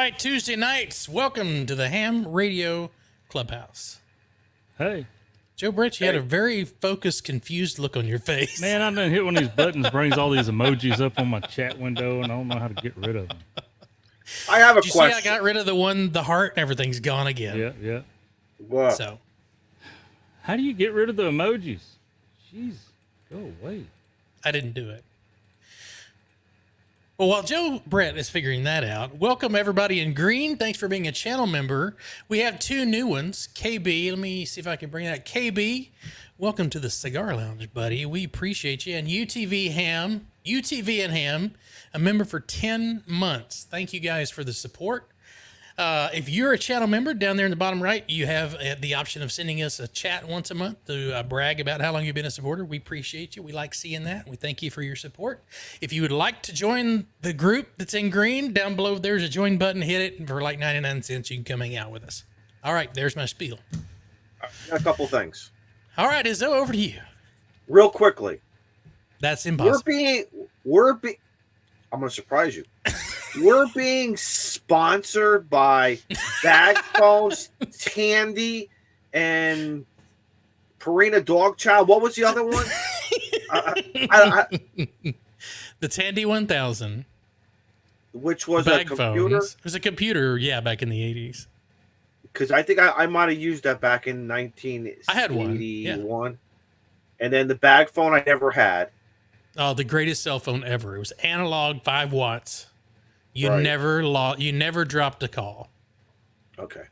right, Tuesday nights. Welcome to the Ham Radio Clubhouse. Hey. Joe Brett, you had a very focused, confused look on your face. Man, I done hit one of these buttons, brings all these emojis up on my chat window, and I don't know how to get rid of them. I have a Did you question. see I got rid of the heart, and everything's gone again. Yeah. What? So, how do you get rid of the emojis? Jeez, go away. I didn't do it. Well, while Joe Brett is figuring that out, welcome everybody in green. Thanks for being a channel member. We have two new ones. KB, let me see if I can bring that. KB, welcome to the Cigar Lounge, buddy. We appreciate you. And UTV and Ham, a member for 10 months. Thank you guys for the support. If you're a channel member, down there in the bottom right, you have the option of sending us a chat once a month to brag about how long you've been a supporter. We appreciate you. We like seeing that. We thank you for your support. If you would like to join the group that's in green, down below there's a join button. Hit it, and for like 99 cents, you can come hang out with us. All right, there's my spiel. A couple things. All right, Izzo, over to you. Real quickly. That's impossible. I'm going to surprise you. We're being sponsored by Bag Phones, Tandy, and Purina Dog Chow. What was the other one? The Tandy 1000. Which was Bag a computer? Phones. It was a computer, yeah, back in the 80s. Because I think I might have used that back in 1981. I had one, yeah. And then the Bag Phone I never had. Oh, the greatest cell phone ever. It was analog, 5 watts. You never dropped a call. Okay.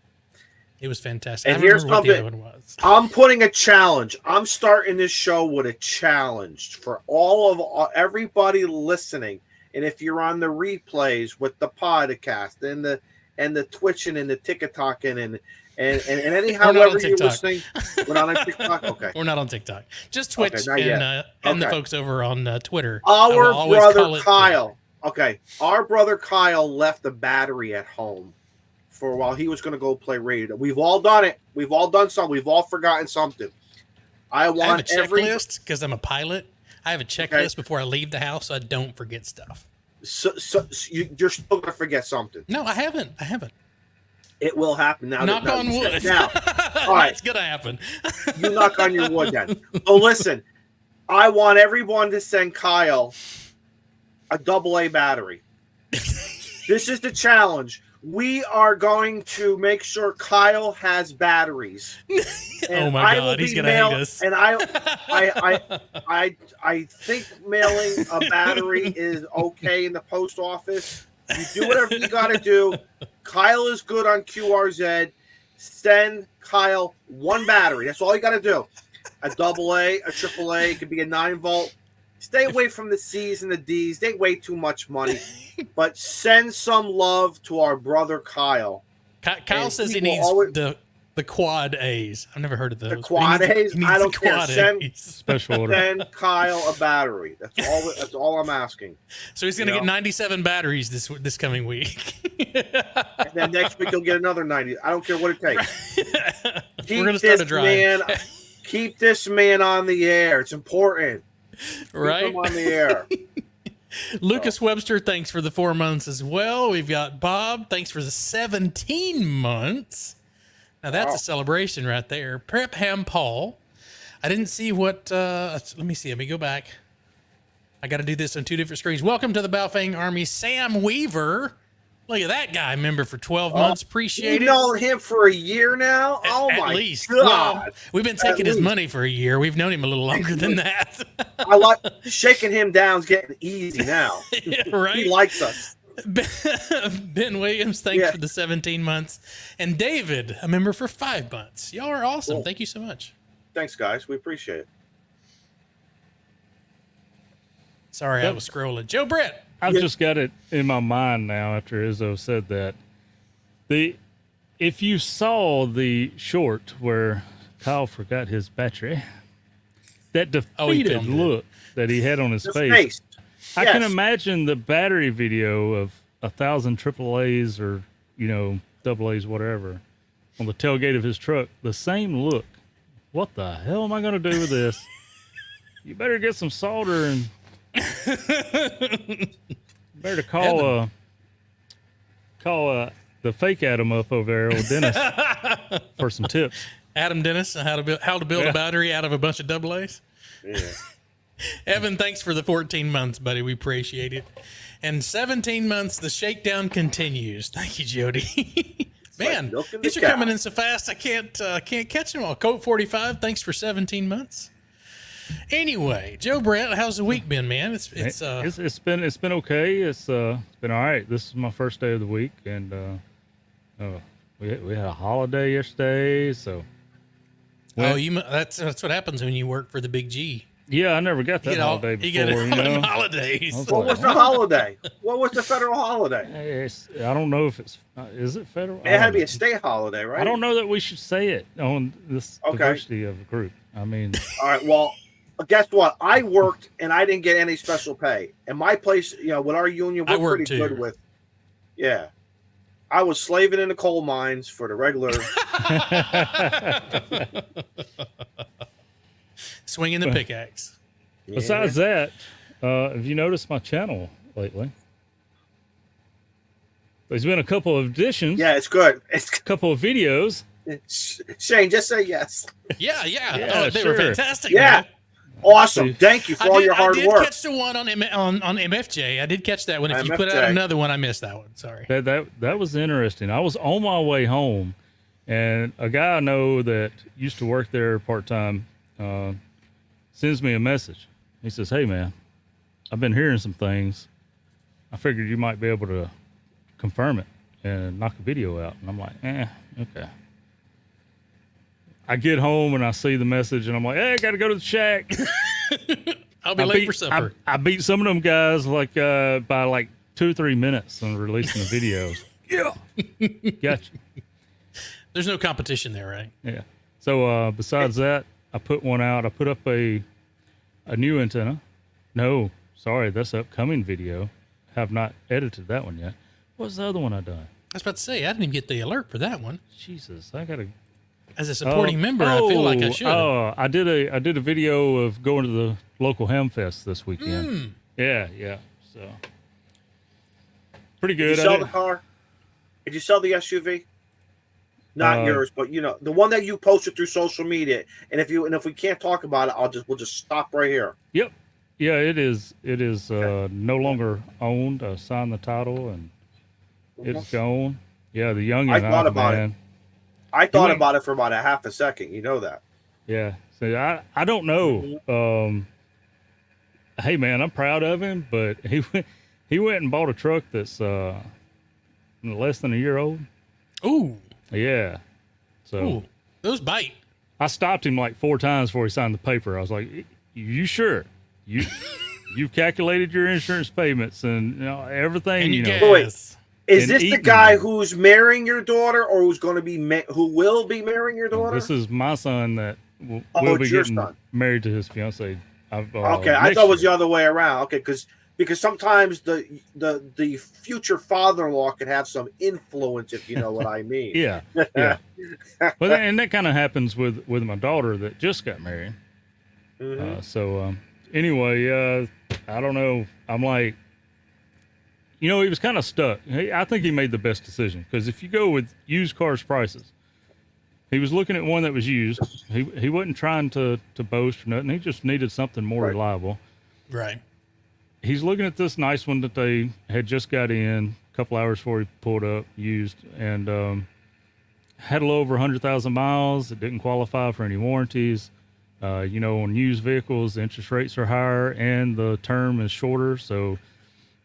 It was fantastic. And I here's remember what the something. other one was. I'm putting a challenge. I'm starting this show with a challenge for everybody listening. And if you're on the replays with the podcast and the Twitching and the TikToking and however you're listening, we're not on TikTok. Okay, we're not on TikTok. Just Twitch and the folks over on Twitter. Our brother Kyle. Okay, our brother Kyle left the battery at home for a while. He was going to go play radio. We've all done it. We've all done something. We've all forgotten something. I have a checklist because I'm a pilot. I have a checklist before I leave the house so I don't forget stuff. So you're still going to forget something. No, I haven't. It will happen now. Knock on wood. Now, all right. It's going to happen. You knock on your wood then. So listen, I want everyone to send Kyle a AA battery. This is the challenge. We are going to make sure Kyle has batteries. Oh my God, he's going to hate us. And I think mailing a battery is okay in the post office. You do whatever you got to do. Kyle is good on QRZ. Send Kyle one battery. That's all you got to do. A AA, a AAA. It could be a 9-volt. Stay away from the C's and the D's. They weigh too much money. But send some love to our brother Kyle. Kyle says he needs the quad A's. I've never heard of those. The quad A's? I don't care. Special order. Send Kyle a battery. That's all I'm asking. So he's going to get 97 batteries this coming week. And then next week he'll get another 90. I don't care what it takes. We're going to start a drive. Keep this man on the air. It's important. Right? Keep him on the air. Lucas Webster, thanks for the 4 months as well. We've got Bob, thanks for the 17 months. Now that's a celebration right there. Prep Ham Paul. I didn't see what, let me see. Let me go back. I got to do this on 2 different screens. Welcome to the Baofeng Army, Sam Weaver. Look at that guy, member for 12 months. Appreciate it. You've known him for a year now? At least. God. Well, we've been taking his money for a year. We've known him a little longer than that. I like shaking him down is getting easy now. Right? He likes us. Ben Williams, thanks for the 17 months. And David, a member for 5 months. Y'all are awesome. Cool. Thank you so much. Thanks, guys. We appreciate it. Sorry, I was scrolling. Joe Brett. I've just got it in my mind now after Izzo said that. If you saw the short where Kyle forgot his battery, that defeated look that he had on his face. I can imagine the battery video of 1,000 AAAs or, AAs, whatever, on the tailgate of his truck. The same look. What the hell am I going to do with this? You better get some solder and better call the fake Adam up over there with Dennis for some tips. Adam Dennis, how to build a battery out of a bunch of AA's. Yeah. Evan, thanks for the 14 months, buddy. We appreciate it. And 17 months, the shakedown continues. Thank you, Jody. Man, these are coming in so fast, I can't catch them all. Colt 45, thanks for 17 months. Anyway, Joe Brett, how's the week been, man? It's been okay. It's been all right. This is my first day of the week, and we had a holiday yesterday, so. That's what happens when you work for the Big G. Yeah, I never got that holiday before. You get holidays. What was the holiday? What was the federal holiday? I don't know if is it federal? It had to be a state holiday, right? I don't know that we should say it on this diversity of a group. I mean. All right, well, guess what? I worked and I didn't get any special pay. And my place, with our union, we're pretty good with. Yeah. I was slaving in the coal mines for the regular. Swinging the pickaxe. Besides that, have you noticed my channel lately? There's been a couple of additions. Yeah, it's good. It's a couple of videos. Shane, just say yes. Yeah. They were fantastic. Yeah. Man. Awesome. Thank you for all your hard work. I did catch the one on MFJ. I did catch that one. If you put out another one, I missed that one. Sorry. That was interesting. I was on my way home, and a guy I know that used to work there part-time sends me a message. He says, "Hey, man, I've been hearing some things. I figured you might be able to confirm it and knock a video out." And I'm like, okay. I get home and I see the message and I'm like, hey, I got to go to the shack. I'll be late for supper. I beat some of them guys by like 2 or 3 minutes on releasing the videos. Yeah. Gotcha. There's no competition there, right? Yeah. So besides that, I put one out. I put up a new antenna. No, sorry, that's an upcoming video. Have not edited that one yet. What's the other one I done? I was about to say, I didn't even get the alert for that one. Jesus, I got to. As a supporting member, I feel like I should. Oh, I did a video of going to the local Ham Fest this weekend. Yeah. So pretty good. Did you sell the car? Did you sell the SUV? Not yours, but the one that you posted through social media. And if we can't talk about it, we'll just stop right here. Yep. Yeah, it is no longer owned. I signed the title and it's gone. Yeah, the youngin. I thought about it. I thought about it for about a half a second. You know that. Yeah. So I don't know. Hey man, I'm proud of him, but he went and bought a truck that's less than a year old. Ooh. Yeah. So those bite. I stopped him like 4 times before he signed the paper. I was like, "You sure? You've calculated your insurance payments and everything." And Is this the guy who's marrying your daughter, or who's going to be who will be marrying your daughter? This is my son that will be getting married to his fiancée. Okay, I thought it was the other way around. Okay, because sometimes the future father-in-law can have some influence, if you know what I mean. Yeah. Well, and that kind of happens with my daughter that just got married. Mm-hmm. Anyway, I don't know. I'm like, he was kind of stuck. I think he made the best decision, because if you go with used cars prices, he was looking at one that was used. He wasn't trying to boast or nothing. He just needed something more reliable. Right. He's looking at this nice one that they had just got in a couple hours before he pulled up, used, and had a little over 100,000 miles. It didn't qualify for any warranties. On used vehicles, the interest rates are higher and the term is shorter, so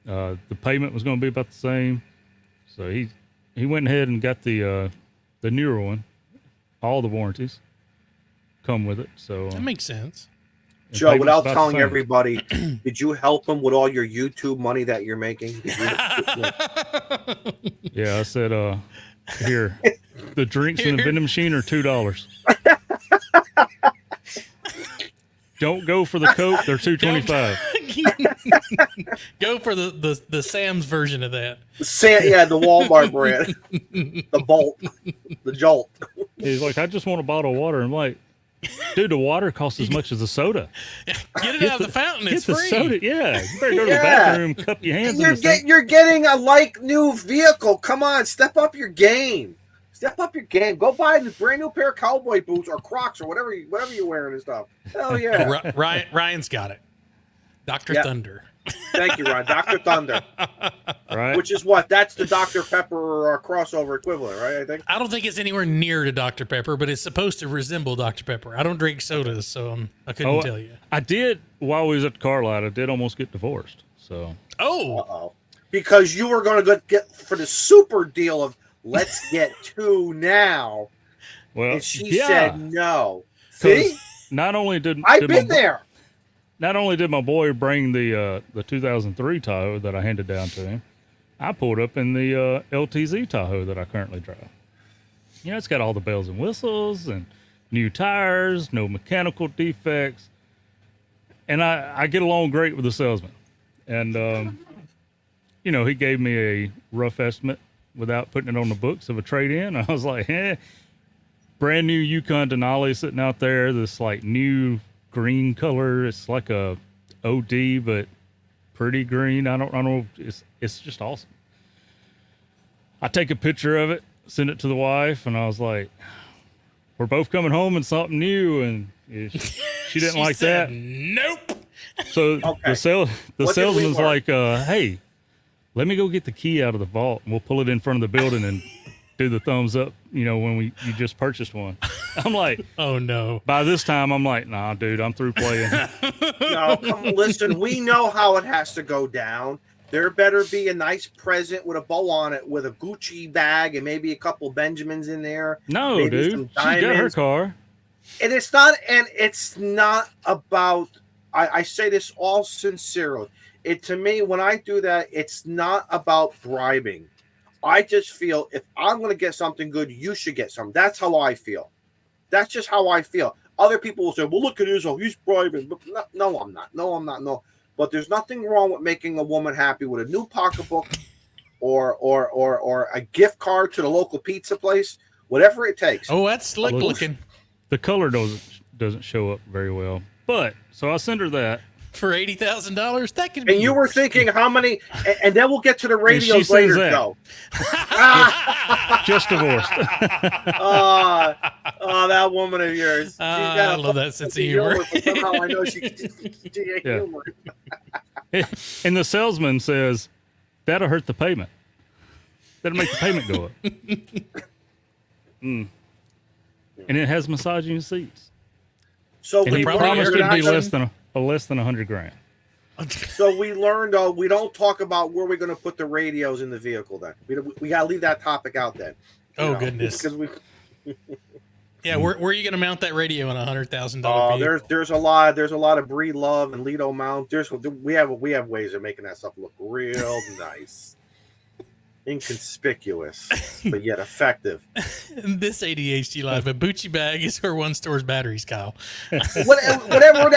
the payment was going to be about the same. So he went ahead and got the newer one. All the warranties come with it. So that makes sense. Joe, without telling everybody, did you help him with all your YouTube money that you're making? Yeah, I said, here, the drinks in the vending machine are $2. Don't go for the Coke; they're $2.25. Go for the Sam's version of that. The Walmart brand, the Bolt, the Jolt. He's like, I just want a bottle of water. I'm like, Dude, the water costs as much as the soda. Get it out of the fountain. It's free. Soda. Yeah, you better go to the bathroom, cup your hands. You're getting a new vehicle. Come on, step up your game. Step up your game. Go buy a brand new pair of cowboy boots or Crocs or whatever you're wearing and stuff. Hell yeah. Ryan's got it. Dr. Thunder. Thank you, Ryan. Dr. Thunder. Right. Which is what? That's the Dr. Pepper crossover equivalent, right? I think. I don't think it's anywhere near to Dr. Pepper, but it's supposed to resemble Dr. Pepper. I don't drink sodas, so I couldn't tell you. I did, while we was at the car lot, I did almost get divorced. So. Oh. Because you were going to get for the super deal of let's get two now. Well, and she said no. See? Not only did I've been there. Not only did my boy bring the 2003 Tahoe that I handed down to him, I pulled up in the LTZ Tahoe that I currently drive. You know, it's got all the bells and whistles and new tires, no mechanical defects. And I get along great with the salesman. And, you know, he gave me a rough estimate without putting it on the books of a trade-in. I was like, brand new Yukon Denali sitting out there, this like new green color. It's like a OD, but pretty green. I don't know. It's just awesome. I take a picture of it, send it to the wife, and I was like, we're both coming home in something new. And she didn't like that. Nope. So the salesman's like, hey, let me go get the key out of the vault and we'll pull it in front of the building and do the thumbs up, you know, when you just purchased one. I'm like, oh no. By this time, I'm like, nah, dude, I'm through playing. No, listen, we know how it has to go down. There better be a nice present with a bow on it, with a Gucci bag and maybe a couple Benjamins in there. No, dude, she got her car. And it's not about. I say this all sincerely. To me, when I do that, it's not about bribing. I just feel if I'm going to get something good, you should get something. That's how I feel. That's just how I feel. Other people will say, well, look at Izzo. He's bribing. But no, I'm not. No. But there's nothing wrong with making a woman happy with a new pocketbook or a gift card to the local pizza place, whatever it takes. Oh, that's slick looking. The color doesn't show up very well. But, so I send her that. For $80,000, that could be. And you were thinking how many, and then we'll get to the radios later. Go. Just divorced. That woman of yours. I love that sense of humor. Somehow I know she humor. And the salesman says, that'll hurt the payment. That'll make the payment go up. And it has massaging seats. So and he promised it'd be less than $100,000. So we learned we don't talk about where we're going to put the radios in the vehicle. Then we got to leave that topic out. Then. Goodness. Because we. Yeah, where are you going to mount that radio in $100,000 vehicle? There's a lot of Bree Love and Lido mount. We have ways of making that stuff look real nice. Inconspicuous, but yet effective. This ADHD life, a Bucci bag is where one stores batteries, Kyle. whatever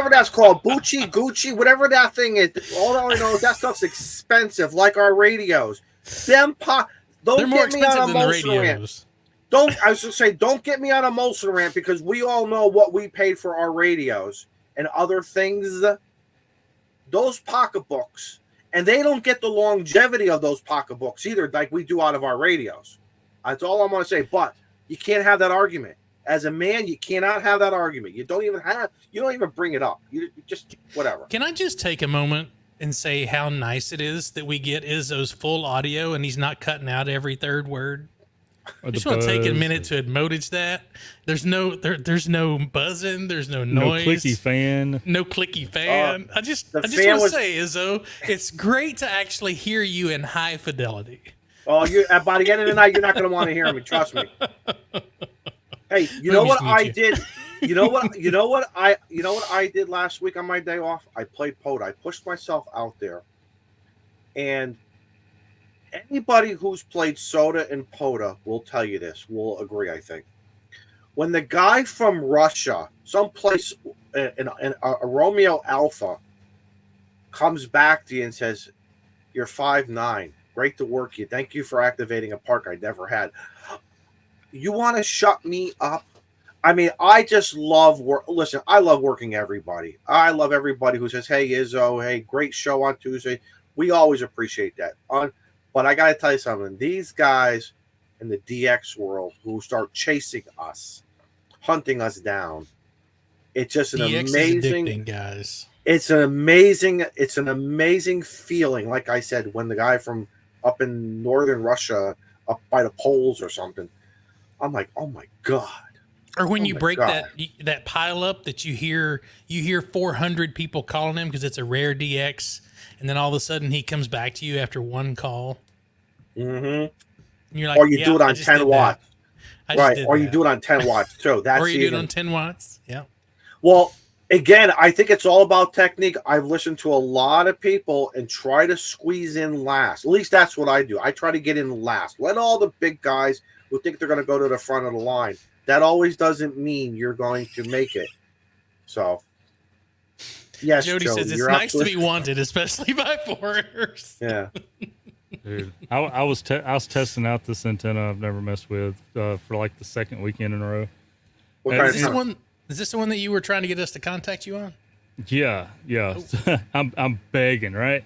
that's called, Bucci, Gucci, whatever that thing is. All I know is that stuff's expensive, like our radios. They're more expensive than the radios. Don't get me on a Molson rant because we all know what we paid for our radios and other things. Those pocketbooks. And they don't get the longevity of those pocketbooks either, like we do out of our radios. That's all I'm going to say. But you can't have that argument. As a man, you cannot have that argument. You don't even bring it up. You just whatever. Can I just take a moment and say how nice it is that we get Izzo's full audio and he's not cutting out every third word? I just want to take a minute to acknowledge that. There's no buzzing. There's no noise. No clicky fan. I just want to say, Izzo, it's great to actually hear you in high fidelity. Oh, by the end of the night, you're not going to want to hear me. Trust me. Hey, you know what I did? You know what I did last week on my day off? I played POTA. I pushed myself out there, and anybody who's played SOTA and POTA will tell you this. Will agree, I think. When the guy from Russia, someplace in a Romeo Alpha, comes back to you and says, "You're 5'9". Great to work you. Thank you for activating a park I never had." You want to shut me up? I mean, I just love work. Listen, I love working everybody. I love everybody who says, "Hey, Izzo, hey, great show on Tuesday." We always appreciate that. But I got to tell you something. These guys in the DX world who start chasing us, hunting us down, it's just an DX amazing, is addicting, guys. It's an amazing feeling. Like I said, when the guy from up in northern Russia, up by the poles or something, I'm like, oh my God. Or when you break that pile up that you hear 400 people calling him because it's a rare DX, and then all of a sudden he comes back to you after one call. Mm-hmm. And you're like, or you do it on 10 watts. Right. Or you do it on 10 watts too. That's or you do it on 10 watts. Yeah. Well, again, I think it's all about technique. I've listened to a lot of people and try to squeeze in last. At least that's what I do. I try to get in last. Let all the big guys who think they're going to go to the front of the line. That always doesn't mean you're going to make it. So, yes, Jody says it's nice to be wanted, especially by foreigners. Yeah. Dude, I was testing out this antenna I've never messed with for like the second weekend in a row. Is this the one that you were trying to get us to contact you on? Yeah. Oh. I'm begging, right?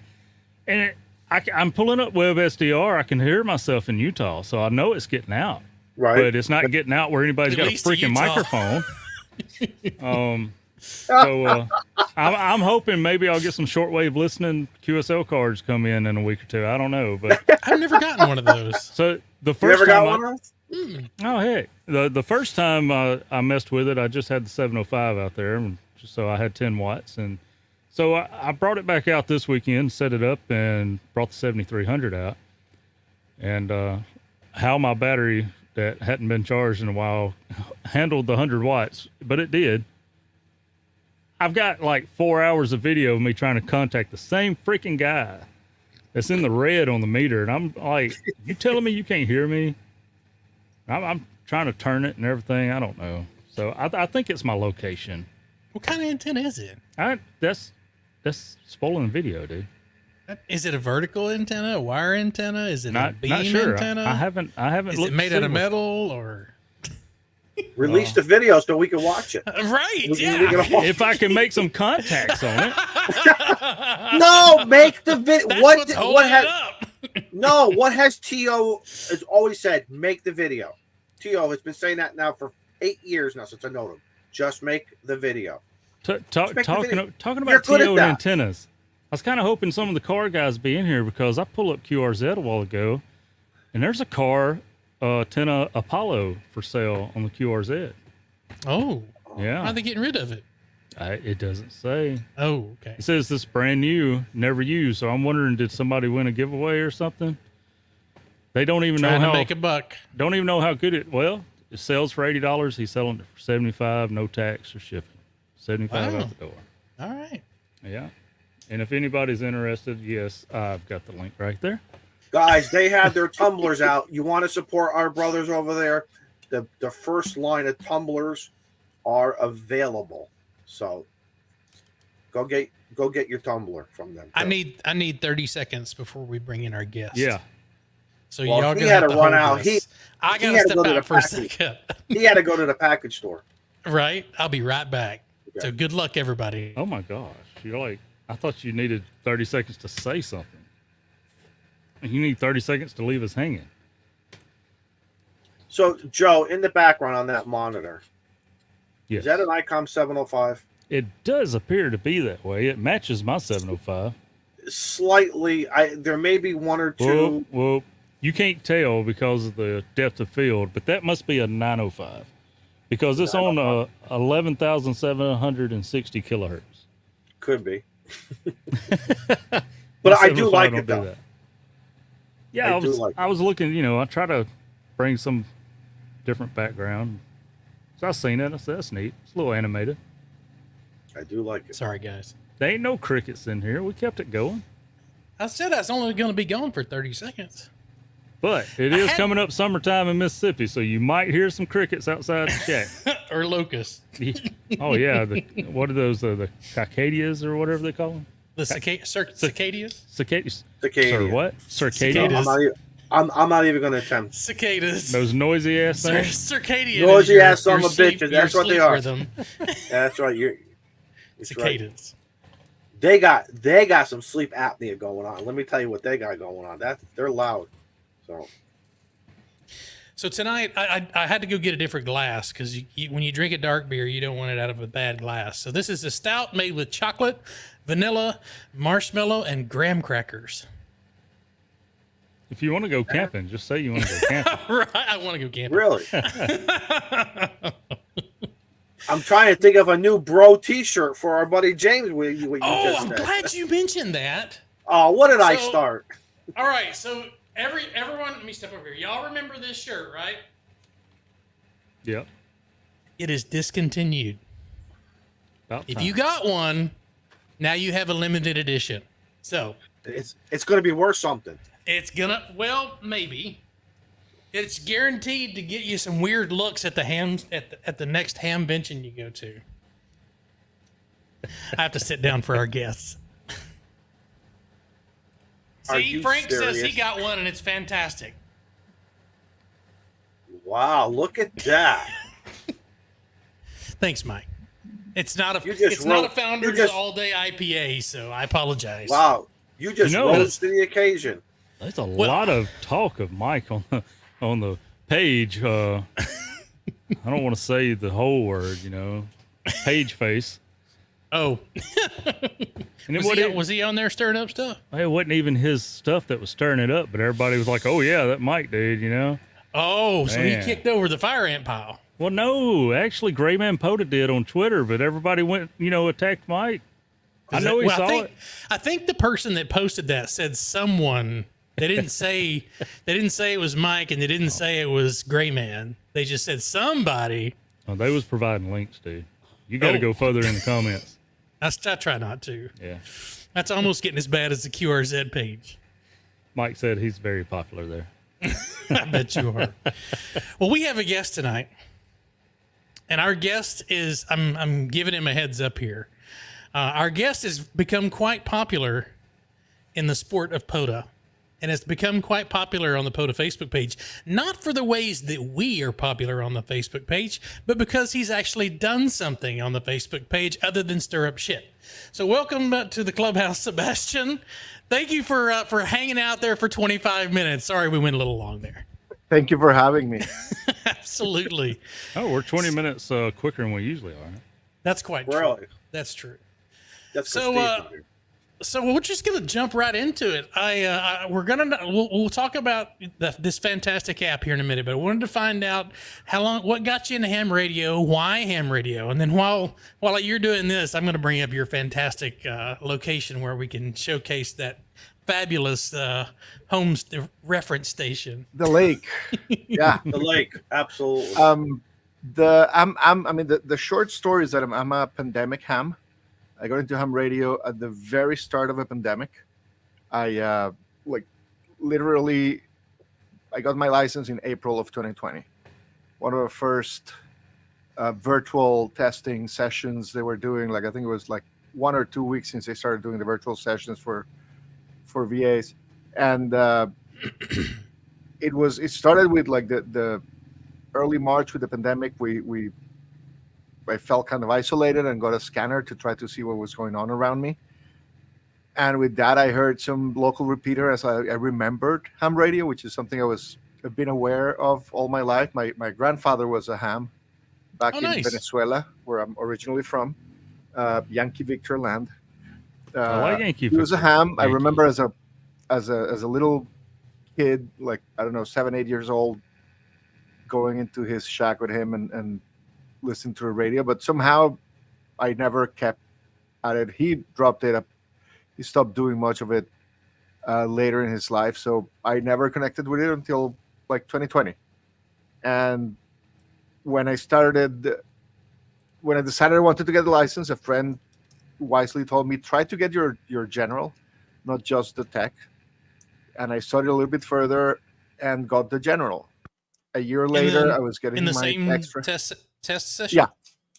And I'm pulling up WebSDR. I can hear myself in Utah, so I know it's getting out. Right. But it's not getting out where anybody's got a freaking microphone. I'm hoping maybe I'll get some shortwave listening QSL cards come in a week or two. I don't know, but I've never gotten one of those. So the first you never time got one of those? Oh heck, the first time I messed with it, I just had the 705 out there, so I had 10 watts, and so I brought it back out this weekend, set it up, and brought the 7300 out, and how my battery that hadn't been charged in a while handled the 100 watts, but it did. I've got like 4 hours of video of me trying to contact the same freaking guy that's in the red on the meter. And I'm like, you telling me you can't hear me? I'm trying to turn it and everything. I don't know. So I think it's my location. What kind of antenna is it? That's spoiling video, dude. Is it a vertical antenna, a wire antenna? Is it a beam antenna? I haven't. Is it made out of metal or? Release the video so we can watch it. Right. If I can make some contacts on it. No, make the video. What has T.O. has always said? Make the video. T.O. has been saying that now for 8 years now since I know him. Just make the video. Talking about T.O. and antennas. I was kind of hoping some of the car guys be in here because I pulled up QRZ a while ago, and there's a car antenna Apollo for sale on the QRZ. Oh, yeah. How are they getting rid of it? It doesn't say. Oh, okay. It says this brand new, never used. So I'm wondering, did somebody win a giveaway or something? They don't even know how to make a buck. Don't even know how good it. Well, it sells for $80. He's selling it for $75, no tax or shipping. $75 out the door. All right. Yeah. And if anybody's interested, yes, I've got the link right there. Guys, they have their tumblers out. You want to support our brothers over there? The first line of tumblers are available. So go get your tumbler from them. I need 30 seconds before we bring in our guest. Yeah. So y'all gonna have to run out. I gotta step out for a second. He had to go to the package store. Right. I'll be right back. Okay. So good luck, everybody. Oh my gosh. You're like, I thought you needed 30 seconds to say something. You need 30 seconds to leave us hanging. So, Joe, in the background on that monitor, yes. Is that an ICOM 705? It does appear to be that way. It matches my 705. Slightly. There may be one or two. Well, you can't tell because of the depth of field, but that must be a 905 because it's on 11,760 kilohertz. Could be. But I do like it, though. Yeah, I was looking, I try to bring some different background. So I seen it. I said, that's neat. It's a little animated. I do like it. Sorry, guys. There ain't no crickets in here. We kept it going. I said I was only going to be gone for 30 seconds. But it is coming up summertime in Mississippi, so you might hear some crickets outside the shack. Or locusts. Oh, yeah. What are those? The cicadias or whatever they call them? The cicadias? Cicadas. Cicada. What? Circadias. I'm not even going to attempt. Cicadas. Those noisy ass things. Circadian. Noisy ass son of a bitches. That's what they are. Rhythm. Yeah, that's right. Cicadas. Right. They got some sleep apnea going on. Let me tell you what they got going on. They're loud. So tonight I had to go get a different glass because when you drink a dark beer, you don't want it out of a bad glass. So this is a stout made with chocolate, vanilla, marshmallow, and graham crackers. If you want to go camping, just say you want to go camping. Right, I want to go camping. Really? I'm trying to think of a new bro T-shirt for our buddy James. I'm glad you mentioned that. Oh, what did I start? All right, so everyone, let me step over here. Y'all remember this shirt, right? Yep. It is discontinued. If you got one, now you have a limited edition. So it's going to be worth something. Maybe. It's guaranteed to get you some weird looks at the next ham benching you go to. I have to sit down for our guests. See, Frank says he got one and it's fantastic. Wow, look at that. Thanks, Mike. It's not a Founders All Day IPA, so I apologize. Wow, you just rose to the occasion. There's a lot of talk of Mike on the page. I don't want to say the whole word, page face. Oh. And was he on there stirring up stuff? It wasn't even his stuff that was stirring it up, but everybody was like, oh, yeah, that Mike dude, Oh, so he kicked over the fire ant pile. Well, no, actually, Gray Man POTA did on Twitter, but everybody went, attacked Mike. I know he saw it. I think the person that posted that said someone. They didn't say it was Mike, and they didn't say it was Gray Man. They just said somebody. Oh, they was providing links, dude. You got to go further in the comments. I try not to. Yeah. That's almost getting as bad as the QRZ page. Mike said he's very popular there. I bet you are. Well, we have a guest tonight. And our guest is, I'm giving him a heads up here. Our guest has become quite popular in the sport of POTA. And it's become quite popular on the POTA Facebook page, not for the ways that we are popular on the Facebook page, but because he's actually done something on the Facebook page other than stir up shit. So welcome to the Clubhouse, Sebastian. Thank you for hanging out there for 25 minutes. Sorry we went a little long there. Thank you for having me. Absolutely. Oh, we're 20 minutes quicker than we usually are. That's quite true. Really? That's true. That's So we're just gonna jump right into it. We'll talk about this fantastic app here in a minute, but I wanted to find out what got you into ham radio, why ham radio, and then while you're doing this, I'm gonna bring up your fantastic location where we can showcase that fabulous home reference station. The lake, yeah, the lake, absolutely. The short story is that I'm a pandemic ham. I got into ham radio at the very start of a pandemic. I literally got my license in April of 2020. One of the first virtual testing sessions they were doing, I think it was 1 or 2 weeks since they started doing the virtual sessions for VAs. And it started with the early March with the pandemic. I felt kind of isolated and got a scanner to try to see what was going on around me. And with that, I heard some local repeater as I remembered ham radio, which is something I've been aware of all my life. My grandfather was a ham back in Venezuela, where I'm originally from, Yankee Victor land. I like Yankee. He was a ham. I remember as a little kid, 7, 8 years old, going into his shack with him and listening to the radio, but somehow I never kept at it. He dropped it up. He stopped doing much of it later in his life, so I never connected with it until 2020. And when I decided I wanted to get the license, a friend wisely told me, try to get your general, not just the tech. And I studied a little bit further and got the general. A year later, I was getting in the my same extra test session.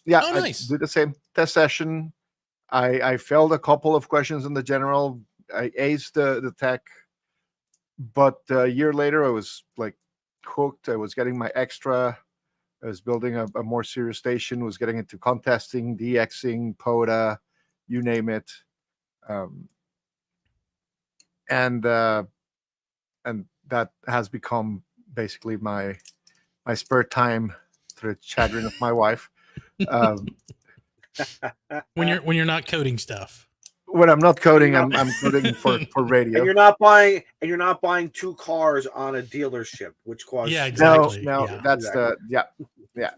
Yeah. Oh, nice. I did the same test session. I failed a couple of questions in the general. I aced the tech. but a year later, I was like hooked. I was getting my extra. I was building a more serious station. Was getting into contesting, DXing, POTA, you name it, and that has become basically my spare time, to the chagrin of my wife. When you're not coding stuff. When I'm not coding, I'm coding for radio. And you're not buying 2 cars on a dealership, which costs. Yeah, exactly. No, yeah. that's exactly. yeah.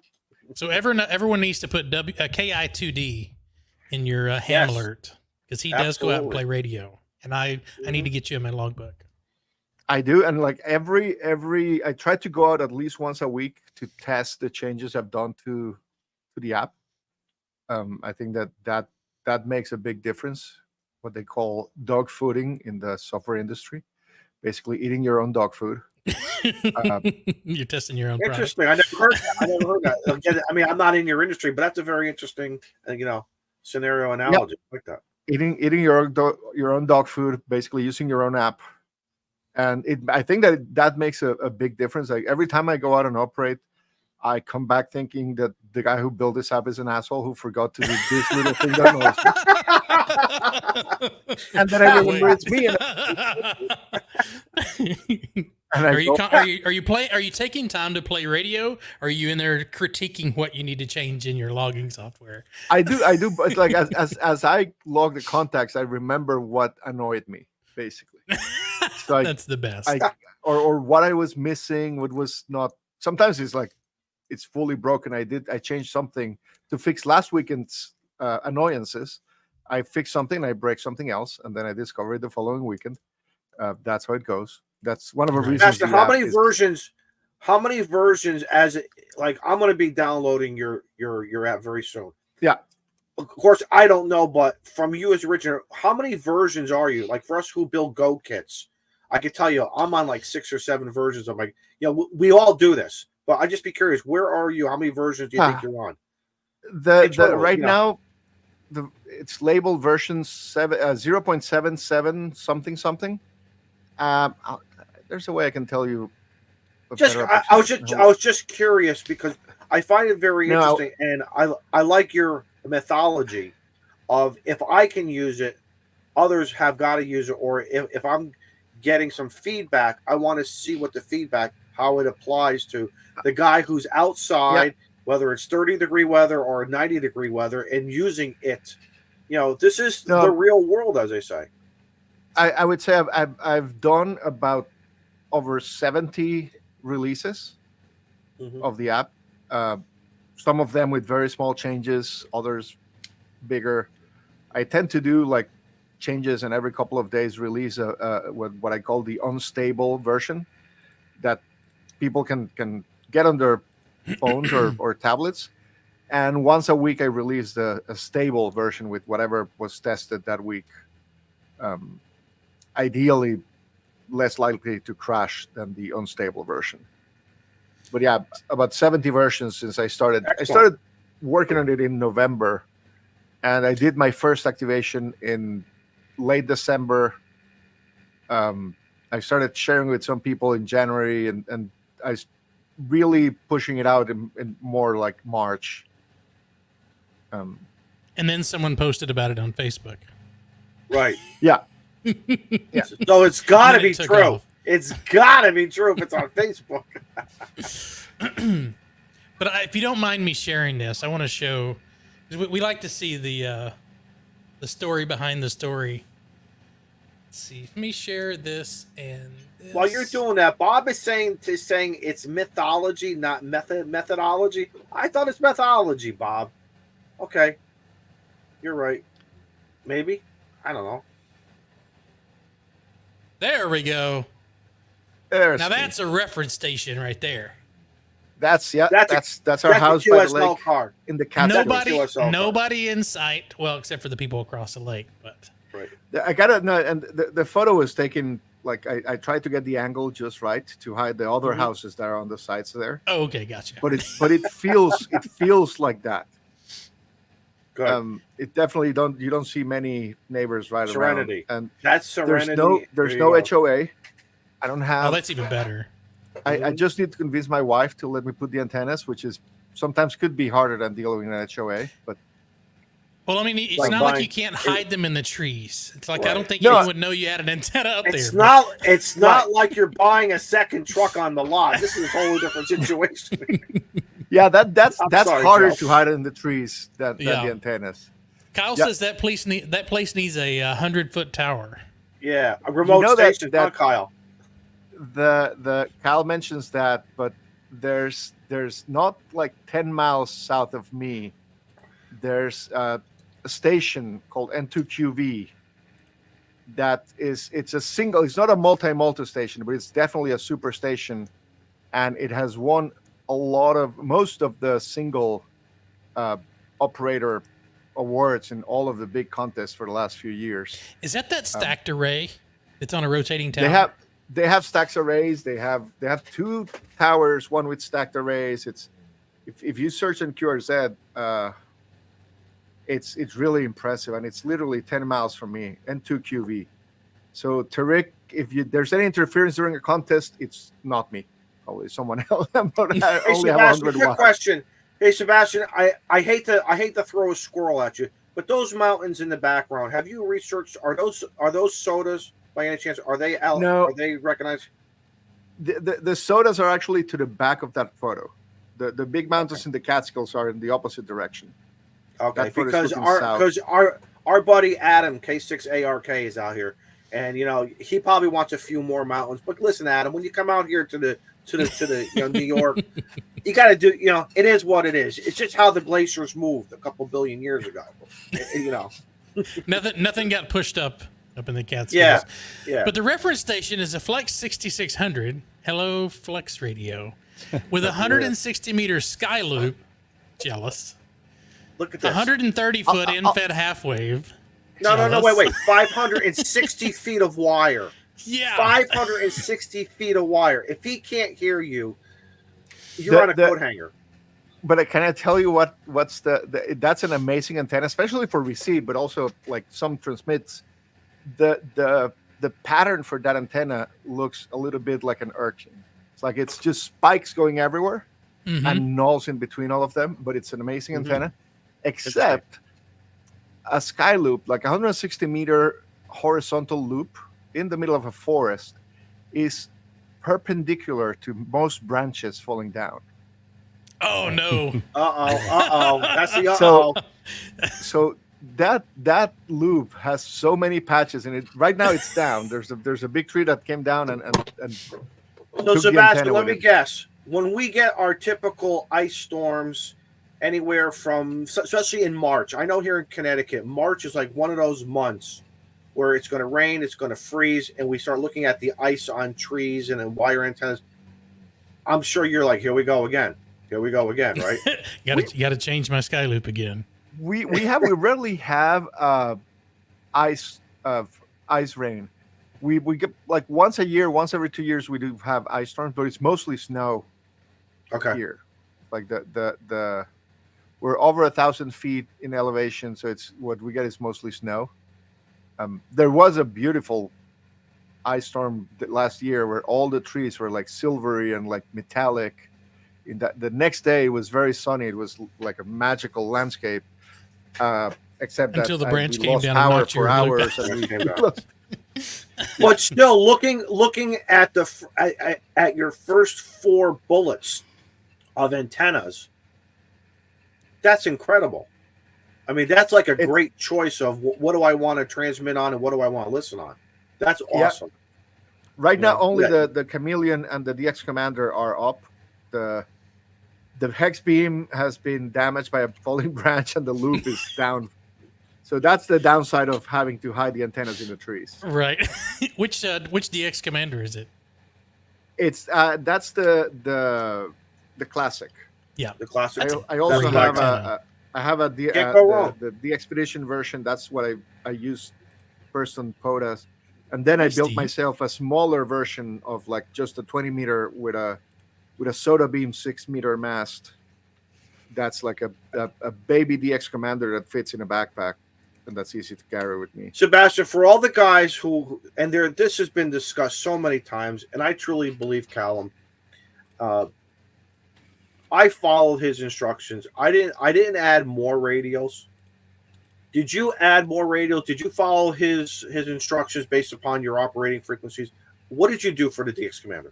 So everyone needs to put KI2D in your ham alert, because he does go out and play radio, and I need to get you in my logbook. I do, and like every I try to go out at least once a week to test the changes I've done to the app. I think that makes a big difference. What they call dog fooding in the software industry, basically eating your own dog food. You're testing your own interesting. product. I never heard that. I mean, I'm not in your industry, but that's a very interesting, scenario analogy. Like that. Eating your own dog food, basically using your own app, and I think that makes a big difference. Like every time I go out and operate, I come back thinking that the guy who built this app is an asshole who forgot to do this little thing that knows. And then I remember it's me. Are you taking time to play radio? Or are you in there critiquing what you need to change in your logging software? I do, but like as I log the contacts, I remember what annoyed me, basically. So that's the best. Or what I was missing, what was not. Sometimes it's like it's fully broken. I changed something to fix last weekend's annoyances. I fix something, I break something else, and then I discover it the following weekend. That's how it goes. That's one of the reasons. Master, how many versions? How many versions? As like, I'm going to be downloading your app very soon. Yeah. Of course, I don't know, but from you as originator, how many versions are you? Like for us who build Go kits, I can tell you, I'm on like 6 or 7 versions of my. We all do this, but I just be curious. Where are you? How many versions do you think you're on? Right now. It's labeled version 0.77 something. There's a way I can tell you. I was just curious because I find it very interesting, and I like your methodology of if I can use it, others have got to use it, or if I'm getting some feedback, I want to see what the feedback, how it applies to the guy who's outside. Yeah. Whether it's 30-degree weather or 90-degree weather, and using it, this is the real world, as they say. I would say I've done about over 70 releases of the app. Some of them with very small changes, others bigger. I tend to do like changes and every couple of days release what I call the unstable version that people can get on their phones or tablets, and once a week I released a stable version with whatever was tested that week, ideally less likely to crash than the unstable version. But yeah, about 70 versions since I started. Excellent. I started working on it in November, and I did my first activation in late December. I started sharing with some people in January, and I really pushing it out in more like March. And then someone posted about it on Facebook. Right. Yeah. Yeah. So it's got to be true. Off. It's got to be true if it's on Facebook. But if you don't mind me sharing this, I want to show. We like to see the story behind the story. Let's see. Let me share this and. While you're doing that, Bob is saying it's mythology, not methodology. I thought it's methodology, Bob. Okay, you're right. Maybe, I don't know. There we go. Now that's a reference station right there. That's our house by the lake card. In the cat. Nobody in sight. Well, except for the people across the lake, but right. I gotta know, and the photo was taken. Like I tried to get the angle just right to hide the other houses that are on the sides there. Oh, okay, gotcha. But it feels like that. Good. It definitely you don't see many neighbors right Serenity. around. And that's Serenity. There's no HOA. I don't have. Oh, that's even better. I just need to convince my wife to let me put the antennas, which is sometimes could be harder than dealing in an HOA. But well, I mean, it's like not like you can't hide them in the trees. It's like I don't think No, anyone would know you had an antenna up there. It's not like you're buying a second truck on the lot. This is a whole different situation. Yeah, that's sorry, harder Joe. to hide in the trees than the antennas. Kyle says that place needs a 100-foot tower. Yeah, a remote station, huh, Kyle? The Kyle mentions that, but there's not like 10 miles south of me. There's a station called N2QV that it's a single. It's not a multi station, but it's definitely a super station, and it has won most of the single operator awards in all of the big contests for the last few years. Is that stacked array? It's on a rotating tower. They have stacked arrays. They have 2 towers, one with stacked arrays. It's if you search on QRZ, it's really impressive, and it's literally 10 miles from me. N2QV. So Tariq, if there's any interference during a contest, it's not me. Probably someone else. But I only have 100 quick watts. question. Hey Sebastian, I hate to throw a squirrel at you, but those mountains in the background, have you researched? Are those SOTAs by any chance? Are they out? No. Are they recognized? The SOTAs are actually to the back of that photo. The big mountains in the Catskills are in the opposite direction. Okay, because our buddy Adam K6ARK is out here, and he probably wants a few more mountains. But listen, Adam, when you come out here to the New York, you got to do. It is what it is. It's just how the glaciers moved a couple billion years ago. Nothing got pushed up in the Catskills. Yeah. But the reference station is a Flex 6600. Hello, Flex Radio, with a 160 meter sky loop. Jealous. Look at this. 130 foot in-fed half wave. No, wait. 560 feet of wire. Yeah. 560 feet of wire. If he can't hear you, you're on a coat hanger. But can I tell you what's that's an amazing antenna, especially for receive, but also like some transmits. The pattern for that antenna looks a little bit like an urchin. It's like it's just spikes going everywhere and nulls in between all of them, but it's an amazing antenna. Except a sky loop, like a 160 meter horizontal loop in the middle of a forest, is perpendicular to most branches falling down. Oh no! That's the So that loop has so many patches in it. Right now it's down. There's a big tree that came down and So Sebastian, let me guess. When we get our typical ice storms, anywhere from, especially in March, I know here in Connecticut, March is like one of those months where it's going to rain, it's going to freeze, and we start looking at the ice on trees and then wire antennas. I'm sure you're like, here we go again, right? you got to change my sky loop again. We rarely have ice rain. We get like once a year, once every 2 years we do have ice storms, but it's mostly snow. Okay. Here, like the we're over 1,000 feet in elevation, so it's what we get is mostly snow. There was a beautiful ice storm last year where all the trees were like silvery and like metallic. The next day it was very sunny. It was like a magical landscape. Except until that the branch we came lost down power and for hours. But still, looking at at your first 4 bullets of antennas, that's incredible. I mean, that's like a great choice of what do I want to transmit on and what do I want to listen on. That's awesome. Yeah. Right now, only the Chameleon and the DX Commander are up. The hex beam has been damaged by a falling branch, and the loop is down. So that's the downside of having to hide the antennas in the trees. Right. Which DX Commander is it? It's that's the classic. Yeah, the classic. I also have the Expedition version. That's what I use first on POTAs, and then I built myself a smaller version of like just a 20 meter with a SOTA beam 6 meter mast. That's like a baby DX Commander that fits in a backpack. that's easy to carry with me. Sebastian, for all the guys who, and this has been discussed so many times, and I truly believe Callum. I followed his instructions. I didn't add more radios. Did you add more radios? Did you follow his instructions based upon your operating frequencies? What did you do for the DX Commander?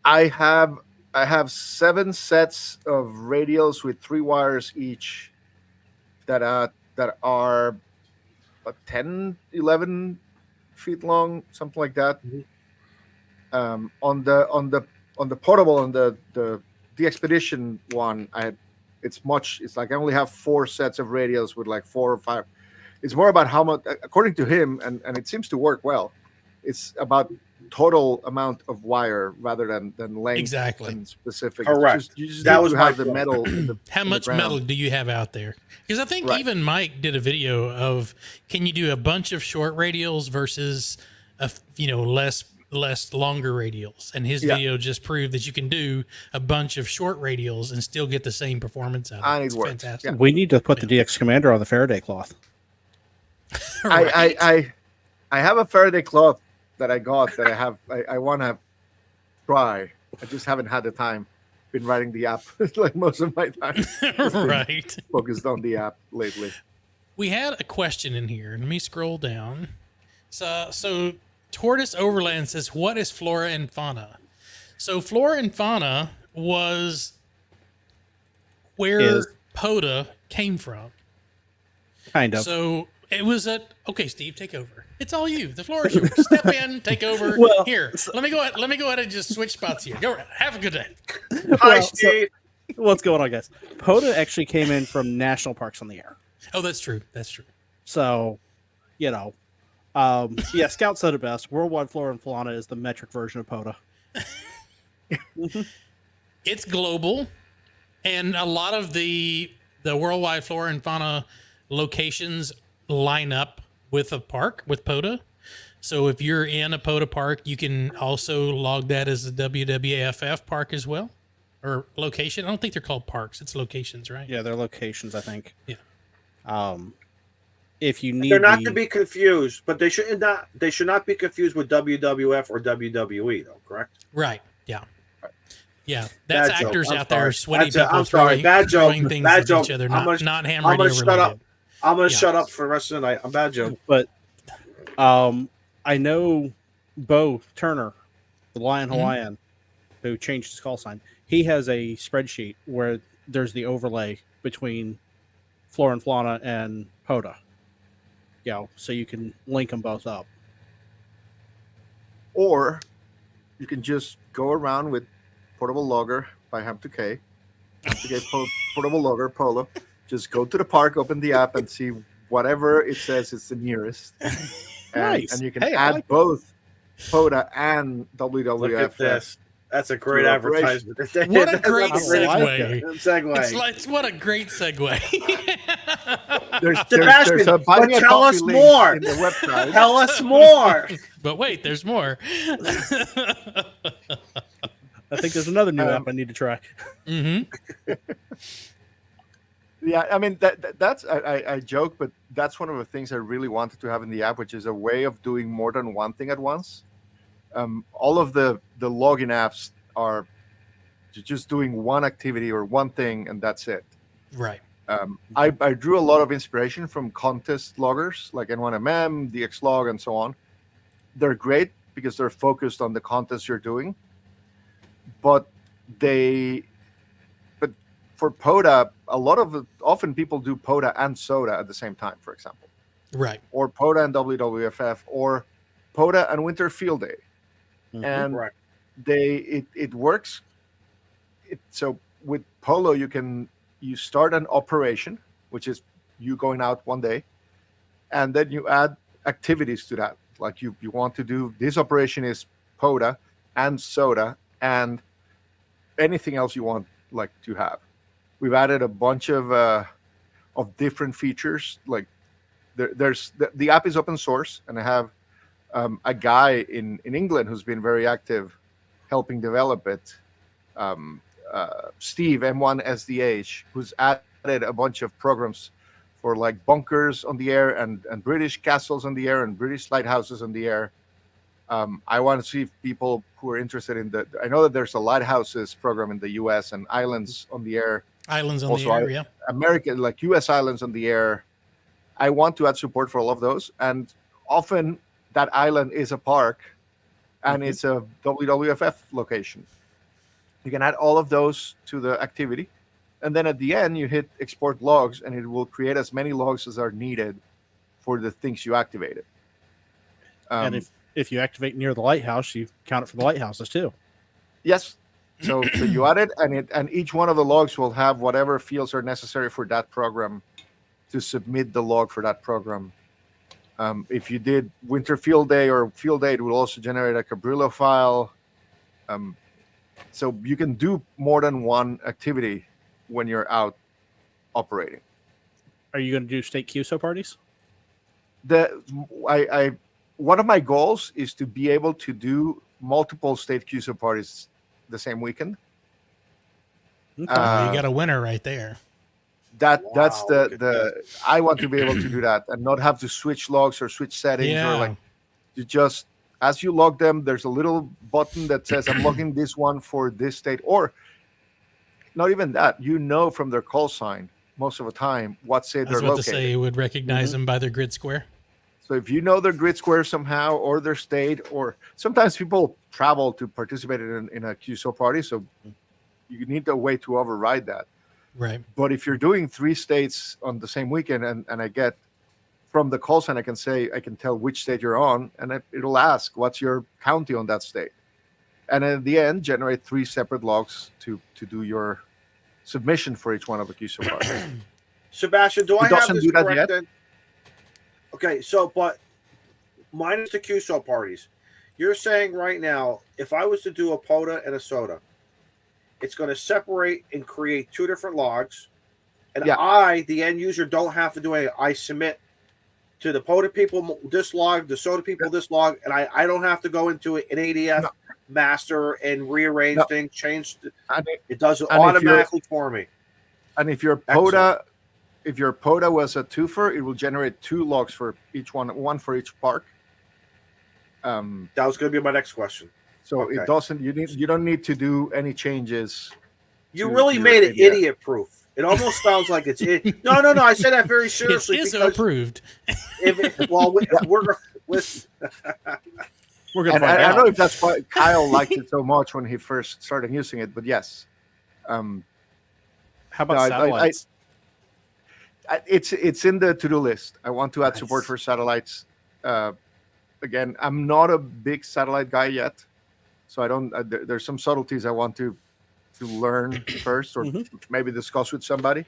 I have 7 sets of radios with 3 wires each that are 10, 11 feet long, something like that. Mm-hmm. On the portable, on the expedition one, it's like I only have 4 sets of radios with like 4 or 5. It's more about how much, according to him, and it seems to work well. It's about total amount of wire rather than length. Exactly. And specific. Correct. You just that need was to have the metal. How much metal do you have out there? Because I think even Mike did a video of, can you do a bunch of short radials versus less longer radials, and his video just proved that you can do a bunch of short radials and still get the same performance out of it. It's fantastic. Yeah. We need to put the DX Commander on the Faraday cloth. I have a Faraday cloth that I got that I want to try. I just haven't had the time. Been writing the app like most of my time. Right. Focused on the app lately. We had a question in here. Let me scroll down. So Tortoise Overland says, what is flora and fauna? So flora and fauna was where POTA came from. Kind of. So it was okay, Steve, take over. It's all you. The floor is yours. Step in, take over. Here, let me go ahead and just switch spots here. Go. Have a good day. Hi, Steve. What's going on, guys? POTA actually came in from National Parks on the Air. Oh, that's true. That's true. So, Scout said it best. Worldwide flora and fauna is the metric version of POTA. It's global, and a lot of the worldwide flora and fauna locations line up with a park with POTA. So if you're in a POTA park, you can also log that as a WWFF park as well, or location. I don't think they're called parks; it's locations, right? Yeah, they're locations, I think. Yeah. If you need, they're not to be confused, but they should not be confused with WWF or WWE, though. Correct? Right. Yeah. Yeah, that's bad actors joke. out there sweaty people I'm sorry. Bad joke. throwing things Bad at joke. each other, I'm not ham gonna radio shut related. up. I'm gonna shut up for the rest of the night. I'm bad joke. But I know Bo Turner, the Lion Hawaiian, who changed his call sign. He has a spreadsheet where there's the overlay between flora and fauna and POTA. So you can link them both up. Or you can just go around with Portable Logger by Ham2k. Ham2k Portable Logger, PoLo. Just go to the park, open the app, and see whatever it says is the nearest. Nice. And you can add both POTA and WWFF. That's a great advertisement. What a great segue. It's what a great segue. Sebastian, but tell us more. In the website. Tell us more. But wait, there's more. I think there's another new app I need to try. Mm-hmm. Yeah, I mean that's I joke, but that's one of the things I really wanted to have in the app, which is a way of doing more than one thing at once. All of the login apps are just doing one activity or one thing, and that's it. Right. I drew a lot of inspiration from contest loggers like N1MM, DXlog, and so on. They're great because they're focused on the contest you're doing, but for POTA, often people do POTA and SOTA at the same time, for example. Right. Or POTA and WWFF, or POTA and Winter Field Day. And it works. So with PoLo, you start an operation, which is you going out one day, and then you add activities to that. Like you want to do this operation is POTA and SOTA and anything else you want like to have. We've added a bunch of different features. Like there's the app is open source, and I have a guy in England who's been very active helping develop it. Steve M1SDH, who's added a bunch of programs for like bunkers on the air and British castles on the air and British lighthouses on the air. I want to see if people who are interested in I know that there's a lighthouses program in the U.S. and islands on the air. Islands on the air, yeah. American, like U.S. islands on the air. I want to add support for all of those. And often that island is a park and it's a WWFF location. You can add all of those to the activity. And then at the end, you hit export logs, and it will create as many logs as are needed for the things you activated. And if you activate near the lighthouse, you count it for the lighthouses too. Yes. So you add it, and each one of the logs will have whatever fields are necessary for that program to submit the log for that program. If you did winter field day or field day, it will also generate a Cabrillo file. So you can do more than one activity when you're out operating. Are you going to do state QSO parties? One of my goals is to be able to do multiple state QSO parties the same weekend. You got a winner right there. That's I want to be able to do that and not have to switch logs or switch settings or like you just as you log them, there's a little button that says I'm logging this one for this state, or not even that. You know from their call sign most of the time what state they're located. I was about to say you would recognize them by their grid square. So if you know their grid square somehow or their state, or sometimes people travel to participate in a QSO party, so you need a way to override that. Right. But if you're doing 3 states on the same weekend, and I get from the call sign, I can tell which state you're on, and it'll ask what's your county on that state, and at the end generate 3 separate logs to do your submission for each one of the QSO parties. Sebastian, do I have this correct yet? then? Okay, so but minus the QSO parties, you're saying right now, if I was to do a POTA and a SOTA, it's going to separate and create 2 different logs, and I, the end user, don't have to do anything. I submit to the POTA people this log, the SOTA people this log, and I don't have to go into an ADF master and rearrange things, change. It does it automatically for me. And if your POTA, was a twofer, it will generate 2 logs for each one for each park. That was going to be my next question. So it doesn't. You don't need to do any changes. You really made it idiot proof. It almost sounds like it's no. I said that very seriously. It is approved. We're going to. I don't know if that's why Kyle liked it so much when he first started using it, but yes. How about satellites? It's in the to-do list. I want to add support for satellites. Again, I'm not a big satellite guy yet, so I don't. There's some subtleties I want to learn first, or maybe discuss with somebody.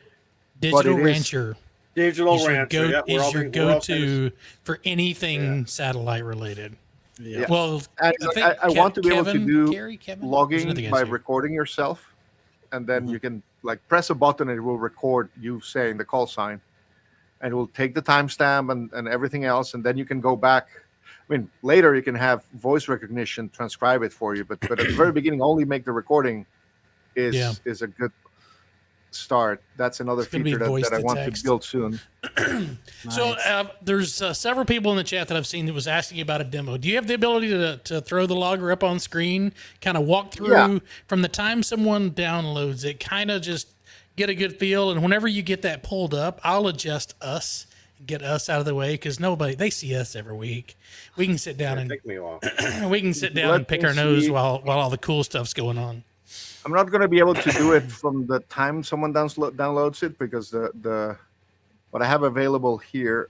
Digital Rancher. Digital Rancher is your go-to for anything satellite related. Yeah. Well, I want to be able to do logging by recording yourself, and then you can like press a button and it will record you saying the call sign, and it will take the timestamp and everything else, and then you can go back. I mean, later you can have voice recognition transcribe it for you, but at the very beginning, only make the recording is a good start. That's another feature that I want to build soon. Nice. So there's several people in the chat that I've seen that was asking about a demo. Do you have the ability to throw the logger up on screen, kind of walk through from the time someone downloads it, kind of just get a good feel, and whenever you get that pulled up, I'll adjust us, get us out of the way, because they see us every week. We can sit down and pick our nose while all the cool stuff's going on. I'm not going to be able to do it from the time someone downloads it, because what I have available here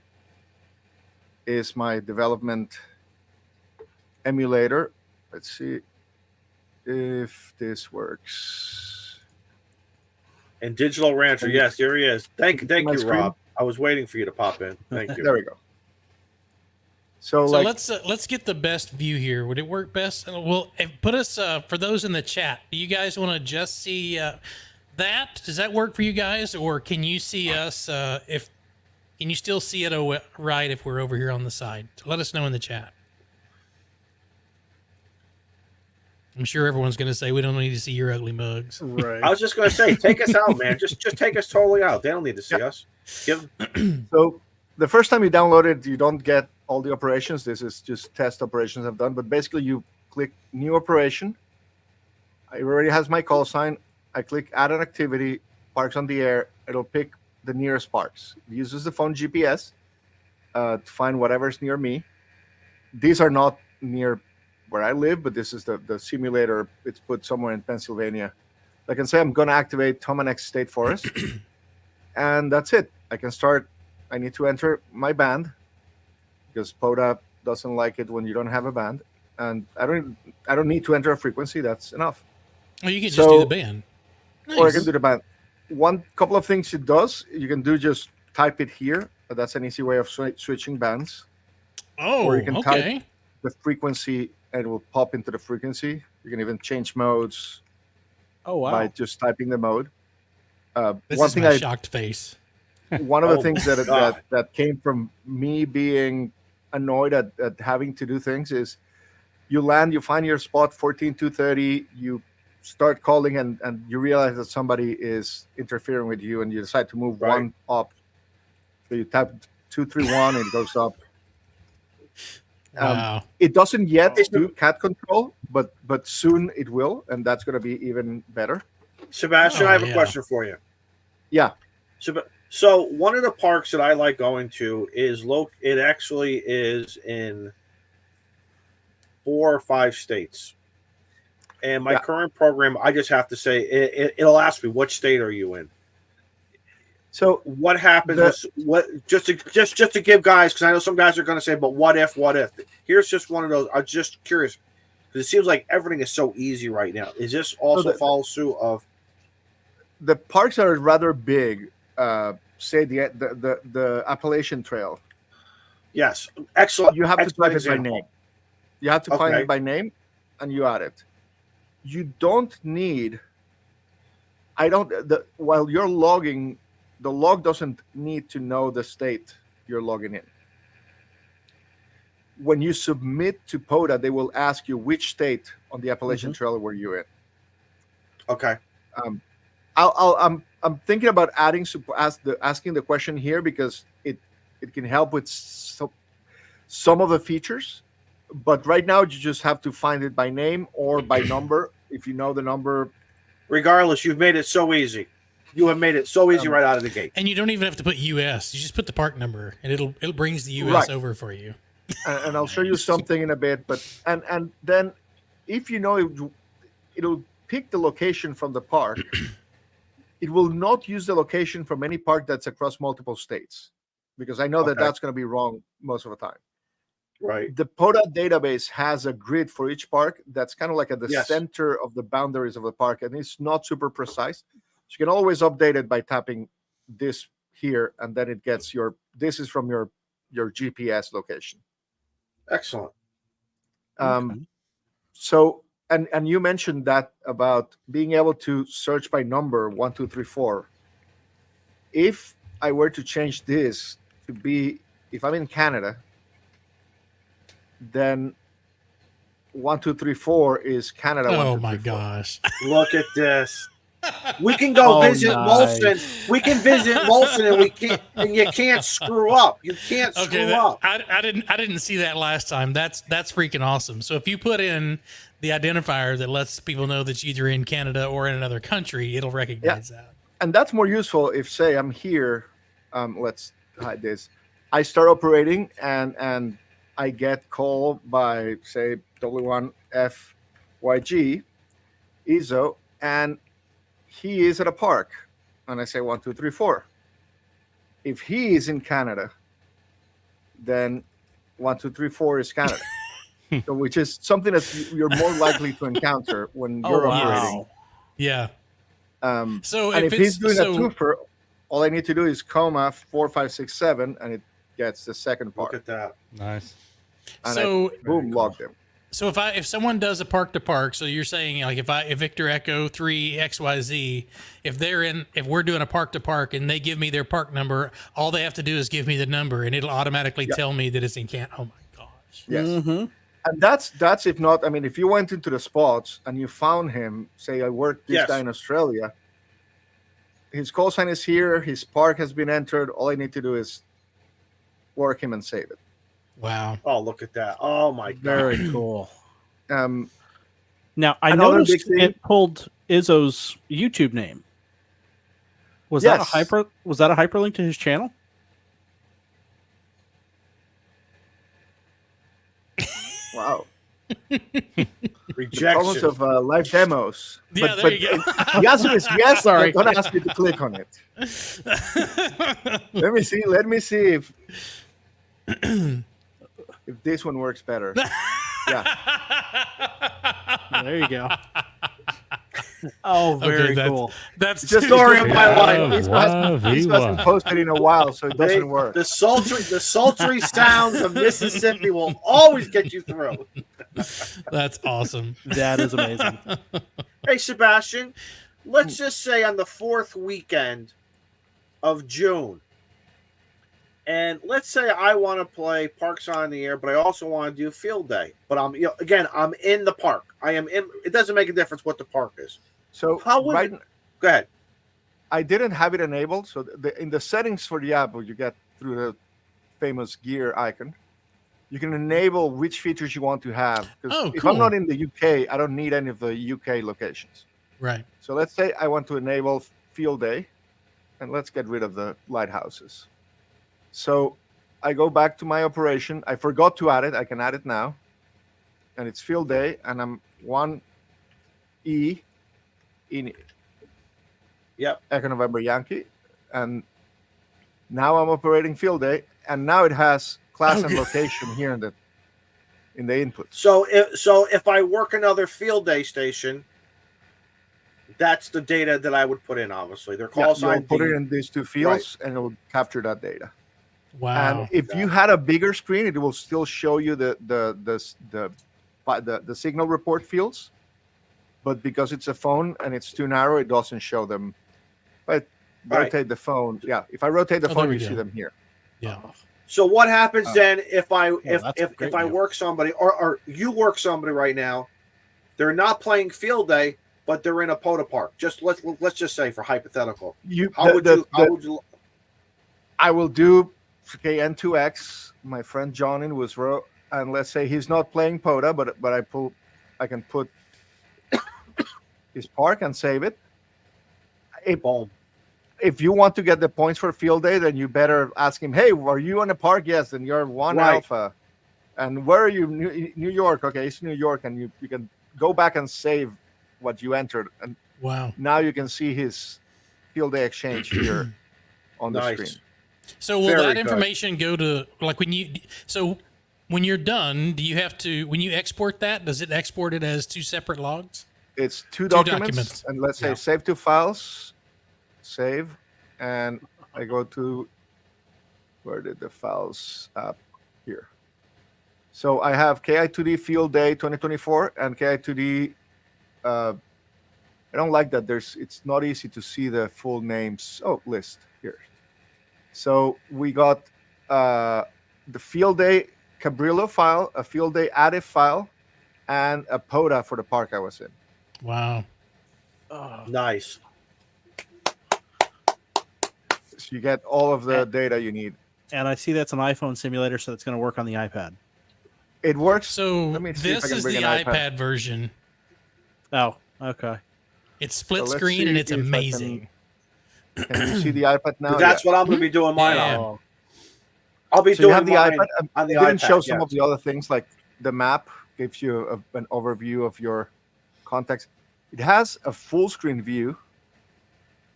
is my development emulator. Let's see if this works. And Digital Rancher, yes, here he is. Thank you, Rob. I was waiting for you to pop in. Thank you. There we go. So let's get the best view here. Would it work best? Well, put us for those in the chat. Do you guys want to just see that? Does that work for you guys, or can you see us? Can you still see it right if we're over here on the side? So let us know in the chat. I'm sure everyone's going to say we don't need to see your ugly mugs. Right. I was just going to say, take us out, man. Just take us totally out. They don't need to see us. Yep. So the first time you download it, you don't get all the operations. This is just test operations I've done. But basically, you click new operation. It already has my call sign. I click add an activity, parks on the air. It'll pick the nearest parks. It uses the phone GPS to find whatever's near me. These are not near where I live, but this is the simulator. It's put somewhere in Pennsylvania. I can say I'm going to activate Tomanex State Forest, and that's it. I can start. I need to enter my band because POTA doesn't like it when you don't have a band, and I don't need to enter a frequency. That's enough. Oh, you can just do the band. Nice. Or I can do the band. One couple of things it does, you can do just type it here. That's an easy way of switching bands. Oh, or you can okay. type the frequency and it will pop into the frequency. You can even change modes. Oh, wow. By just typing the mode. This one is thing my shocked face. One of the things that came from me being annoyed at having to do things is you land, you find your spot 14-230, you start calling and you realize that somebody is interfering with you and you decide to move one up. So you tap 231 and it goes up. Wow. It doesn't yet do cat control, but soon it will, and that's going to be even better. Sebastian, I have a question for you. Yeah. So one of the parks that I like going to is it actually is in 4 or 5 states. And my current program, I just have to say, it'll ask me, what state are you in? So what happens? Just to give guys, because I know some guys are going to say, but what if? Here's just one of those. I'm just curious because it seems like everything is so easy right now. Is this also follow suit of? The parks are rather big. Say the Appalachian Trail. Yes, excellent. You have to type it by name. You have to find it by name, and you add it. You don't need. While you're logging, the log doesn't need to know the state you're logging in. When you submit to POTA, they will ask you which state on the Appalachian Trail were you in. Okay. I'm thinking about asking the question here because it can help with some of the features. But right now, you just have to find it by name or by number. If you know the number. Regardless, you've made it so easy. You have made it so easy right out of the gate. And you don't even have to put US. You just put the park number, and it brings the US over for you. And I'll show you something in a bit. But and then, if you know it'll pick the location from the park. It will not use the location from any park that's across multiple states, because I know that that's going to be wrong most of the time. Right. The POTA database has a grid for each park that's kind of like at the center of the boundaries of the park, and it's not super precise. So you can always update it by tapping this here, and then it gets this is from your GPS location. Excellent. So, and you mentioned that about being able to search by number 1, 2, 3, 4. If I were to change this to be, if I'm in Canada, then 1, 2, 3, 4 is Canada. Oh 1, 2, 3, my 4. gosh! Look at this. We can go visit Molson. We can visit Molson, and we can't. And you can't screw up. You can't screw up. I didn't see that last time. That's freaking awesome. So if you put in the identifier that lets people know that you're either in Canada or in another country, it'll recognize that. And that's more useful if, say, I'm here. Let's hide this. I start operating, and I get called by, say, W1FYG, ISO, and he is at a park. And I say 1, 2, 3, 4. If he is in Canada, then 1, 2, 3, 4 is Canada. So, which is something that you're more likely to encounter when you're operating. Yeah. So if he's doing a twofer, all I need to do is comma 4, 5, 6, 7, and it gets the second part. Look at that. Nice. And so boom, logged him. So if someone does a park to park, so you're saying like if Victor Echo 3 XYZ, if we're doing a park to park and they give me their park number, all they have to do is give me the number and it'll automatically tell me that it's in Canada. Oh my gosh. Yes. And that's if not, I mean, if you went into the spots and you found him, say I worked this guy in Australia, his call sign is here. His park has been entered. All I need to do is work him and save it. Wow. Oh, look at that. Oh, my God. Very cool. Another Now, I big noticed thing- it pulled Izzo's YouTube name. Was that a hyperlink to his channel? Wow. Rejection. Almost of live demos. Yeah, there you go. The answer is yes. Sorry. Don't ask me to click on it. Let me see. Let me see if this one works better. Yeah. There you go. Oh, very cool. That's Just too story cool. of my life. This hasn't posted in a while, so it doesn't work. The sultry sounds of Mississippi will always get you through. That's awesome. That is amazing. Hey, Sebastian, let's just say on the 4th weekend of June, and let's say I want to play Parks on the Air, but I also want to do Field Day. But I'm in the park. I am in. It doesn't make a difference what the park is. So How would go ahead. I didn't have it enabled. So in the settings for the app, you get through the famous gear icon, you can enable which features you want to have. Because if I'm not in the UK, I don't need any of the UK locations. Right. So let's say I want to enable Field Day, and let's get rid of the lighthouses. So I go back to my operation. I forgot to add it. I can add it now. And it's Field Day, and I'm 1E in Echo November Yankee. And now I'm operating Field Day, and now it has class and location here in the input. So if I work another Field Day station, that's the data that I would put in. Obviously, their call sign. Put it in these two fields, and it will capture that data. Wow. And if you had a bigger screen, it will still show you the signal report fields. But because it's a phone and it's too narrow, it doesn't show them. But rotate the phone. Yeah, if I rotate the phone, you see them here. Yeah. So what happens then if I I work somebody or you work somebody right now, they're not playing Field Day, but they're in a POTA park. Let's just say for hypothetical. How would you? I will do N2X. My friend John in Wisro, and let's say he's not playing POTA, but I can put his park and save it. If you want to get the points for Field Day, then you better ask him, hey, are you on a park? Yes, then you're 1 alpha. And where are you? New York. Okay, it's New York, and you can go back and save what you entered. And now you can see his Field Day exchange here on the screen. So will that information go to when you're done, do you have to, when you export that, does it export it as 2 separate logs? It's two documents. And let's say save to files, save, and I go to, where did the files app here? So I have KI2D Field Day 2024 and KI2D. I don't like that. It's not easy to see the full names. List here. So we got the Field Day Cabrillo file, a Field Day Adif file, and a POTA for the park I was in. Wow. Nice. So you get all of the data you need. And I see that's an iPhone simulator, so it's going to work on the iPad. It works. So this is the iPad version. Oh, okay. It's split screen, and it's amazing. Can you see the iPad now? That's what I'm going to be doing mine on. I'll be doing the mine iPad. on the iPad. Didn't iPad, show some of the other things, like the map gives you an overview of your context. It has a full screen view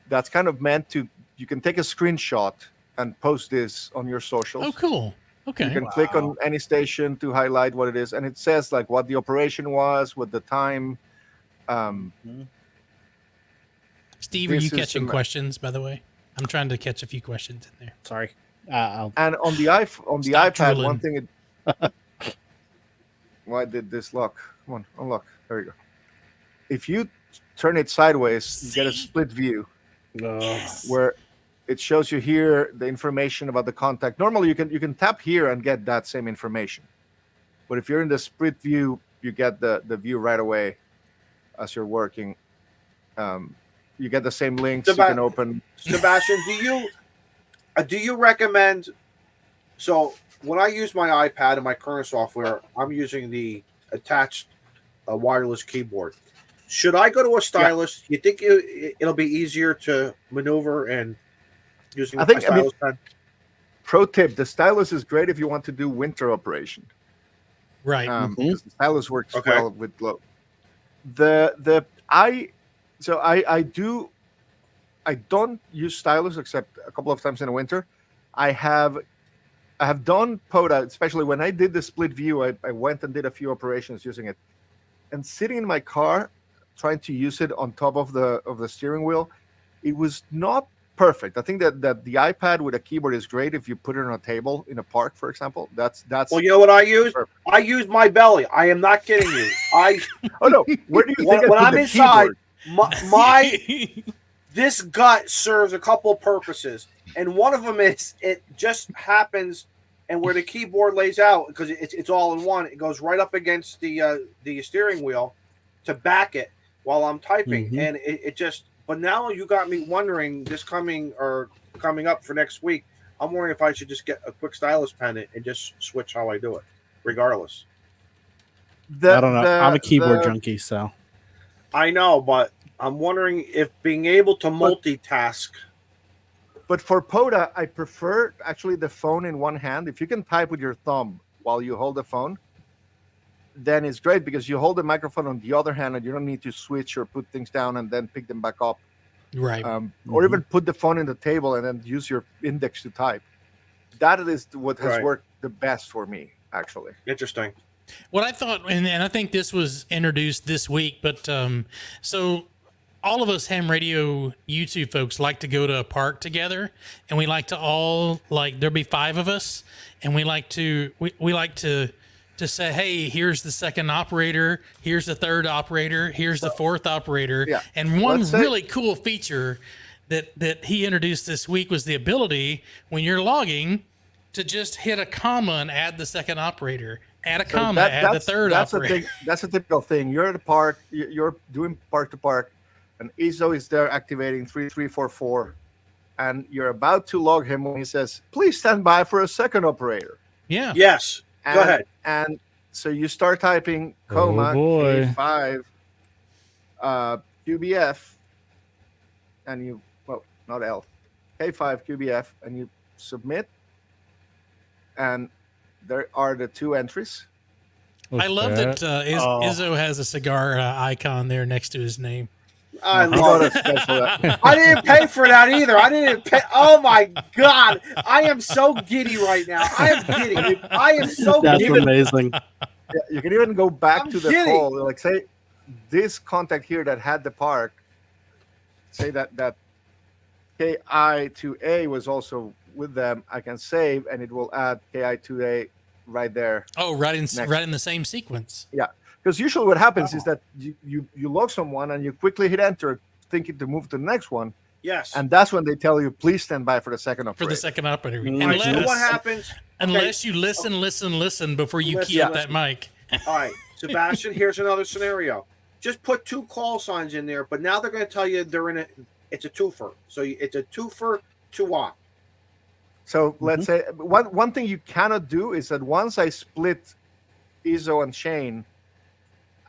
that's kind of meant to, you can take a screenshot and post this on your socials. Oh, cool. Okay. You can click on any station to highlight what it is, and it says like what the operation was, what the time. Steve, are you catching questions, by the way? I'm trying to catch a few questions in there. Sorry. And on the iPad, drilling. one thing. Why did this lock? Come on, unlock. There you go. If you turn it sideways, you get a split view where it shows you here the information about the contact. Normally, you can tap here and get that same information, but if you're in the split view, you get the view right away as you're working. you get the same links. You can open. Sebastian, do you recommend? So when I use my iPad and my current software, I'm using the attached wireless keyboard. Should I go to a stylus? You think it'll be easier to maneuver and using a stylus pen? Pro tip: the stylus is great if you want to do winter operation. Right. Because the stylus works well with glow. I don't use stylus except a couple of times in the winter. I have done POTA, especially when I did the split view. I went and did a few operations using it, and sitting in my car trying to use it on top of the steering wheel, it was not perfect. I think that the iPad with a keyboard is great if you put it on a table in a park, for example. That's well, you know what I use? Perfect. I use my belly. I am not kidding you. Oh no, where do you think when I'm inside, this gut serves a couple purposes, and one of them is it just happens, and where the keyboard lays out, because it's all in one, it goes right up against the steering wheel to back it while I'm typing, and it just. But now you got me wondering, this coming up for next week, I'm wondering if I should just get a quick stylus pen and just switch how I do it, regardless. I don't know. I'm a keyboard junkie, so. I know, but I'm wondering if being able to multitask. But for POTA, I prefer actually the phone in one hand. If you can type with your thumb while you hold the phone, then it's great because you hold the microphone on the other hand and you don't need to switch or put things down and then pick them back up. Right. Or even put the phone in the table and then use your index to type. That is what has worked the best for me, actually. Interesting. What I thought, and I think this was introduced this week, but so all of us ham radio YouTube folks like to go to a park together, and we like to all, like, there'll be 5 of us, and we like to say, hey, here's the second operator, here's the third operator, here's the fourth operator. Yeah. And one really cool feature that he introduced this week was the ability, when you're logging, to just hit a comma and add the second operator, add a comma, add the third operator. That's a typical thing. You're at a park, you're doing park to park, and ISO is there activating 3344, and you're about to log him when he says, please stand by for a second operator. Yeah. Yes. Go ahead. And so you start typing comma K5 QBF, and you, well, not L, K5 QBF, and you submit, and there are the 2 entries. I love that Izzo has a cigar icon there next to his name. I love it. I didn't pay for that either. I didn't pay. Oh my God. I am so giddy right now. I am giddy. I am so giddy. That's amazing. Yeah, you can even go back to the call. Like, say this contact here that had the park, say that KI2A was also with them. I can save and it will add KI2A right there. Oh, right in the same sequence. Yeah. Because usually what happens is that you log someone and you quickly hit enter, thinking to move to the next one. Yes. And that's when they tell you, please stand by for the second operator. For the second operator. So what happens? Unless you listen before you key up that mic. All right. Sebastian, here's another scenario. Just put 2 call signs in there, but now they're going to tell you it's a twofer. So it's a twofer, 2-op. So let's say one thing you cannot do is that once I split ISO and Shane,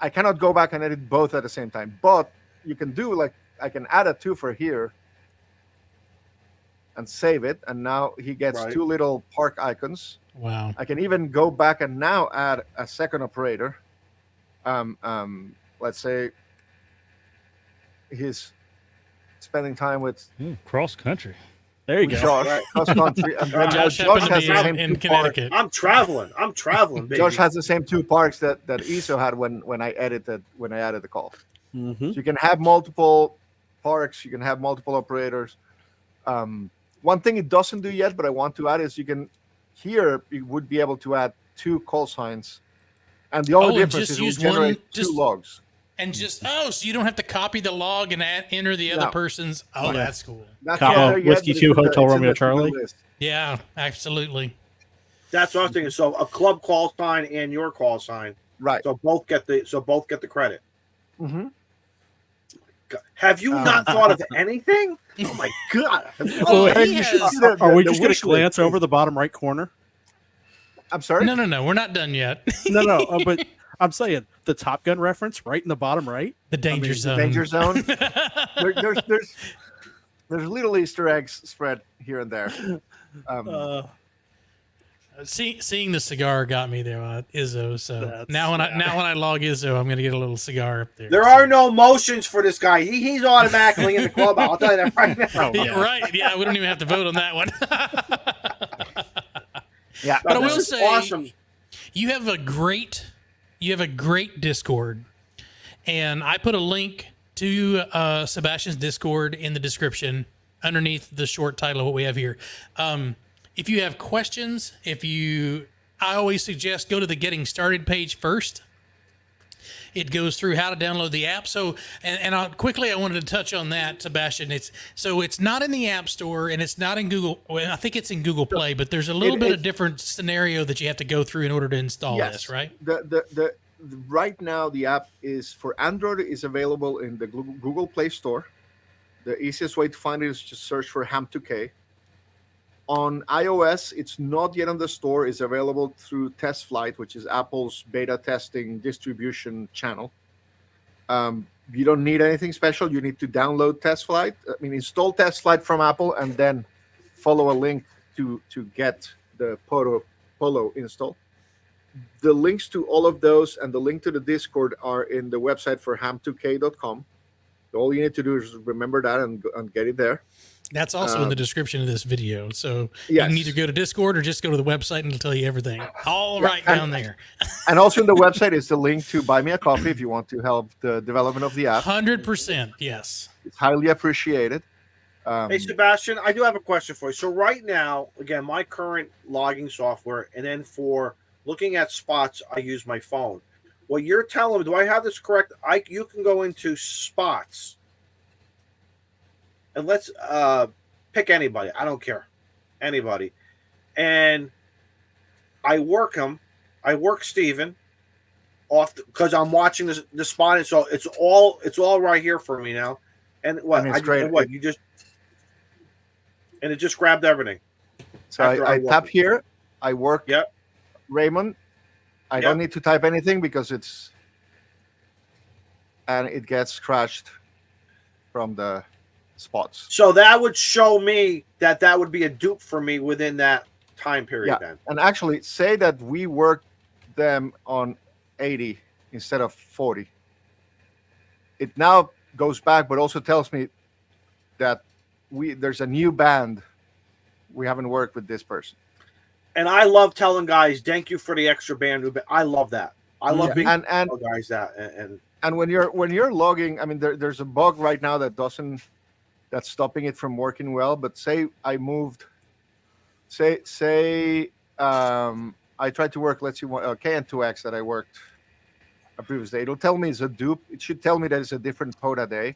I cannot go back and edit both at the same time. But you can do, like, I can add a twofer here and save it. And now he gets 2 little park icons. Wow. I can even go back and now add a second operator. Let's say he's spending time with cross country. There you go. Josh, cross country. And then Josh has the same in Connecticut. I'm traveling, baby. Josh has the same 2 parks that ISO had when I added the call. So you can have multiple parks, you can have multiple operators. One thing it doesn't do yet, but I want to add is you would be able to add 2 call signs, and the only difference is you generate 2 logs. And so you don't have to copy the log and enter the other person's. Oh, that's cool. Whiskey 2 Hotel Romeo Charlie. Yeah, absolutely. That's what I was thinking. So a club call sign and your call sign. Right. So both get the credit. Have you not thought of anything? Oh my god! Are we just going to glance over the bottom right corner? I'm sorry. No. We're not done yet. No. But I'm saying the Top Gun reference right in the bottom right. The danger zone. The danger zone. There's little Easter eggs spread here and there. Seeing the cigar got me there on Izzo. So now when I log Izzo, I'm gonna get a little cigar up there. There are no motions for this guy. He's automatically in the club. I'll tell you that right now. Yeah, right. Yeah, we don't even have to vote on that one. Yeah, but I will say, awesome. You have a great Discord, and I put a link to Sebastian's Discord in the description underneath the short title of what we have here. If you have questions, I always suggest go to the Getting Started page first. It goes through how to download the app. So, and I wanted to touch on that, Sebastian. It's not in the App Store and it's not in Google. Well, I think it's in Google Play, but there's a little bit of different scenario that you have to go through in order to install this, right? Right now the app is for Android is available in the Google Play Store. The easiest way to find it is just search for Ham2k. On iOS, it's not yet on the store. It's available through Test Flight, which is Apple's beta testing distribution channel. You don't need anything special. You need to download Test Flight. Install Test Flight from Apple, and then follow a link to get the PoLo install. The links to all of those and the link to the Discord are in the website for ham2k.com. All you need to do is remember that and get it there. That's also in the description of this video. So you can either go to Discord or just go to the website and it'll tell you everything. All right down there. And also in the website is the link to buy me a coffee if you want to help the development of the app. 100%, yes. It's highly appreciated. Hey, Sebastian, I do have a question for you. So right now, again, my current logging software, and then for looking at spots, I use my phone. What you're telling me, do I have this correct? You can go into spots. And let's pick anybody. I don't care. Anybody. And I work him. I work Steven off because I'm watching the spot. And so it's all right here for me now. And what? And it just grabbed everything. So I tap here. I work Raymond. I don't need to type anything because it gets crashed from the spots. So that would show me that would be a dupe for me within that time period then. And actually say that we work them on 80 instead of 40. It now goes back, but also tells me that there's a new band. We haven't worked with this person. And I love telling guys, thank you for the extra band. I love that. I love being and guys that and when you're logging, there's a bug right now that's stopping it from working well. But say I moved, I tried to work, let's see, KN2X that I worked a previous day. It'll tell me it's a dupe. It should tell me that it's a different POTA day.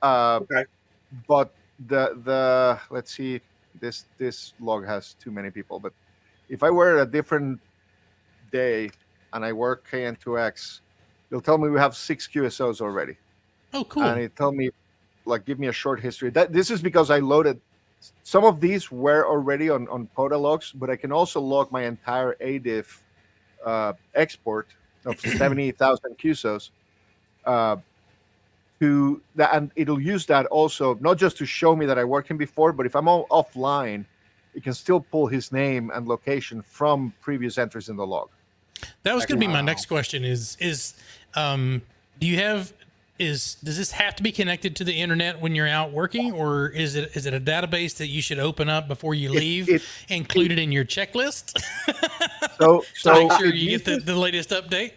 Okay. But the let's see, this log has too many people. But if I were at a different day and I work KN2X, it'll tell me we have 6 QSOs already. Oh, cool. And it tell me, give me a short history. This is because I loaded some of these were already on POTA logs, but I can also log my entire ADIF export of 70,000 QSOs and it'll use that also, not just to show me that I worked him before, but if I'm all offline, it can still pull his name and location from previous entries in the log. That was going to be my next question does this have to be connected to the internet when you're out working, or is it a database that you should open up before you leave, include it in your checklist? so make sure you get the latest update?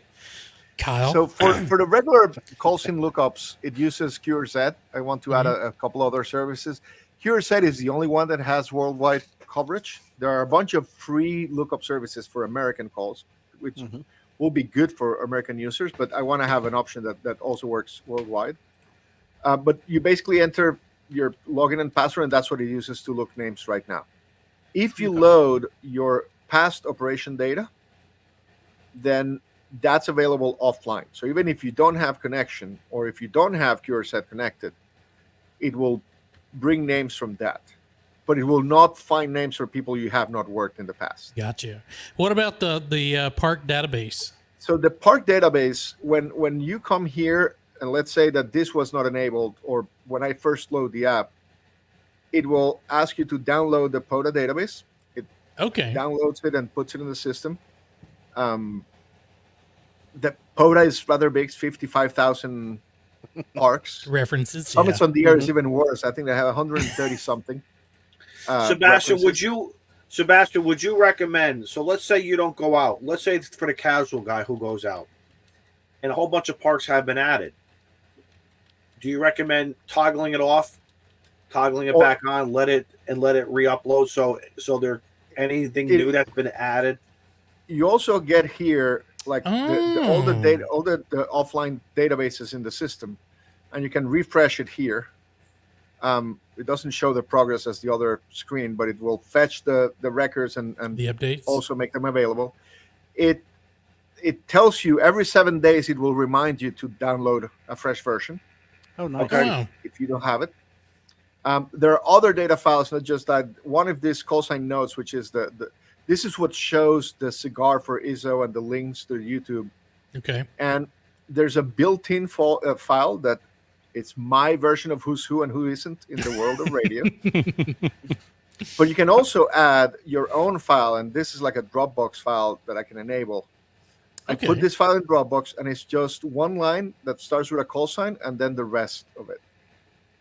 Kyle? So for the regular calls in lookups, it uses QRZ. I want to add a couple other services. QRZ is the only one that has worldwide coverage. There are a bunch of free lookup services for American calls, which will be good for American users, but I want to have an option that also works worldwide. But you basically enter your login and password, and that's what it uses to look names right now. If you load your past operation data, then that's available offline. So even if you don't have connection, or if you don't have QRZ connected, it will bring names from that, but it will not find names for people you have not worked in the past. Gotcha. What about the park database? So the park database, when you come here, and let's say that this was not enabled, or when I first load the app, it will ask you to download the POTA database. It downloads it and puts it in the system. The POTA is rather big, 55,000 parks. References. Summits on the air is even worse. I think they have 130 something. Sebastian, would you recommend? So let's say you don't go out. Let's say it's for the casual guy who goes out, and a whole bunch of parks have been added. Do you recommend toggling it off, toggling it back on, let it re-upload so there anything new that's been added? You also get here like all the data, all the offline databases in the system, and you can refresh it here. It doesn't show the progress as the other screen, but it will fetch the records and the updates, also make them available. It tells you every 7 days it will remind you to download a fresh version. Oh, nice. Okay, wow. if you don't have it. There are other data files, not just that. One of these call sign notes, which is this is what shows the cigar for ISO and the links to YouTube. Okay. And there's a built-in file that it's my version of who's who and who isn't in the world of radio. But you can also add your own file, and this is like a Dropbox file that I can enable. Okay. I put this file in Dropbox, and it's just one line that starts with a call sign and then the rest of it.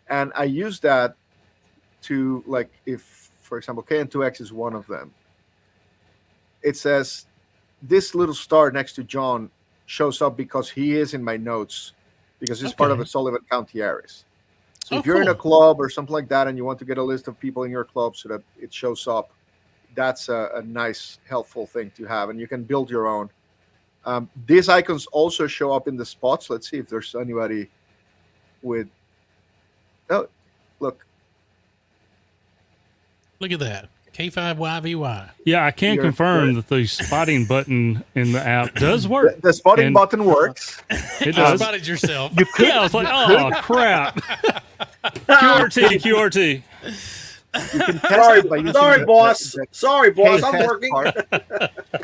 And I use that to, like, if, for example, KN2X is one of them. It says this little star next to John shows up because he is in my notes, because he's part of the Sullivan County Aries. So if you're in a club or something like that and you want to get a list of people in your club so that it shows up, that's a nice, helpful thing to have. And you can build your own. These icons also show up in the spots. Let's see if there's anybody with... Oh, look. Look at that. K5YVY. Yeah, I can confirm that the spotting button in the app does work. The spotting button works. It does. You spotted yourself. Yeah, I was like, oh, crap. QRT. Sorry, boss. I'm working.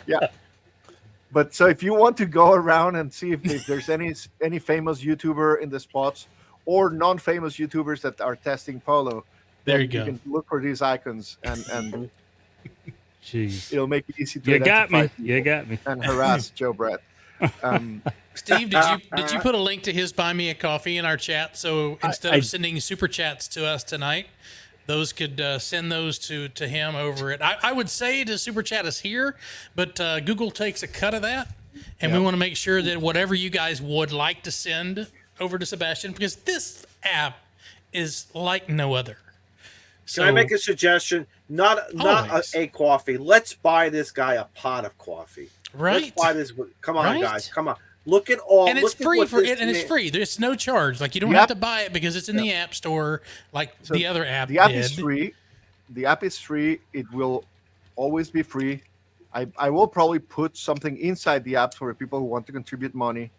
Yeah. But so if you want to go around and see if there's any famous YouTuber in the spots or non-famous YouTubers that are testing PoLo, there you go. You can look for these icons and jeez, it'll make it easy to You got me and harass Joe Brett. Steve, did you put a link to his Buy Me a Coffee in our chat? So instead of sending super chats to us tonight, those could send those to him over at. I would say to super chat us here, but Google takes a cut of that, and we want to make sure that whatever you guys would like to send over to Sebastian, because this app is like no other. So, can I make a suggestion? Not a coffee. Let's buy this guy a pot of coffee. Right. Let's buy this. Come on, guys. Come on. Look at all. And it's free it's free. There's no charge. Like you don't have to buy it because it's in the App Store, like the other app. The app is free. The app is free. It will always be free. I will probably put something inside the app for people who want to contribute money.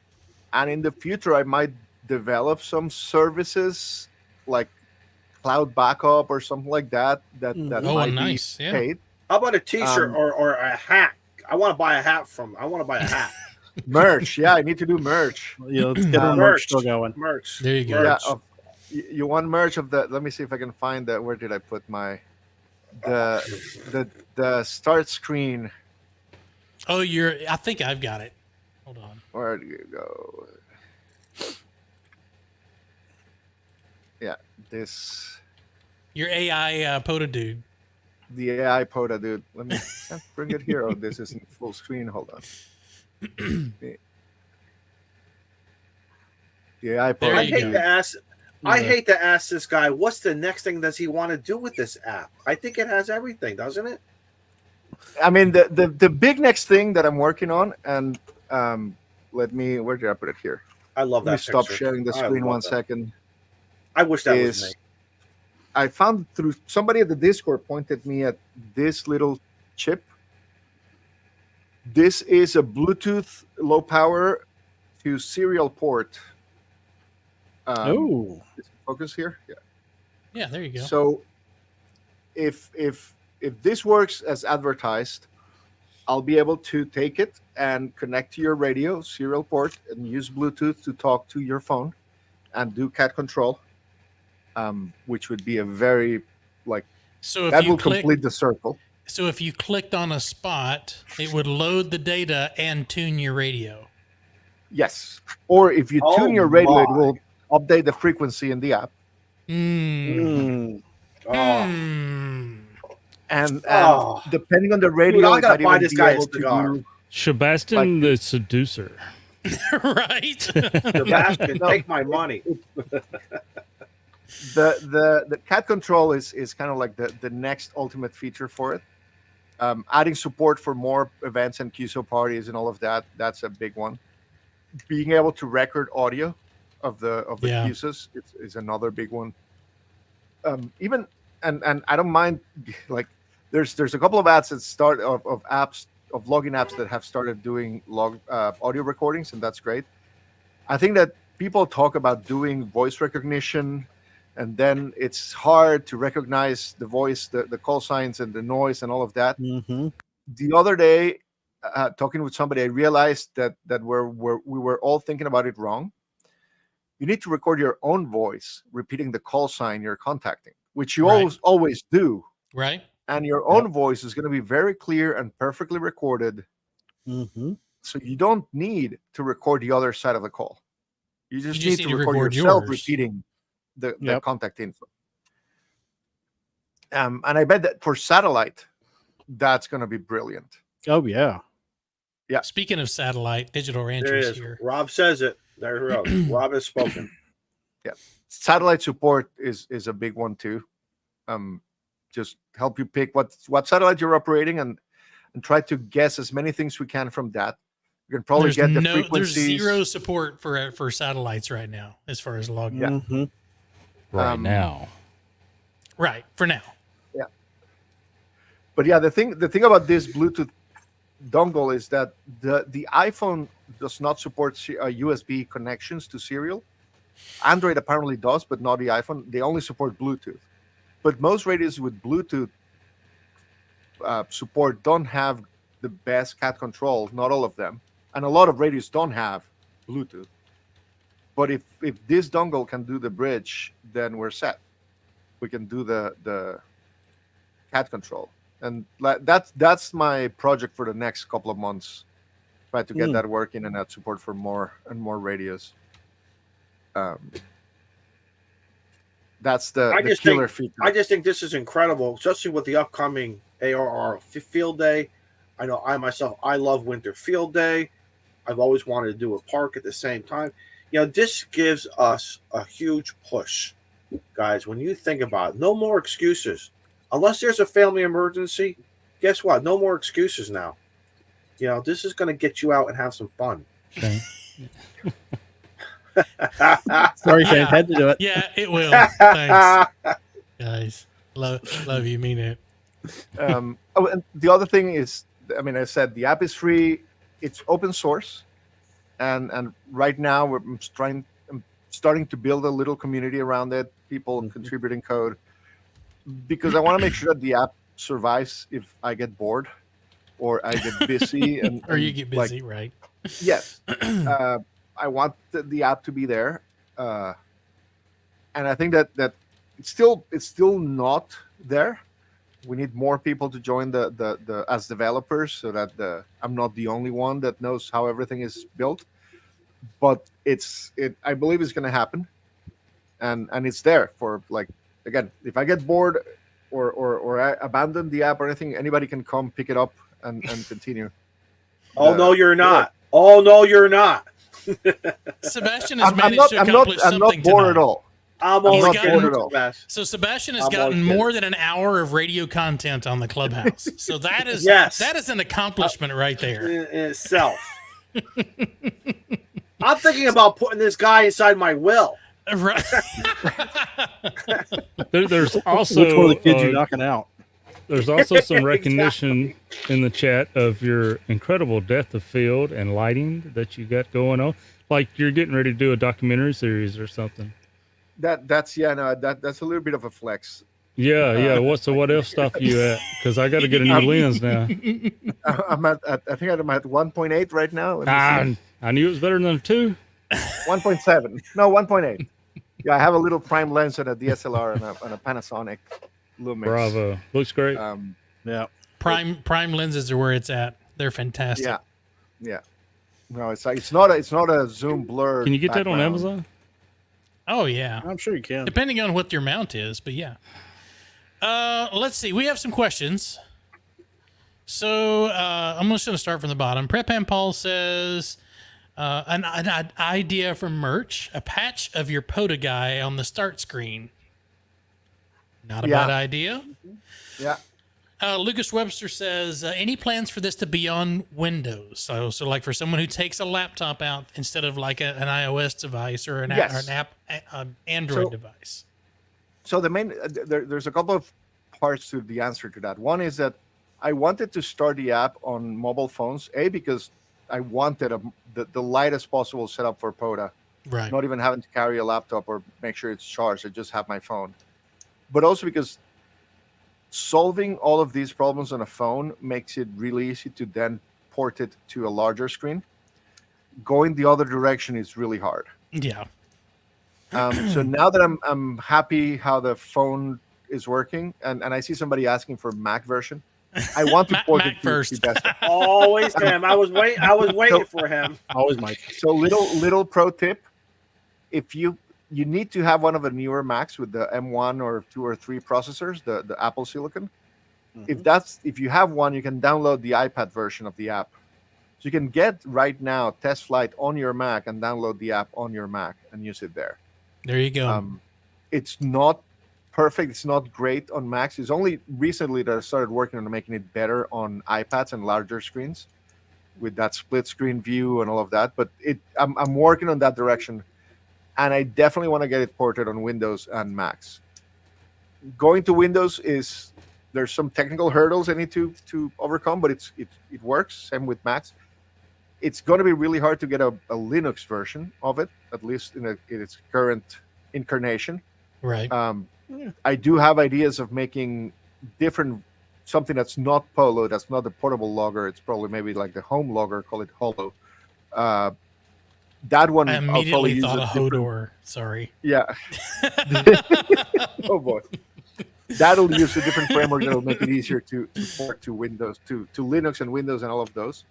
And in the future, I might develop some services like cloud backup or something like that might be paid. How about a T-shirt or a hat? I want to buy a hat. Merch. Yeah, I need to do merch. Let's get our merch still going. Merch. There you go. Yeah, you want merch of the? Let me see if I can find that. Where did I put the start screen? Oh, I think I've got it. Hold on. Where do you go? Yeah, this. Your AI POTA dude. The AI POTA dude. Let me bring it here. Oh, this isn't full screen. Hold on. The AI POTA. I hate to ask this guy, what's the next thing does he want to do with this app? I think it has everything, doesn't it? I mean, the big next thing that I'm working on, and where did I put it here? I love that. Let me stop sharing the screen 1 second. I wish that was me. I found through somebody at the Discord pointed me at this little chip. This is a Bluetooth low power to serial port. Focus here. Yeah. Yeah, there you go. So if this works as advertised, I'll be able to take it and connect to your radio serial port and use Bluetooth to talk to your phone and do cat control, which would be a very that will complete the circle. So if you clicked on a spot, it would load the data and tune your radio. Yes. Or if you tune your radio, it will update the frequency in the app. Mm. And depending on the radio, I gotta buy this guy a cigar. Sebastian the seducer. Right? Sebastian, take my money. The cat control is kind of like the next ultimate feature for it. Adding support for more events and QSO parties and all of that, that's a big one. Being able to record audio of the QSOs is another big one. Even and I don't mind, like there's a couple of apps that start of apps of login apps that have started doing audio recordings, and that's great. I think that people talk about doing voice recognition, and then it's hard to recognize the voice, the call signs, and the noise, and all of that. Mm-hmm. The other day, talking with somebody, I realized that we were all thinking about it wrong. You need to record your own voice, repeating the call sign you're contacting, which you always do. Right. And your own voice is going to be very clear and perfectly recorded. Mm-hmm. So you don't need to record the other side of the call. You just need to record yourself repeating the contact info. And I bet that for satellite, that's going to be brilliant. Oh, yeah. Yeah. Speaking of satellite, Digital Ranchers here. Rob says it. There he goes. Rob has spoken. Yeah. Satellite support is a big one too. Just help you pick what satellite you're operating and try to guess as many things we can from that. You can probably get the frequencies. There's zero support for satellites right now as far as logging. Yeah. Mm-hmm. Right now. Right, for now. Yeah. But yeah, the thing about this Bluetooth dongle is that the iPhone does not support USB connections to serial. Android apparently does, but not the iPhone. They only support Bluetooth. But most radios with Bluetooth support don't have the best cat control, not all of them. And a lot of radios don't have Bluetooth. But if this dongle can do the bridge, then we're set. We can do the cat control. And that's my project for the next couple of months. Try to get that working and add support for more and more radios. That's the killer feature. I just think this is incredible, especially with the upcoming ARR Field Day. I know I love Winter Field Day. I've always wanted to do a park at the same time. This gives us a huge push, guys. When you think about it, no more excuses. Unless there's a family emergency, guess what? No more excuses now. This is going to get you out and have some fun. Okay. Sorry, Shane, had to do it. Yeah, it will. Thanks, guys. Love you, mean it. And the other thing is, I said the app is free. It's open source, and right now I'm starting to build a little community around it. People contributing code, because I want to make sure that the app survives if I get bored or I get busy, or you get busy, right? Yes. I want the app to be there, and I think that it's still not there. We need more people to join the as developers, so that I'm not the only one that knows how everything is built. But I believe it's going to happen, and it's there for, like, again, if I get bored or I abandon the app or anything, anybody can come pick it up and continue. Oh no, you're not. Oh no, you're not. Sebastian has managed to accomplish something tonight. I'm not bored at all. I'm not bored at all. So Sebastian has gotten more than an hour of radio content on the Clubhouse. So that is that is an accomplishment right there in itself. I'm thinking about putting this guy inside my will. Right. There's also which one of the kids you're knocking out. There's also some recognition in the chat of your incredible depth of field and lighting that you got going on. Like you're getting ready to do a documentary series or something. That's a little bit of a flex. Yeah. What else stuff are you at? Because I got to get a new lens now. I think I'm at 1.8 right now. I knew it was better than a 2. 1.7. No, 1.8. Yeah, I have a little prime lens and a DSLR and a Panasonic Lumix. Bravo, looks great. Yeah, prime lenses are where it's at. They're fantastic. Yeah. No, it's not a zoom blur. Can you get background. that on Amazon? Oh yeah, I'm sure you can. Depending on what your mount is, but yeah. Let's see. We have some questions. So I'm just going to start from the bottom. Prep and Paul says, an idea for merch: a patch of your POTA guy on the start screen. Not a bad idea. Yeah. Lucas Webster says, any plans for this to be on Windows? So like for someone who takes a laptop out instead of like an iOS device or an Android device. So the main there's a couple of parts to the answer to that. One is that I wanted to start the app on mobile phones, because I wanted the lightest possible setup for POTA. Right. Not even having to carry a laptop or make sure it's charged. I just have my phone. But also because solving all of these problems on a phone makes it really easy to then port it to a larger screen. Going the other direction is really hard. Yeah. So now that I'm happy how the phone is working, and I see somebody asking for Mac version, I want to port Mac it first. to desktop. Always him. I was waiting for him. Always Mike. So little pro tip: if you need to have one of the newer Macs with the M1 or 2 or 3 processors, the Apple Silicon. Mm-hmm. If you have one, you can download the iPad version of the app. So you can get right now Test Flight on your Mac and download the app on your Mac and use it there. There you go. It's not perfect. It's not great on Macs. It's only recently that I started working on making it better on iPads and larger screens with that split screen view and all of that. But I'm working on that direction. And I definitely want to get it ported on Windows and Macs. Going to Windows there's some technical hurdles I need to overcome, but it works. Same with Macs. It's going to be really hard to get a Linux version of it, at least in its current incarnation. Right. I do have ideas of making something that's not PoLo, that's not the portable logger. It's probably maybe like the home logger, call it Holo. That one I immediately thought of different... Hodor. Sorry. Yeah. Oh boy. That'll use a different framework that'll make it easier to port to Windows, to Linux and Windows and all of those.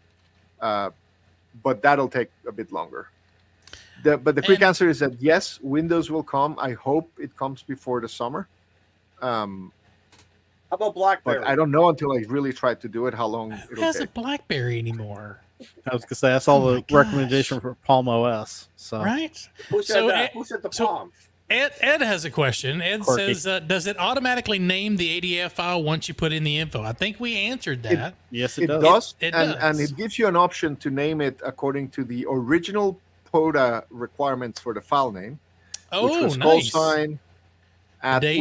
But that'll take a bit longer. But the quick answer is that yes, Windows will come. I hope it comes before the summer. How about BlackBerry? But I don't know until I really try to do it how long Who it'll has take. a BlackBerry anymore? I was gonna say I saw the recommendation for Palm OS. So Right. Who said that? Who said the Palm? Ed has a question. Ed Quirky. says, does it automatically name the ADF file once you put in the info? I think we answered that. yes, It does. does, It and does. it gives you an option to name it according to the original POTA requirements for the file name, which Oh, was nice. call sign, Date.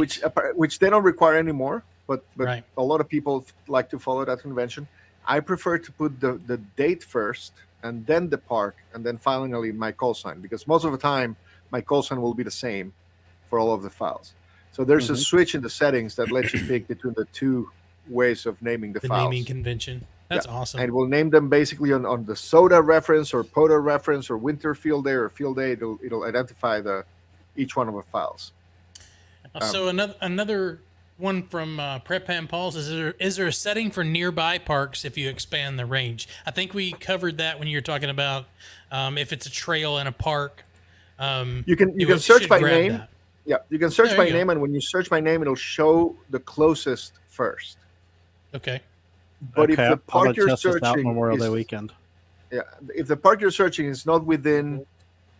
which they don't require anymore, but Right. a lot of people like to follow that convention. I prefer to put the date first, and then the park, and then finally my call sign, because most of the time my call sign will be the same for all of the files. So there's a switch in the settings that lets you pick between the two ways of naming the files. Naming convention. That's awesome. And we'll name them basically on the SOTA reference or POTA reference or winter field day or field day. It'll identify each one of the files. So another one from Prep and Paul's is there a setting for nearby parks if you expand the range? I think we covered that when you were talking about if it's a trail in a park. You can search by name. That. Yeah, you can search There by you go. name, and when you search by name, it'll show the closest first. Okay. But okay, if the park I'll you're test this out searching Memorial is, Day weekend. yeah, if the park you're searching is not within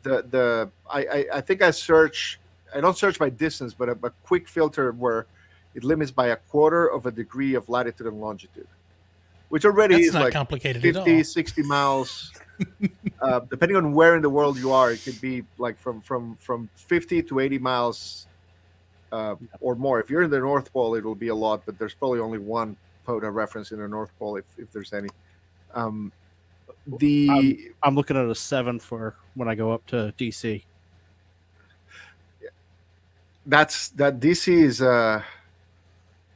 I think I don't search by distance, but a quick filter where it limits by 1/4 of a degree of latitude and longitude, which already That's is not like complicated at 50, all. 60 miles. Depending on where in the world you are, it could be like from 50 to 80 miles or more. If you're in the North Pole, it will be a lot, but there's probably only one POTA reference in the North Pole, if there's any. I'm looking at a 7 for when I go up to DC. That DC is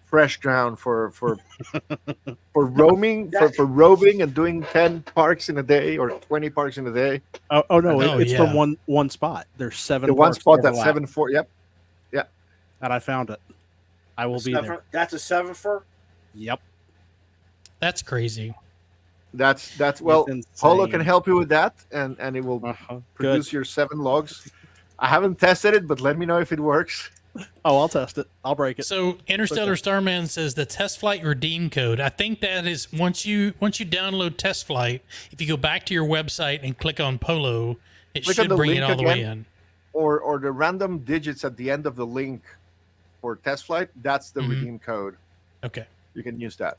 fresh ground for roaming, for roving and doing 10 parks in a day or 20 parks in a day. Oh no, it's from one spot. There's 7. The one spot that's 7-4. Yep. Yeah. And I found it. I will be there. That's a 7 for. Yep. That's crazy. That's well, PoLo can help you with that, and it will produce your 7 logs. I haven't tested it, but let me know if it works. Oh, I'll test it. I'll break it. So Interstellar Starman says the test flight redeem code. I think that is once you download test flight, if you go back to your website and click on PoLo, it should bring it all the way in. Or the random digits at the end of the link for test flight, that's the redeem code. Okay. You can use that.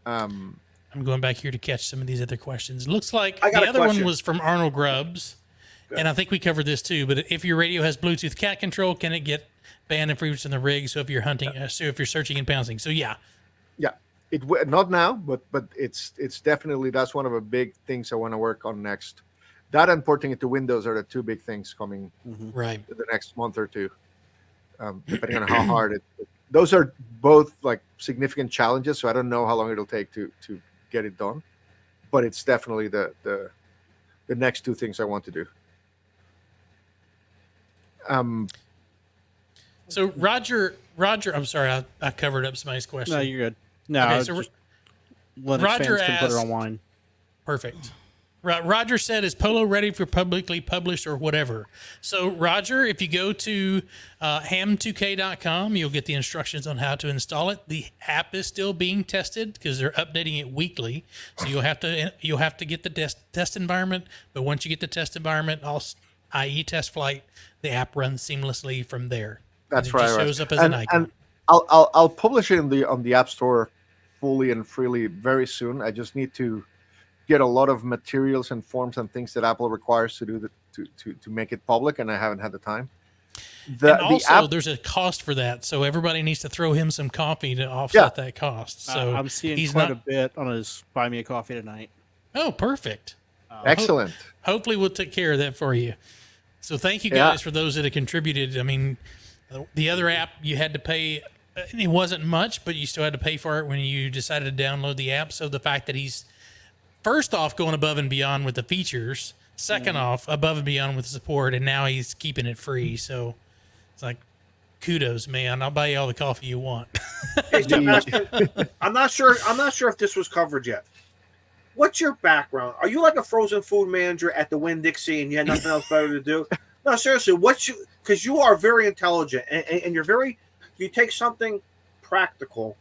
I'm going back here to catch some of these other questions. It looks like I got the a other question. one was from Arnold Grubbs. Good. And I think we covered this too, but if your radio has Bluetooth cat control, can it get banned and frequency in the rig? So if you're hunting, so if you're searching and pouncing. So yeah. Not now, but it's definitely, that's one of the big things I want to work on next. That and porting it to Windows are the 2 big things coming right in the next month or 2, depending on how hard those are both like significant challenges. So I don't know how long it'll take to get it done, but it's definitely the next 2 things I want to do. So Roger, I'm sorry, I covered up somebody's question. No, you're good. No, okay, so Linux Roger fans can put it asked, online. Perfect. Roger said, is PoLo ready for publicly published or whatever? So Roger, if you go to ham2k.com, you'll get the instructions on how to install it. The app is still being tested because they're updating it weekly. So you'll have to get the test environment. But once you get the test environment, i.e. test flight, the app runs seamlessly from there. That's and right. It just shows up as an icon. And I'll publish it on the App Store fully and freely very soon. I just need to get a lot of materials and forms and things that Apple requires to do to make it public, and I haven't had the time. There's a cost for that, so everybody needs to throw him some coffee to offset that cost. So I'm seeing quite a bit on his Buy Me a Coffee tonight. Oh, perfect! Excellent. Hopefully, we'll take care of that for you. So thank you guys for those that have contributed. I mean, the other app you had to pay. It wasn't much, but you still had to pay for it when you decided to download the app. So the fact that he's first off going above and beyond with the features, second off above and beyond with the support, and now he's keeping it free. So it's like, kudos, man. I'll buy you all the coffee you want. Hey, Sebastian, I'm not sure if this was covered yet. What's your background? Are you like a frozen food manager at the Winn-Dixie and you had nothing else better to do? No, seriously, because you are very intelligent and you take something practical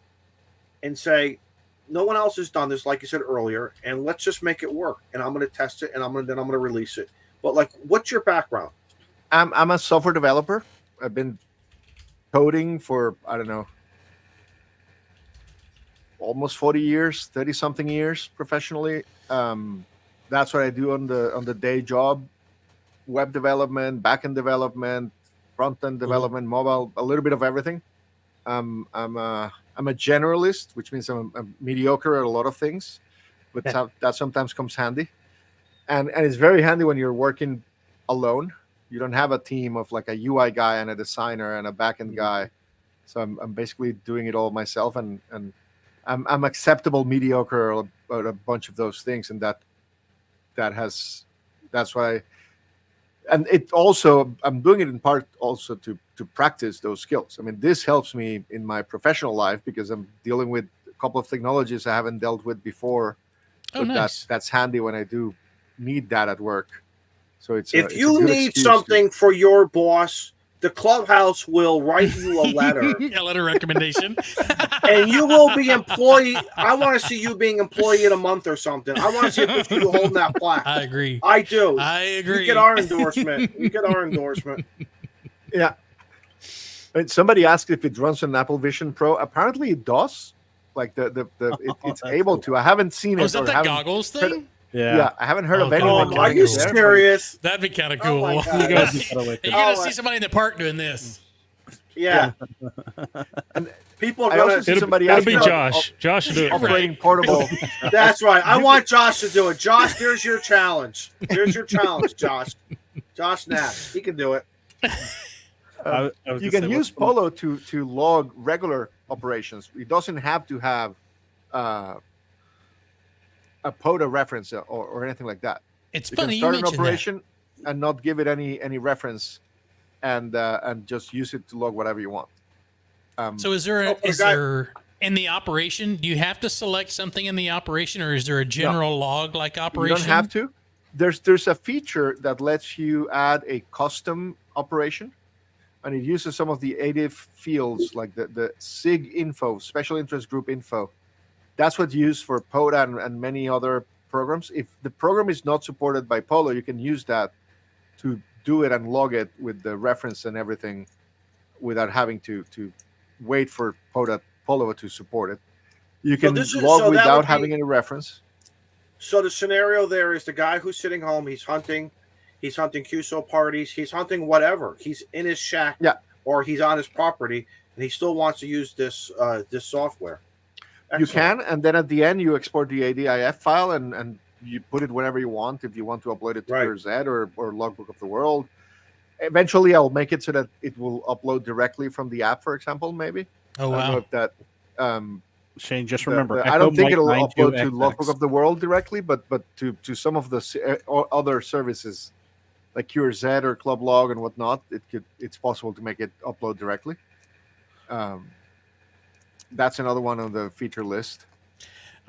and say, no one else has done this, like you said earlier, and let's just make it work. And I'm going to test it, and I'm going to release it. But like, what's your background? I'm a software developer. I've been coding for, I don't know, almost 40 years, 30 something years professionally. That's what I do on the day job: web development, backend development, front-end development, mobile, a little bit of everything. I'm a generalist, which means I'm mediocre at a lot of things, but that sometimes comes handy. And it's very handy when you're working alone. You don't have a team of like a UI guy and a designer and a backend guy. So I'm basically doing it all myself, and I'm acceptable mediocre at a bunch of those things, and that's why. And it also, I'm doing it in part also to practice those skills. I mean, this helps me in my professional life because I'm dealing with a couple of technologies I haven't dealt with before. Oh, nice. That's handy when I do need that at work. So if you need something for your boss, the Clubhouse will write you a letter. A letter recommendation. And you will be employee. I want to see you being employee in a month or something. I want to see a picture of you holding that plaque. I agree. I do. I agree. You get our endorsement. Yeah. And somebody asked if it runs on Apple Vision Pro. Apparently it does. Like it's able cool. to. I haven't seen it. Is that the goggles thing? Yeah, I haven't heard of God. anyone. Oh, are running you it there, but- serious? That'd be kind of Oh cool. my God. You're gonna Oh, see somebody in the park doing this. Yeah. People are I also gonna. see somebody It'll else be doing Josh. Josh should do it. operating portable. That's right. I want Josh to do it. Josh, there's your challenge. There's your challenge, Josh. Josh Knapp. He can do it. I was You gonna can say, use PoLo to log regular operations. It doesn't have to have a POTA reference or anything like that. It's You funny can you start an mentioned operation and not give it any reference, and just use it to log whatever you want. that. So is there in the operation? Do you have to select something in the operation, or is there a general log like operation? You don't have to. There's a feature that lets you add a custom operation, and it uses some of the native fields like the SIG info, special interest group info. That's what's used for POTA and many other programs. If the program is not supported by PoLo, you can use that to do it and log it with the reference and everything without having to wait for PoLo to support it. You can log without having any reference. So the scenario there is the guy who's sitting home. He's hunting QSO parties. He's hunting whatever. He's in his shack, or he's on his property, and he still wants to use this software. Excellent. You can, and then at the end you export the ADIF file and you put it whenever you want. If you want to upload it to your Z or Logbook of the World, eventually I'll make it so that it will upload directly from the app, for example. Maybe. Oh wow! I don't know if that. Shane, just remember. I don't think it'll upload to XX. Logbook of the World directly, but to some of the other services like QRZ or Club Log and whatnot, it's possible to make it upload directly. That's another one on the feature list.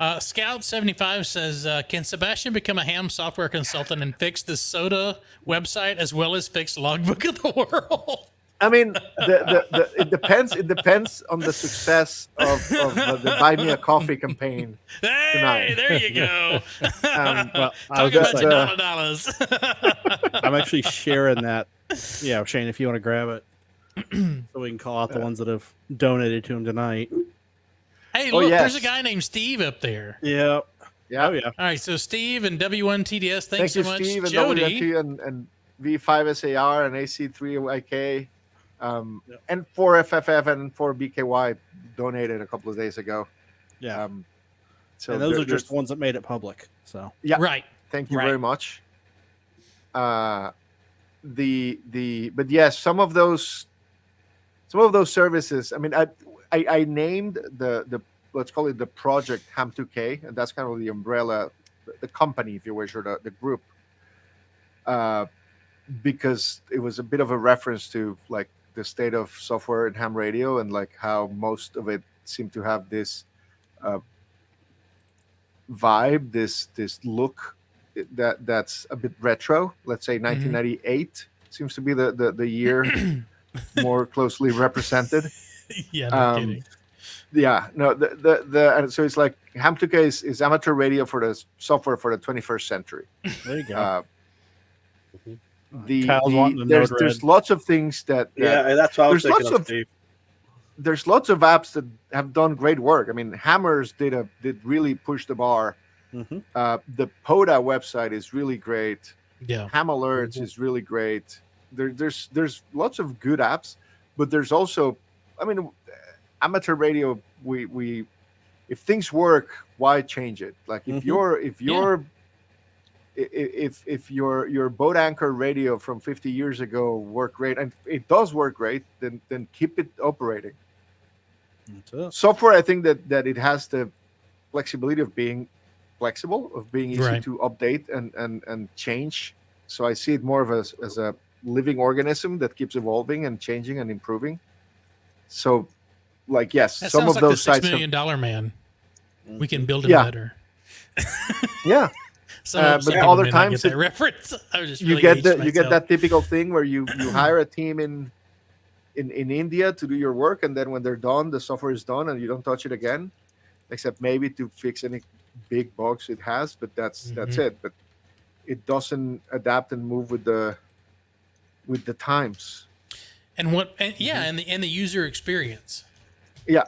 Scout75 says, can Sebastian become a ham software consultant and fix the SOTA website as well as fix Logbook of the World? I mean, it depends. It depends on the success of the Buy Me a Coffee campaign tonight. Hey, there you go. Well, Talking about your dollars. I'm actually sharing that. Yeah, Shane, if you want to grab it, so we can call out the ones that have donated to him tonight. Hey, look, there's a guy named Steve up there. Yeah. Yeah. Oh, yeah. All right, so Steve and W1TDS, thanks so much. Steve, Jody. and V5SAR and AC3YK, and 4FFF and 4BKY donated a couple of days ago. Yeah. So and those are just the ones that made it public. So yeah, right. Thank you very much. But yes, some of those services. I mean, I named the let's call it the project Ham2k, and that's kind of the umbrella, the company, if you wish, or the group, because it was a bit of a reference to like the state of software in ham radio and like how most of it seemed to have this vibe, this look that's a bit retro. Let's say 1998 seems to be the year more closely represented. Yeah, no kidding. Yeah, no, and so it's like Ham2k is amateur radio for the software for the 21st century. There you go. There's lots of things that that's what I was thinking of, Steve. There's lots of apps that have done great work. I mean, Hammers did really push the bar. Mm-hmm. The POTA website is really great. Yeah, Ham Alerts is really great. There's lots of good apps, but there's also, I mean, amateur radio. We if things work, why change it? Like if your boat anchor radio from 50 years ago worked great, and it does work great, then keep it operating. Software, I think that it has the flexibility of being flexible, of being easy to update and change. So I see it more of as a living organism that keeps evolving and changing and improving. So, like, yes, that some of like those the $6 sites million man. We can build him better. Yeah. But other times that reference. I was just you get that typical thing where you hire a team in India to do your work, and then when they're done, the software is done, and you don't touch it again, except maybe to fix any big bugs it has. But that's it. But it doesn't adapt and move with the times. And the user experience. Yeah.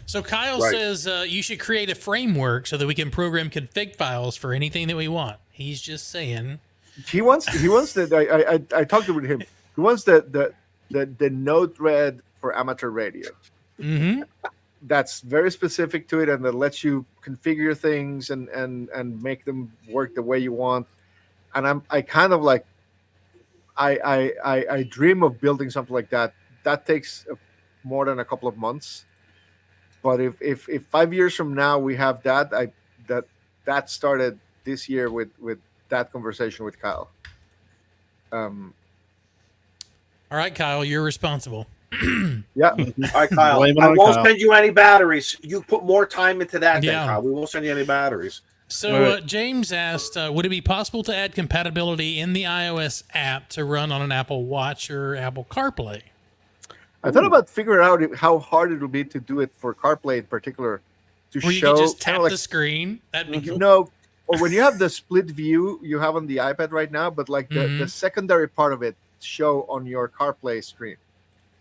So Kyle says you should create a framework so that we can program config files for anything that we want. He's just saying. He wants the. I talked with him. He wants the note read for amateur radio. Mm-hmm. That's very specific to it, and that lets you configure things and make them work the way you want. And I kind of like. I dream of building something like that. That takes more than a couple of months. But if 5 years from now we have that, that started this year with that conversation with Kyle. All right, Kyle, you're responsible. Yeah. All right, Kyle. I won't send you any batteries. You put more time into that, then, Kyle. We won't send you any batteries. So James asked, would it be possible to add compatibility in the iOS app to run on an Apple Watch or Apple CarPlay? I thought about figuring out how hard it would be to do it for CarPlay in particular. Where you could just tap the screen. That'd be cool. No, or when you have the split view you have on the iPad right now, but like the secondary part of it show on your CarPlay screen.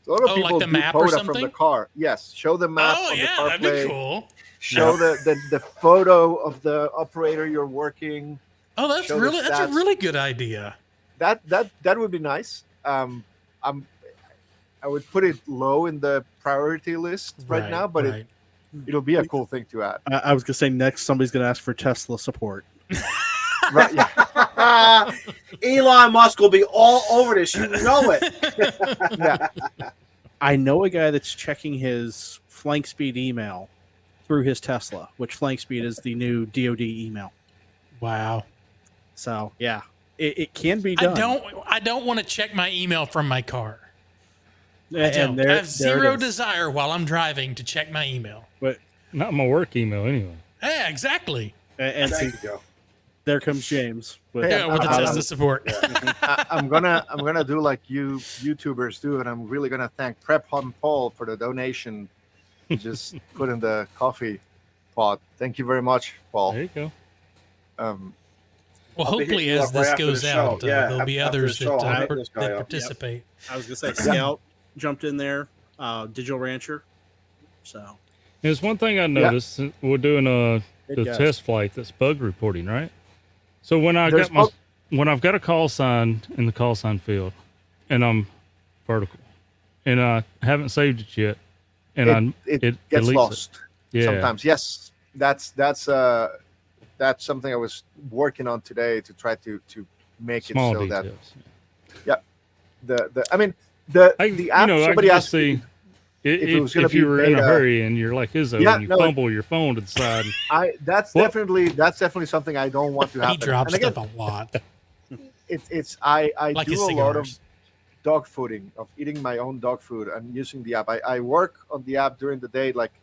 So a lot of people like the do map or POTA something? from the car. Yes, show the map on the CarPlay. That'd be cool. Show the photo of the operator you're working. Oh, that's a really good idea. That would be nice. I would put it low in the priority list right now, but it'll be a cool thing to add. I was gonna say next somebody's gonna ask for Tesla support. Right? Yeah. Elon Musk will be all over this. You know it. Yeah. I know a guy that's checking his flank speed email through his Tesla, which flank speed is the new DoD email. Wow. So yeah, it can be done. I don't want to check my email from my car. I have zero desire while I'm driving to check my email. But not my work email anyway. Yeah, exactly. And there you go. There comes James with the Tesla support. I'm gonna do like you YouTubers do, and I'm really gonna thank Prep Hot Paul for the donation. Just put in the coffee pot. Thank you very much, Paul. There you go. Well, hopefully, as this goes out, there'll be others that participate. I was gonna say Scout jumped in there, Digital Rancher. So there's one thing I noticed. We're doing the test flight that's bug reporting, right? So when I've got a call sign in the call sign field, and I'm vertical, and I haven't saved it yet, and it gets lost. Sometimes. Yes, that's something I was working on today to try to make it so details. that. The app. Somebody asked me if you were in a hurry and you're like Izzo and you fumble your phone to the side. That's definitely something I don't want to happen. He drops stuff a lot. I like do a lot of dog fooding, of eating my own dog food and using the app. I work on the app during the day, like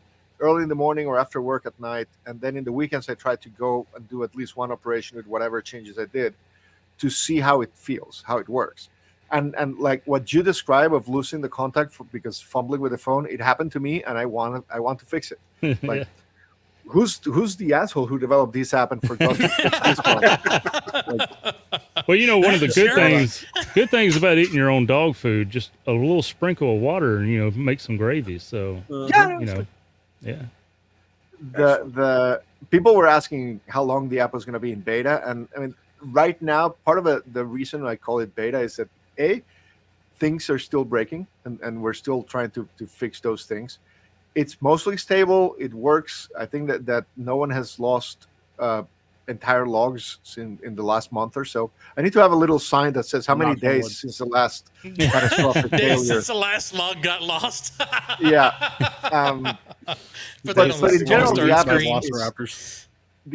early in the morning or after work at night, and then in the weekends I try to go and do at least one operation with whatever changes I did to see how it feels, how it works. And like what you describe of losing the contact because fumbling with the phone, it happened to me, and I want to fix it. Like, who's the asshole who developed this app and forgot to fix this problem? Well, one of the good things about eating your own dog food, just a little sprinkle of water and make some gravy. So yeah. The people were asking how long the app was going to be in beta, and I mean, right now, part of the reason I call it beta is that things are still breaking, and we're still trying to fix those things. It's mostly stable. It works. I think that no one has lost entire logs in the last month or so. I need to have a little sign that says how many days since the last catastrophic failure. Since the last log got lost. Yeah. But in general, the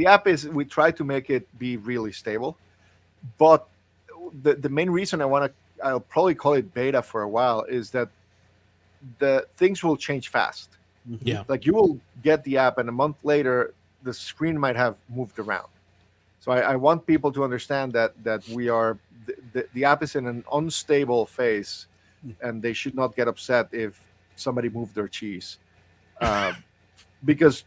app is, we try to make it be really stable. But the main reason I'll probably call it beta for a while is that the things will change fast. Yeah. Like you will get the app and a month later, the screen might have moved around. So I want people to understand that we are, the app is in an unstable phase, and they should not get upset if somebody moved their cheese. Because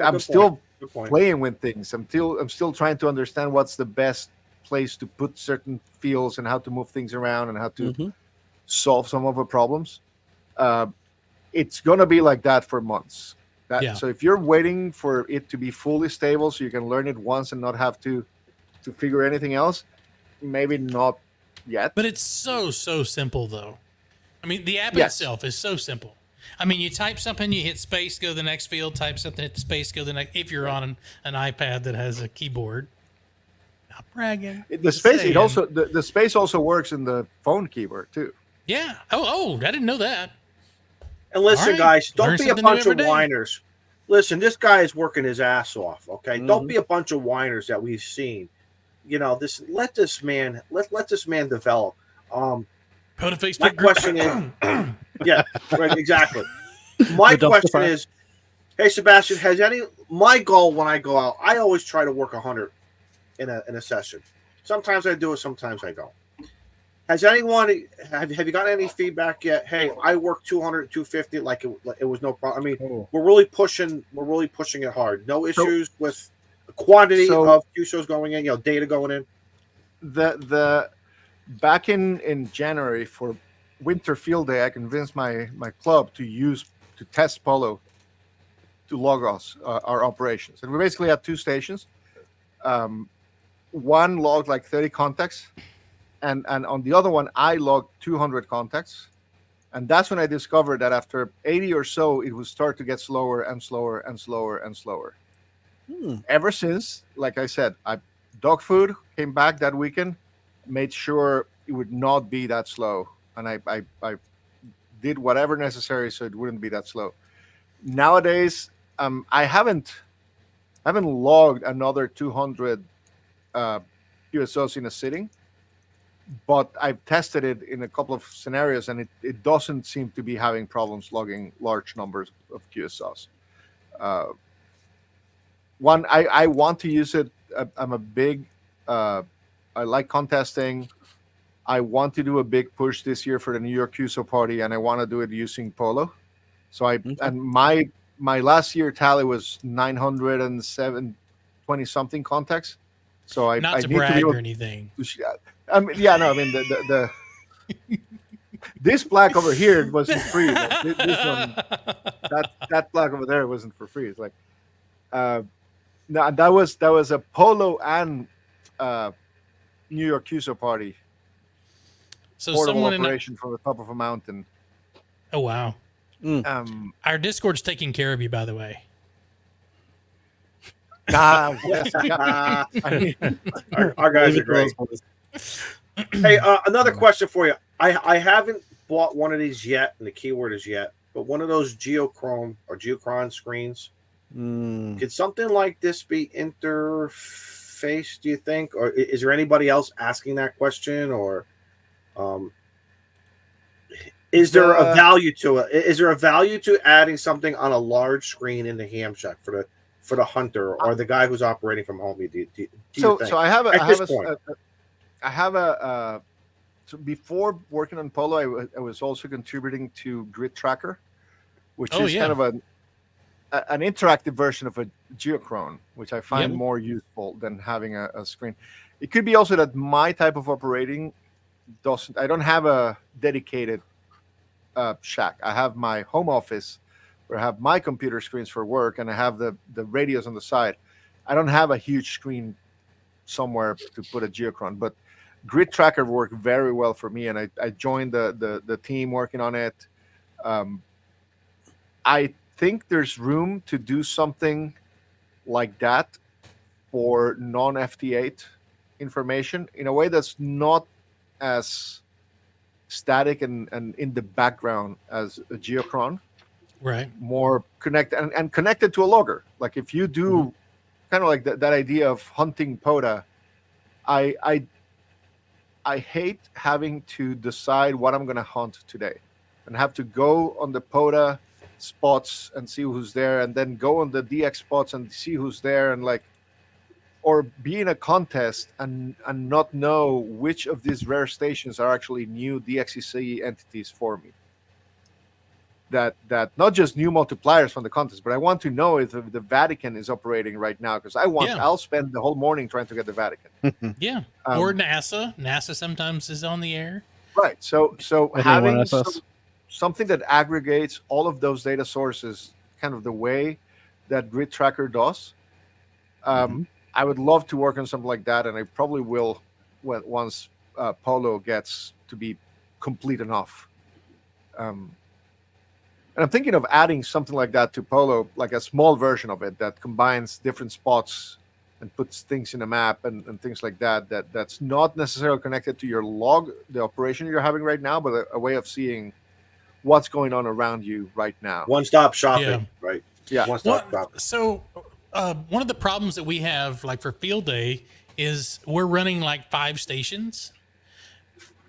I'm still playing with things. I'm still trying to understand what's the best place to put certain fields and how to move things around and how to solve some of the problems. It's going to be like that for months. So if you're waiting for it to be fully stable so you can learn it once and not have to to figure anything else. Maybe not yet. But it's so simple, though. I mean, the app Yes. itself is so simple. I mean, you type something, you hit space, go to the next field, type something, hit space, go to the next. If you're on an iPad that has a keyboard, not bragging. The space, it also the space also works in the phone keyboard too. Yeah. Oh, I didn't know that. And listen, right. guys, Learn don't be a something new bunch every of day. whiners. Listen, this guy is working his ass off. Okay, don't be a bunch of whiners that we've seen. You know, let this man develop. POTA Facebook My group. question is, yeah, right, exactly. My question is, hey Sebastian, my goal when I go out, I always try to work 100 in a session. Sometimes I do it, sometimes I don't. Has anyone have you gotten any feedback yet? Hey, I worked 200, 250, like it was no problem. I mean, we're really pushing it hard. No issues with the quantity of QSOs going in, data going in. The back in January for Winter Field Day, I convinced my club to test PoLo to log us our operations, and we basically had two stations. One logged like 30 contacts. And on the other one, I logged 200 contacts. And that's when I discovered that after 80 or so, it would start to get slower and slower and slower and slower. Ever since, like I said, dog food came back that weekend, made sure it would not be that slow. And I did whatever necessary so it wouldn't be that slow. Nowadays, I haven't logged another 200 QSOs in a sitting. But I've tested it in a couple of scenarios, and it doesn't seem to be having problems logging large numbers of QSOs. One, I want to use it. I'm a big, I like contesting. I want to do a big push this year for the New York QSO party, and I want to do it using PoLo. So and my last year tally was 907, 20 something contacts. So I not to need brag to or anything. The this plaque over here wasn't free. This one, that plaque over there wasn't for free. It's like, no, that was a PoLo and New York QSO party. So portable someone operation from the top of a mountain. Oh wow. Our Discord's taking care of you, by the way. Our guys are great. Hey, another question for you. I haven't bought one of these yet, and the keyword is yet, but one of those Geochron screens. Could something like this be interfaced, do you think? Or is there anybody else asking that question? Or is there a value to it? Is there a value to adding something on a large screen in the ham shack for the hunter or the guy who's operating from home? So I have a so before working on PoLo, I was also contributing to Grid Tracker, which is kind of an interactive version of a Geochron, which I find more useful than having a screen. It could be also that my type of operating I don't have a dedicated shack. I have my home office where I have my computer screens for work, and I have the radios on the side. I don't have a huge screen somewhere to put a Geochron, but Grid Tracker worked very well for me, and I joined the team working on it. I think there's room to do something like that for non-FT8 information in a way that's not as static and in the background as a Geochron. Right. More connected and connected to a logger. Like if you do kind of like that idea of hunting POTA, I hate having to decide what I'm going to hunt today and have to go on the POTA spots and see who's there, and then go on the DX spots and see who's there, and like, or be in a contest and not know which of these rare stations are actually new DXCC entities for me. That not just new multipliers from the contest, but I want to know if the Vatican is operating right now, because I'll spend the whole morning trying to get the Vatican. Yeah, or NASA. NASA sometimes is on the air. Right. So having something that aggregates all of those data sources, kind of the way that Grid Tracker does, I would love to work on something like that, and I probably will once PoLo gets to be complete enough. And I'm thinking of adding something like that to PoLo, like a small version of it that combines different spots and puts things in a map and things like that. That's not necessarily connected to your log, the operation you're having right now, but a way of seeing what's going on around you right now. One-stop shopping, right? Yeah. One-stop shopping. So one of the problems that we have, like for field day, is we're running like 5 stations.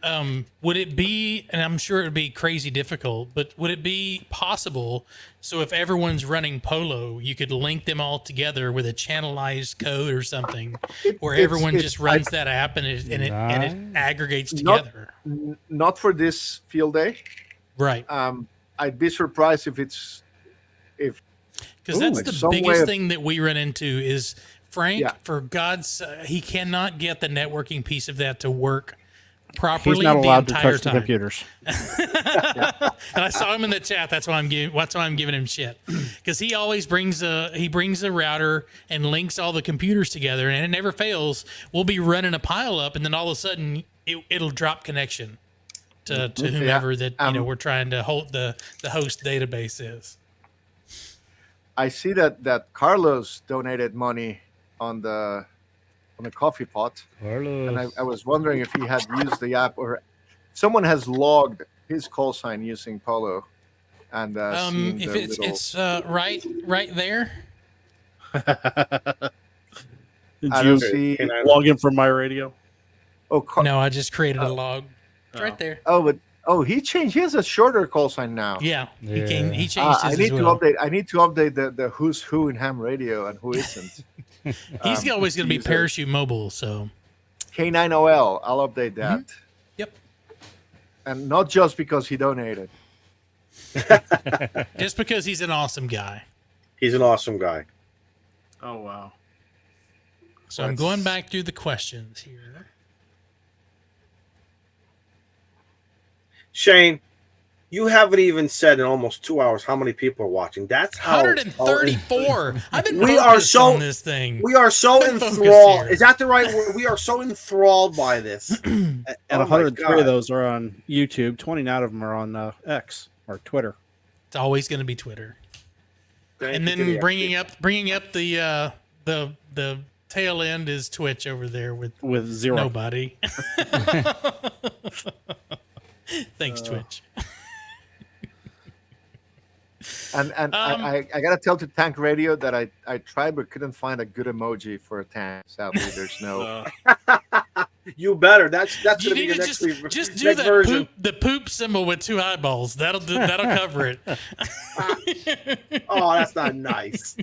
Would it be, and I'm sure it would be crazy difficult, but would it be possible, so if everyone's running PoLo, you could link them all together with a channelized code or something, where everyone just runs that app and it aggregates together? Not for this field day. Right. I'd be surprised if because that's the biggest thing that we run into is Frank, for God's he cannot get the networking piece of that to work properly. He's not allowed the to entire touch time. the computers. And I saw him in the chat. That's why I'm giving him shit, because he always brings a router and links all the computers together, and it never fails. We'll be running a pile up, and then all of a sudden it'll drop connection to whomever that we're trying to hold the host database is. I see that Carlos donated money on the coffee pot, Carlos. and I was wondering if he had used the app or someone has logged his call sign using PoLo. And if it's right there. Did I you don't see. log in from my radio? Oh No, I just created a log. It's right there. He changed. He has a shorter call sign now. Yeah. He changed I his need as to well. update. I need to update the who's who in ham radio and who isn't. He's always going to be Parachute Mobile, so K9OL. I'll update that. Mm-hmm. Yep. And not just because he donated. Just because he's an awesome guy. He's an awesome guy. Oh, wow. So I'm going back through the questions here. Shane, you haven't even said in almost 2 hours how many people are watching. That's how 134. I've been We are focused so- on this thing. we are so Been focused enthralled. here. Is that the right word? We are so enthralled by this. And Oh my 103 God. of those are on YouTube. 29 of them are on X or Twitter. It's always going to be Twitter. Thank And you to then the bringing up the tail end is Twitch over there with zero. nobody. Thanks, Twitch. And I gotta tell to Tank Radio that I tried but couldn't find a good emoji for a tank. Sadly, there's no. You better. That's You gonna be need your to next, just do next that version. the poop symbol with 2 eyeballs. That'll cover it. Oh, that's not nice.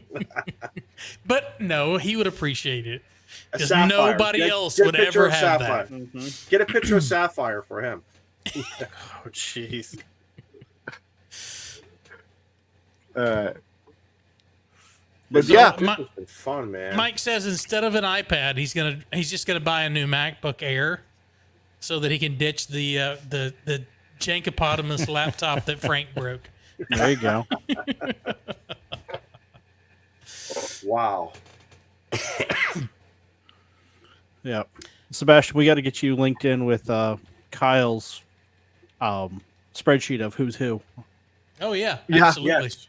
But no, he would appreciate it. A Because sapphire. nobody Get- else get a would picture ever of have sapphire. that. Mm-hmm. Get a picture of Sapphire for him. Oh, jeez. But This yeah, has been fun, man. Mike says instead of an iPad, he's just gonna buy a new MacBook Air, so that he can ditch the jankopotamus laptop that Frank broke. There you go. Wow. Yeah. Sebastian, we got to get you linked in with Kyle's spreadsheet of who's who. Oh yeah, Yeah. absolutely. Yes.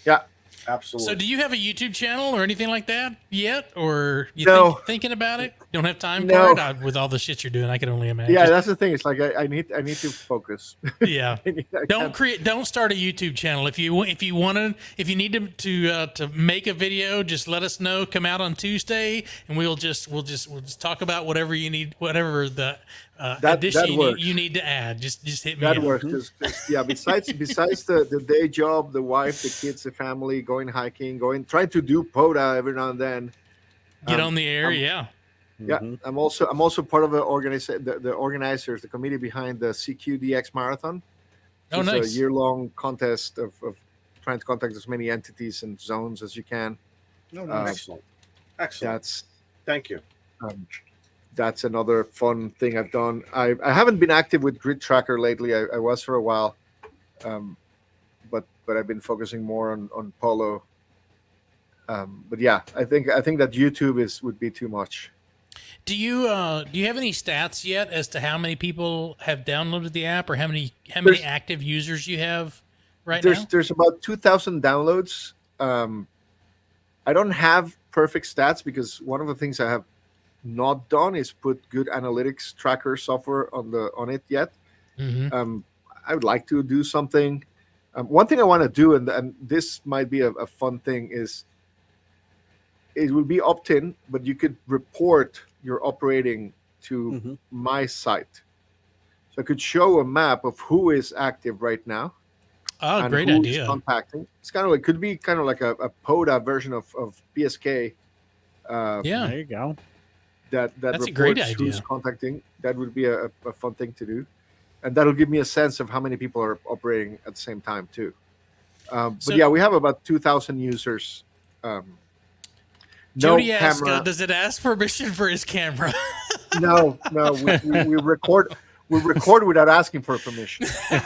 yeah. Absolutely. So, do you have a YouTube channel or anything like that yet, or you No. thinking about it? Don't have time No. for it with all the shit you're doing. I can only imagine. Yeah, that's the thing. It's like I need to focus. Yeah. I Don't can't- don't start a YouTube channel. If you need to make a video, just let us know. Come out on Tuesday, and we'll just talk about whatever you need, whatever the addition that works. you need to add. Just hit me That up. works. 'Cause, yeah, besides the day job, the wife, the kids, the family, going hiking, trying to do POTA every now and then. Get on the air, yeah. Yeah, I'm also part of the organizers, the committee behind the CQDX marathon. Oh, It's nice. a year-long contest of trying to contact as many entities and zones as you can. Excellent. Excellent. Thank you. That's another fun thing I've done. I haven't been active with Grid Tracker lately. I was for a while, but I've been focusing more on PoLo. But yeah, I think that YouTube would be too much. Do you have any stats yet as to how many people have downloaded the app, or how many active users you have right now? There's about 2,000 downloads. I don't have perfect stats because one of the things I have not done is put good analytics tracker software on it yet. Mm-hmm. I would like to do something. One thing I want to do, and this might be a fun thing, is it will be opt-in, but you could report your operating to my site. So I could show a map of who is active right now. Oh, and great who idea. is contacting. It's kind of like, could be kind of like a POTA version of PSK. Yeah. There you go. That That's reports a great idea. who's contacting. That would be a fun thing to do. And that'll give me a sense of how many people are operating at the same time too. But yeah, we have about 2,000 users. Jody asks, does it ask permission for his camera? No. We record. We record without asking for permission. Sorry.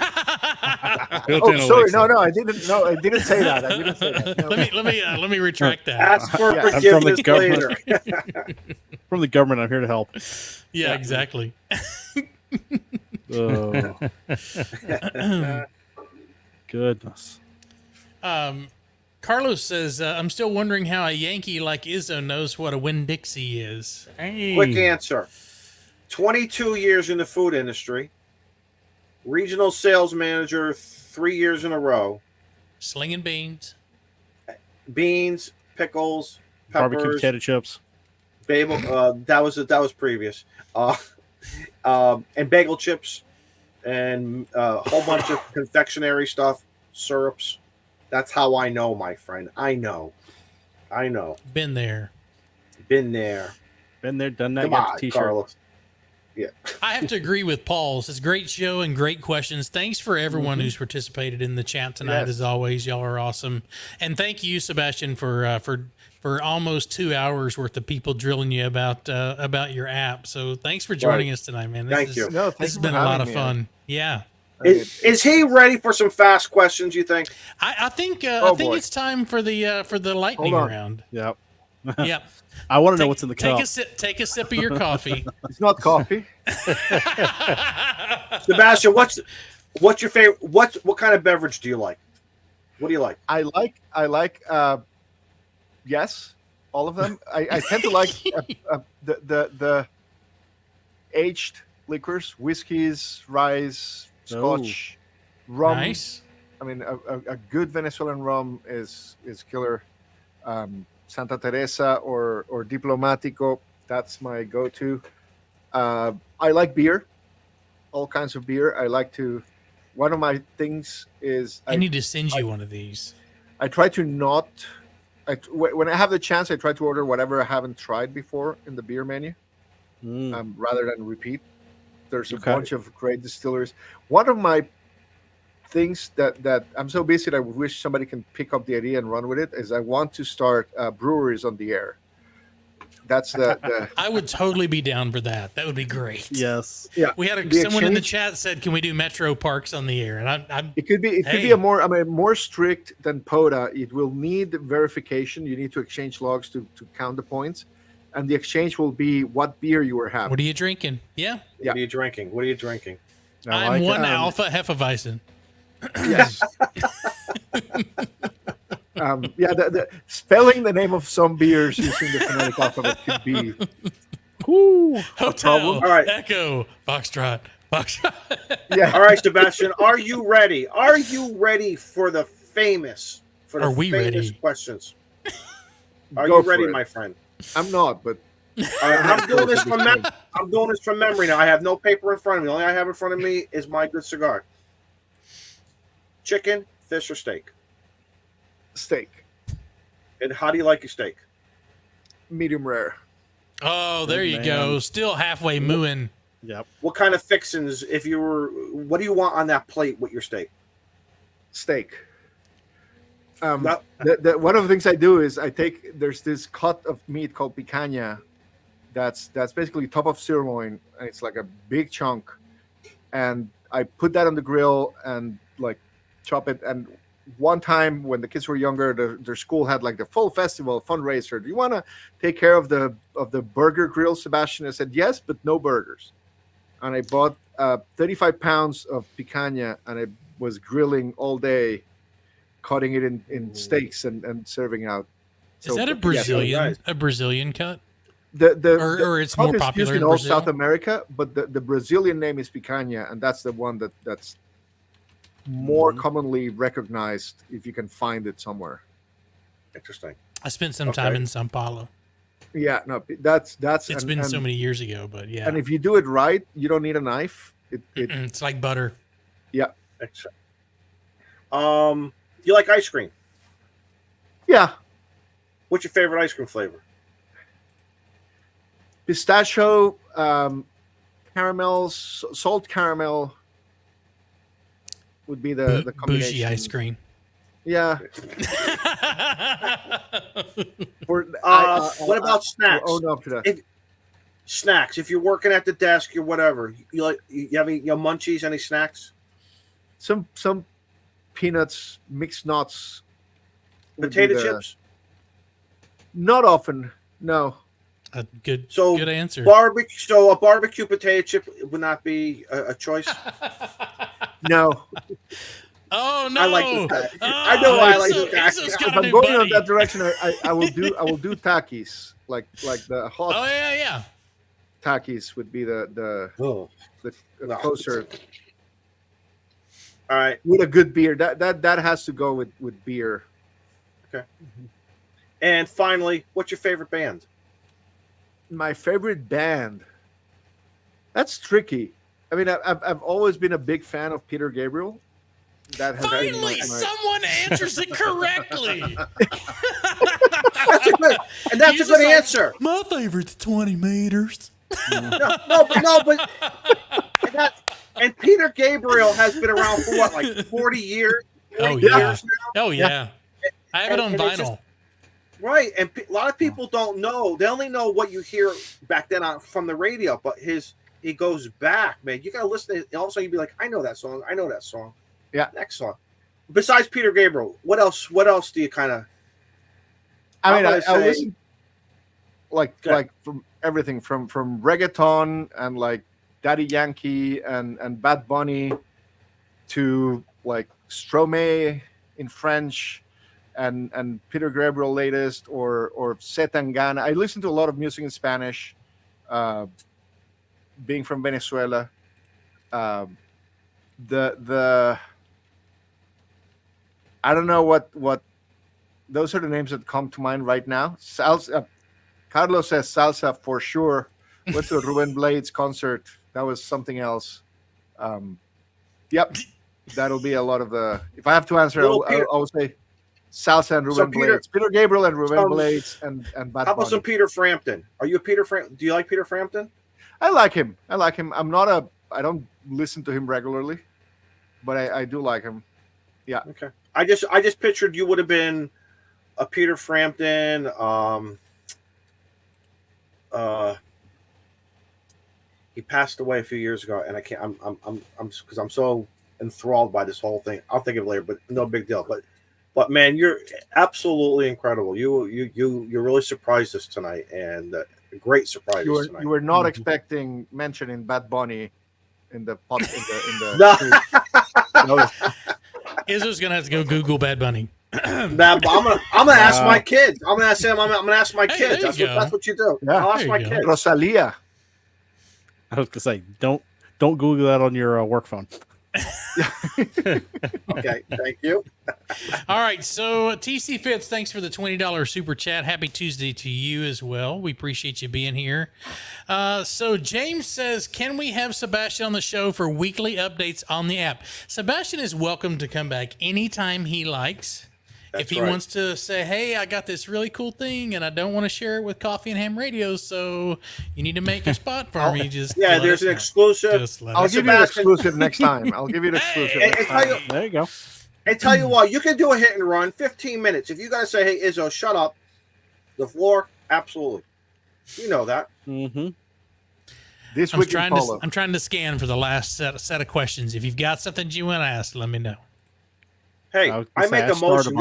No, I didn't. No, I didn't say that. No. Let me retract that. Ask for forgiveness later. From the government, I'm here to help. Yeah, exactly. Oh. Goodness. Carlos says, I'm still wondering how a Yankee like Izzo knows what a Winn-Dixie is. Hey. Quick answer. 22 years in the food industry. Regional sales manager 3 years in a row. Slinging beans. Beans, pickles, peppers. Barbecue potato chips. Bagel, that was previous. And bagel chips. And a whole bunch of confectionery stuff. Syrups. That's how I know, my friend. I know. Been there. Been there. Been there, done that. Come got on, the t-shirt. Carlos. Yeah. I have to agree with Paul. It's a great show and great questions. Thanks for everyone who's participated in the chat tonight. Yes. As always, y'all are awesome. And thank you, Sebastian, for almost 2 hours worth of people drilling you about your app. So thanks for joining us tonight, man. Thank you. No, This has been a lot of fun. Yeah. Is he ready for some fast questions, you think? I think boy. it's time for the lightning Hold on. round. Yep. Yep. I want to know what's in the cup. Take a sip of your coffee. It's not coffee. Sebastian, what's your favorite? What kind of beverage do you like? What do you like? I like. Yes, all of them. I tend to like the aged liquors, whiskeys, rye, Scotch, rum. Nice. I mean, a good Venezuelan rum is killer. Santa Teresa or Diplomatico, that's my go-to. I like beer, all kinds of beer. One of my things is I need to send you one of these. I try to not. When I have the chance, I try to order whatever I haven't tried before in the beer menu, rather than repeat. There's a bunch of great distilleries. One of my things that I'm so busy that I wish somebody can pick up the idea and run with it is I want to start breweries on the air. That's the I would totally be down for that. That would be great. Yes. Yeah. We had someone in the chat said, "Can we do Metro Parks on the air?" And it could be a more strict than POTA. It will need verification. You need to exchange logs to count the points, and the exchange will be what beer you were having. What are you drinking? Yeah. What are you drinking? I'm one Alpha Hefeweizen. Yes. The spelling the name of some beers using the phonetic alphabet could be Hotel, All right. Echo, Foxtrot. Yeah. All right, Sebastian, are you ready? Are you ready for the famous? Are we ready? Questions. Are Go you for ready, it. my friend? I'm not, but I'm doing this from memory now. I have no paper in front of me. The only I have in front of me is my good cigar. Chicken, fish, or steak? steak, And how do you like your steak? medium rare. Oh, there you go. Still halfway mooing. Yep. What kind of fixings? What do you want on that plate with your steak? Steak. No. One of the things I do is there's this cut of meat called picanha that's basically top of sirloin, and it's like a big chunk, and I put that on the grill and like chop it, and one time when the kids were younger, their school had like the full festival fundraiser. Do you want to take care of the burger grill, Sebastian? I said yes, but no burgers. And I bought 35 pounds of picanha, and I was grilling all day, cutting it in steaks and serving out. Is that a Brazilian cut? Or it's more popular in all Brazil? South America, but the Brazilian name is picanha, and that's the one that's more commonly recognized if you can find it somewhere. Interesting. I spent some time in São Paulo. Yeah, no, that's it's been so many years ago, but yeah. And if you do it right, you don't need a knife. It's like butter. Yeah. Excellent. Do you like ice cream? Yeah. What's your favorite ice cream flavor? Pistachio, caramel, salt caramel would be the combination. Bougie ice cream. Yeah. What about snacks? Oh no, snacks. If you're working at the desk or whatever, you have any munchies? Any snacks? Some peanuts, mixed nuts. Potato chips? Not often. No. A good answer. So a barbecue potato chip would not be a choice. No. Oh no! I like that. I know I like that. If I'm going in that direction, I will do Takis, like the hot. Oh yeah. Takis would be the closer. All right, with a good beer. That has to go with beer. Okay. And finally, what's your favorite band? My favorite band. That's tricky. I mean, I've always been a big fan of Peter Gabriel. That has finally someone answers it correctly. That's a good answer. My favorite's 20 meters. but and Peter Gabriel has been around for what, like 40 years? 40 years now? Oh yeah. I have it on vinyl. Right, and a lot of people don't know. They only know what you hear back then from the radio, but he goes back, man. You gotta listen to it. All of a sudden you'd be like, I know that song. Yeah. Next song. Besides Peter Gabriel, what else do you kind of? I listen like from everything from reggaeton and like Daddy Yankee and Bad Bunny to like Stromae in French and Peter Gabriel latest or Zetangana. I listen to a lot of music in Spanish, being from Venezuela. The I don't know what those are the names that come to mind right now. Salsa. Carlos says salsa for sure. Went to a Ruben Blades concert. That was something else. Yep, that'll be a lot of the. If I have to answer, I'll say salsa and Ruben Blades. Peter Gabriel and Ruben Blades and Bad Bunny. How about some Peter Frampton? Are you a Peter Frampton? Do you like Peter Frampton? I like him. I don't listen to him regularly, but I do like him. Yeah. Okay. I just pictured you would have been a Peter Frampton. He passed away a few years ago, and I can't. I'm because I'm so enthralled by this whole thing. I'll think of it later, but no big deal. But man, you're absolutely incredible. You really surprised us tonight, and a great surprise tonight. You were not expecting mentioning Bad Bunny in the pod, in the No. Izzo's gonna have to go Google Bad Bunny. I'm gonna ask my kids. I'm gonna ask them. I'm gonna ask my kids. That's what you do. Yeah. I'll ask my kids. Rosalia. I was gonna say, don't Google that on your work phone. Okay, thank you. All right, so TC Fitz, thanks for the $20 super chat. Happy Tuesday to you as well. We appreciate you being here. So James says, can we have Sebastian on the show for weekly updates on the app? Sebastian is welcome to come back anytime he likes. If he wants to say, hey, I got this really cool thing and I don't want to share it with Coffee and Ham Radio, so you need to make a spot for me. There's an exclusive. I'll give you an exclusive next time. I'll give you an exclusive next time. There you go. And tell you what, you can do a hit and run, 15 minutes. If you got to say, hey, Izzo, shut up, the floor, absolutely. You know that. Mm-hmm. This week I'm trying to scan for the last set of questions. If you've got something you want to ask, let me know. Hey, I make a motion.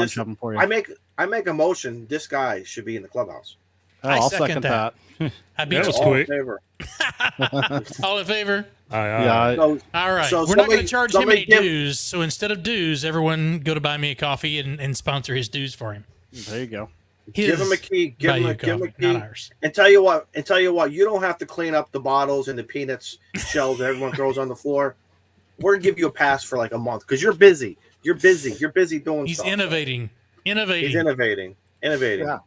I make a motion. This guy should be in the clubhouse. Oh, I'll second that. I beat That was you. quick. All in favor? Aye. All right. So We're not going to charge him any dues. So instead of dues, everyone go to buy me a coffee and sponsor his dues for him. There you go. Give him a key. Give him a key. Not ours. And tell you what. You don't have to clean up the bottles and the peanuts shells that everyone throws on the floor. We're gonna give you a pass for like a month because you're busy. You're busy doing He's stuff. innovating. He's innovating. Yeah.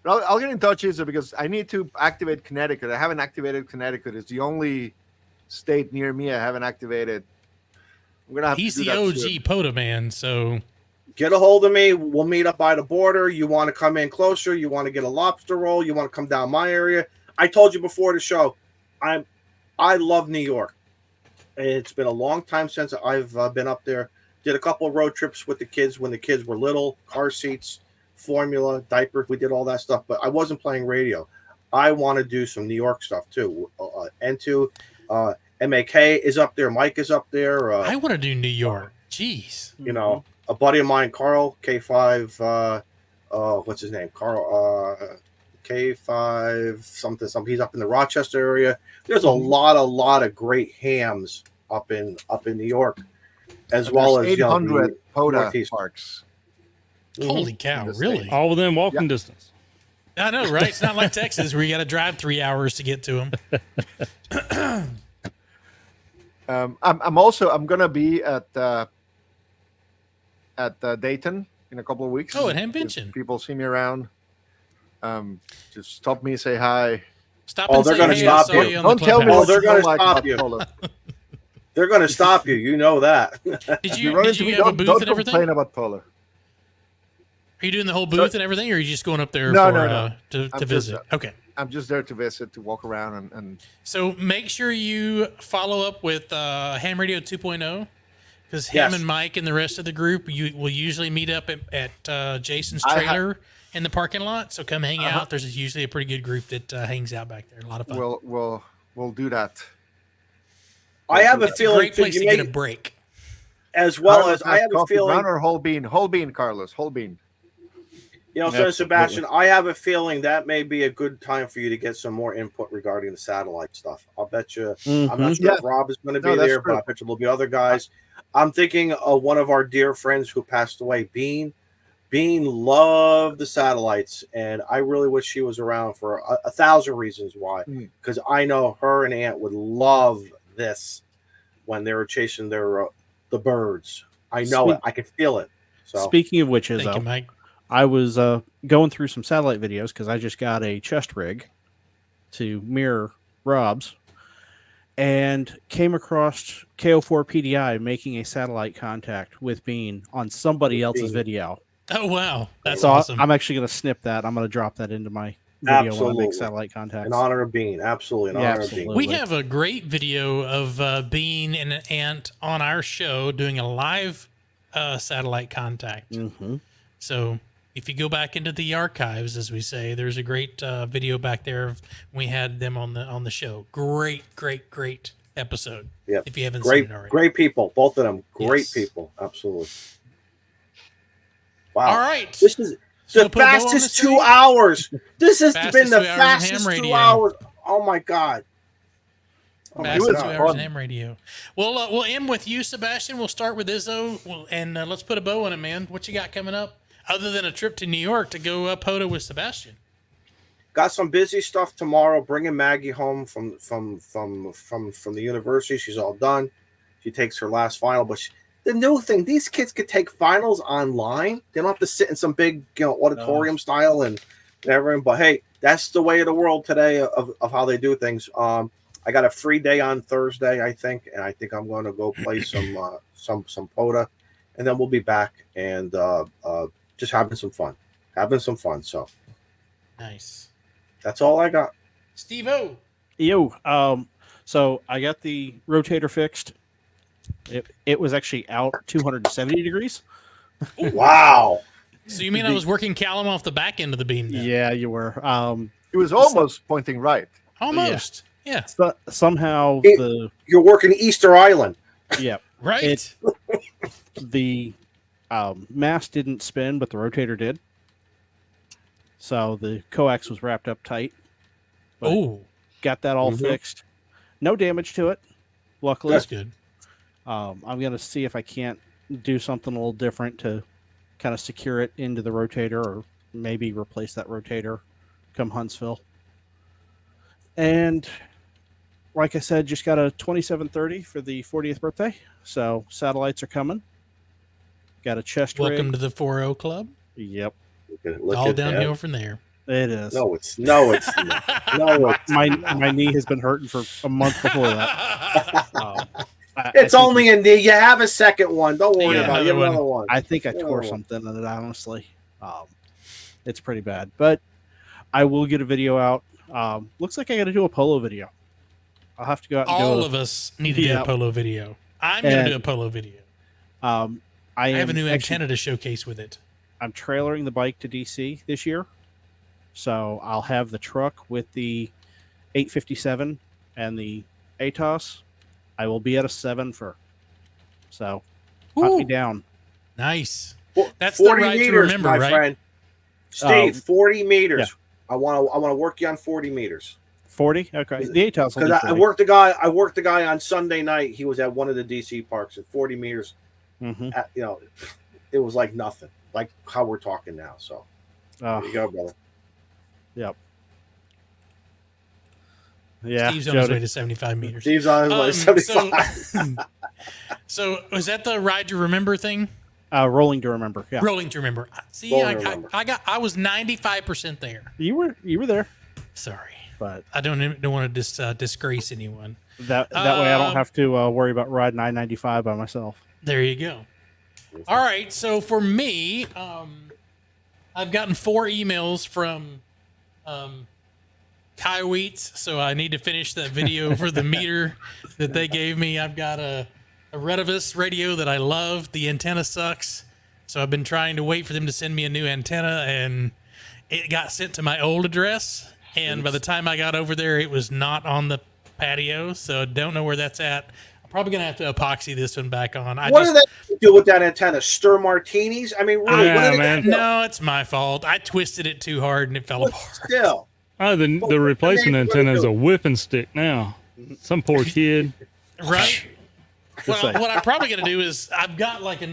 But I'll get in touch with you because I need to activate Connecticut. I haven't activated Connecticut. It's the only state near me I haven't activated. I'm gonna have He's to do the that OG soon. POTA man, so Get a hold of me. We'll meet up by the border. You want to come in closer? You want to get a lobster roll? You want to come down my area? I told you before the show, I love New York. It's been a long time since I've been up there. Did a couple of road trips with the kids when the kids were little, car seats, formula, diapers. We did all that stuff, but I wasn't playing radio. I want to do some New York stuff too. N2, MAK is up there. Mike is up there. I want to do New York. Jeez. You know, a buddy of mine, Carl, K5, what's his name? Carl, K5, something. He's up in the Rochester area. There's a lot of great hams up in New York, as well as 800 POTA Northeast parks. Holy cow, really? All within walking distance. I know, right? It's not like Texas where you got to drive 3 hours to get to them. I'm gonna be at Dayton in a couple of weeks. Oh, at Hamvention. If people see me around, just stop me, say hi. Stop Oh, and they're say, gonna hey, stop I saw you. you on Don't the tell me Clubhouse. what they're you gonna don't like stop about you. PoLo. They're going to stop you. You know that. Did You you run did into you me, have a don't booth and everything? complain about PoLo. Are you doing the whole booth and everything, or are you just going up there No. to I'm visit? just, Okay. I'm just there to visit, to walk around, and So make sure you follow up with Ham Radio 2.0 because Yes. him and Mike and the rest of the group will usually meet up at Jason's I trailer in the parking lot. So come hang out. There's usually a pretty good group that hangs out back there. A lot of fun. we'll do that. I have a it's a feeling great place to get a break. as well Carlos as I have a coffee feeling. brown or whole bean, Carlos, whole bean. You know, so Sebastian, I have a feeling that may be a good time for you to get some more input regarding the satellite stuff. I'll bet you. I'm not sure if Rob is going to be there, but I bet you there'll be other guys. I'm thinking of one of our dear friends who passed away, Bean. Bean loved the satellites, and I really wish she was around for 1,000 reasons why. Because I know her and Aunt would love this when they were chasing the birds. I know it. I can feel it. So speaking of which, Thank you, Mike. I was going through some satellite videos because I just got a chest rig to mirror Rob's and came across KO4PDI making a satellite contact with Bean on somebody else's video. Oh, wow. That's So awesome. I'm actually going to snip that. I'm going to drop that into my video when I make satellite contacts. in honor of Bean. Absolutely. In honor of Bean. We have a great video of Bean and an Ant on our show doing a live satellite contact. So if you go back into the archives, as we say, there's a great video back there of we had them on the show. Great episode. Yeah. If you haven't seen it already. Great people. Both of them. Great Yes. people. Absolutely. Wow. All right. This is So the put a bow on fastest this 2 thing? hours. This has Fastest been the 2 hours in fastest ham 2 radio. hours. Oh my God. Fastest 2 God. hours in ham radio. We'll end with you, Sebastian. We'll start with Izzo, and let's put a bow on it, man. What you got coming up, other than a trip to New York to go POTA with Sebastian? Got some busy stuff tomorrow. Bringing Maggie home from the university. She's all done. She takes her last final. But the new thing, these kids could take finals online. They don't have to sit in some big auditorium style and everything. But hey, that's the way of the world today of how they do things. I got a free day on Thursday, I think, and I think I'm going to go play some POTA, and then we'll be back and just having some fun. So Nice. that's all I got. Steve-O. Yo, so I got the rotator fixed. It was actually out 270 degrees. Wow. So you mean I was working Callum off the back end of the beam then? Yeah, you were. It was almost pointing right. Almost. Yeah. Somehow You're working Easter Island. yeah, Right. the Mast didn't spin, but the rotator did. So the coax was wrapped up tight. Oh, got that all fixed. No damage to it, luckily. that's good. I'm going to see if I can't do something a little different to kind of secure it into the rotator, or maybe replace that rotator come Huntsville. And like I said, just got a 2730 for the 40th birthday. So satellites are coming. Got a chest rig. Welcome to the 4-0 club. Yep. All downhill from there. It is. No, it's not. No, it's my knee has been hurting for a month before that. It's only a knee. You have a second one. Don't worry about it. You have another one. I think I tore something in it, honestly. It's pretty bad. But I will get a video out. Looks like I got to do a PoLo video. I'll have to go out and All of us need to do a PoLo video. I'm going to do a PoLo video. I have a new antenna to showcase with it. I'm trailering the bike to DC this year. So I'll have the truck with the 857 and the ATOS. I will be at a 7 for. So hunt me down. Nice. That's 40 the ride meters, to remember, my right? friend. Steve, 40 meters. Yeah. I want to work you on 40 meters. 40? Okay. The ATOS. Because I worked the guy on Sunday night. He was at one of the DC parks at 40 meters. At, it was like nothing, like how we're talking now. So there you go, brother. Yep. Yeah. Steve's on his way to 75 meters. Steve's on his way to 75. So was that the ride to remember thing? Rolling to remember. Yeah. Rolling to remember. See, I was 95% there. You were there. Sorry, but I don't want to disgrace anyone. That way I don't have to worry about riding I-95 by myself. There you go. All right. So for me, I've gotten 4 emails from Kaiweets, so I need to finish that video for the meter that they gave me. I've got a Retevis radio that I love. The antenna sucks, so I've been trying to wait for them to send me a new antenna, and it got sent to my old address. And by the time I got over there, it was not on the patio, so I don't know where that's at. I'm probably going to have to epoxy this one back on. What do they do with that antenna? Stir martinis? I mean, really? No, it's my fault. I twisted it too hard and it fell apart. Still. Oh, the replacement antenna is a whipping stick now. Some poor kid. Right? Well, what I'm probably going to do is I've got like 2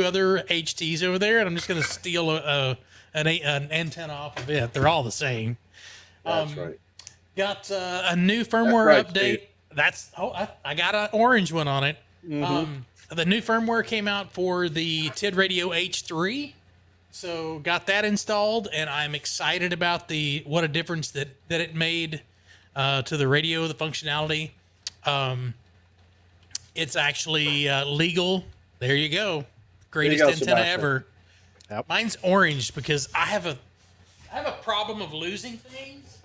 other HTs over there, and I'm just going to steal an antenna off of it. They're all the same. That's right. Got a new firmware update. I got an orange one on it. The new firmware came out for the TID Radio H3. So got that installed, and I'm excited about what a difference that it made to the radio, the functionality. It's actually legal. There you go. Greatest antenna ever. Yep. Mine's orange because I have a problem of losing things.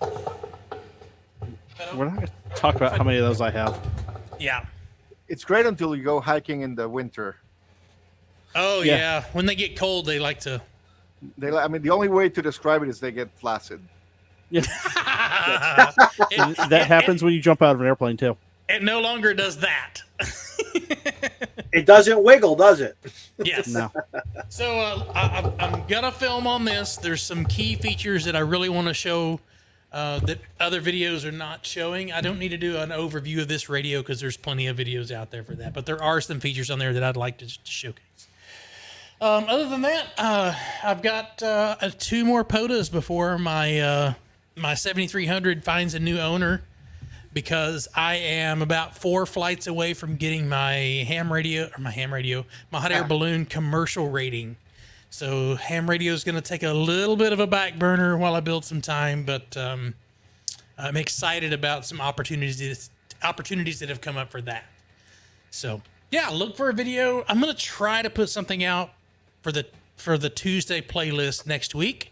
We're not going to talk about how many of those I have. Yeah. It's great until you go hiking in the winter. Oh, yeah. When they get cold, they like to... the only way to describe it is they get flaccid. Yeah. That happens when you jump out of an airplane, too. It no longer does that. It doesn't wiggle, does it? Yes. No. So I'm going to film on this. There's some key features that I really want to show that other videos are not showing. I don't need to do an overview of this radio because there's plenty of videos out there for that. But there are some features on there that I'd like to showcase. Other than that, I've got 2 more POTAs before my 7300 finds a new owner, because I am about 4 flights away from getting my hot air balloon commercial rating. So ham radio is going to take a little bit of a back burner while I build some time, but I'm excited about some opportunities that have come up for that. So yeah, look for a video. I'm going to try to put something out for the Tuesday playlist next week.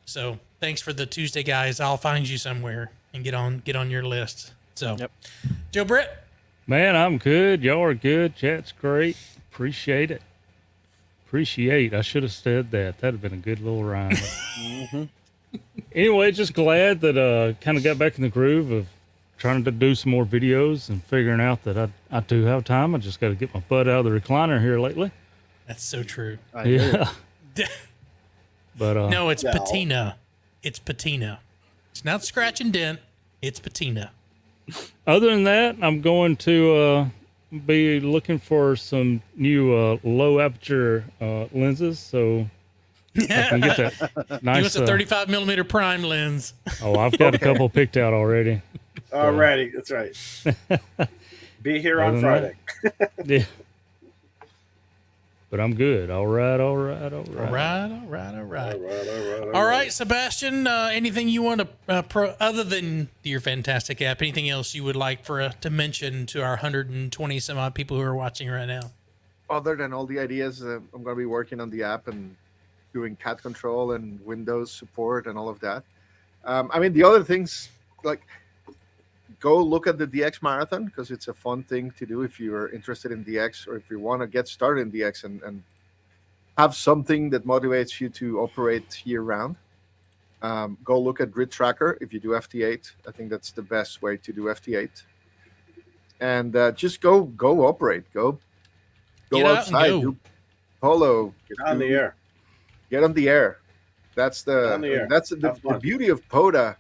So thanks for the Tuesday guys. I'll find you somewhere and get on your list. So, yep. Joe Britt. Man, I'm good. Y'all are good. Chat's great. Appreciate it. I should have said that. That'd have been a good little rhyme. Anyway, just glad that kind of got back in the groove of trying to do some more videos and figuring out that I do have time. I just got to get my butt out of the recliner here lately. That's so true. Yeah. But no, it's patina. It's patina. It's not scratch and dent. It's patina. Other than that, I'm going to be looking for some new low aperture lenses, so I can get that nice. You want a 35 millimeter prime lens? Oh, I've got a couple picked out already. Already, that's right. Be here on Friday. Yeah. But I'm good. All right. All right, Sebastian, anything you want to, other than your fantastic app, anything else you would like to mention to our 120 some odd people who are watching right now? Other than all the ideas, I'm going to be working on the app and doing cat control and Windows support and all of that. I mean, the other things, like, go look at the DX Marathon, because it's a fun thing to do if you're interested in DX, or if you want to get started in DX and have something that motivates you to operate year-round. Go look at Grid Tracker if you do FT8. I think that's the best way to do FT8. And just go operate. Go outside. Do PoLo. Get on the air. Get on the air. That's the beauty of POTA,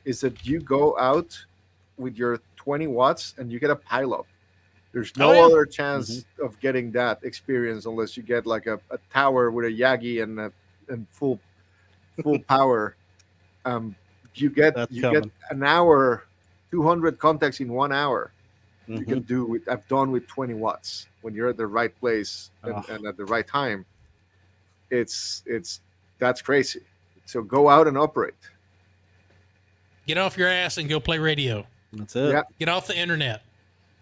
is that you go out with your 20 watts and you get a pileup. There's no other chance of getting that experience unless you get like a tower with a Yagi and full power. You get an hour, 200 contacts in 1 hour. You can do I've done with 20 watts when you're at the right place and at the right time. That's crazy. So go out and operate. Get off your ass and go play radio. That's it. Yeah. Get off the internet,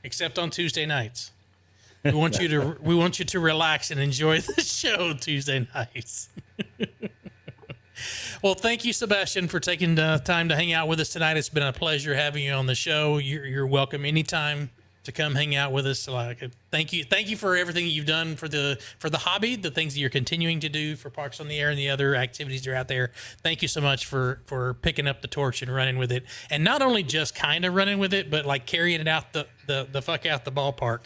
except on Tuesday nights. We want you to relax and enjoy the show Tuesday nights. Well, thank you, Sebastian, for taking the time to hang out with us tonight. It's been a pleasure having you on the show. You're welcome anytime to come hang out with us. Thank you for everything you've done for the hobby, the things that you're continuing to do for Parks on the Air and the other activities that are out there. Thank you so much for picking up the torch and running with it, and not only just kind of running with it, but like carrying it out the fuck out the ballpark.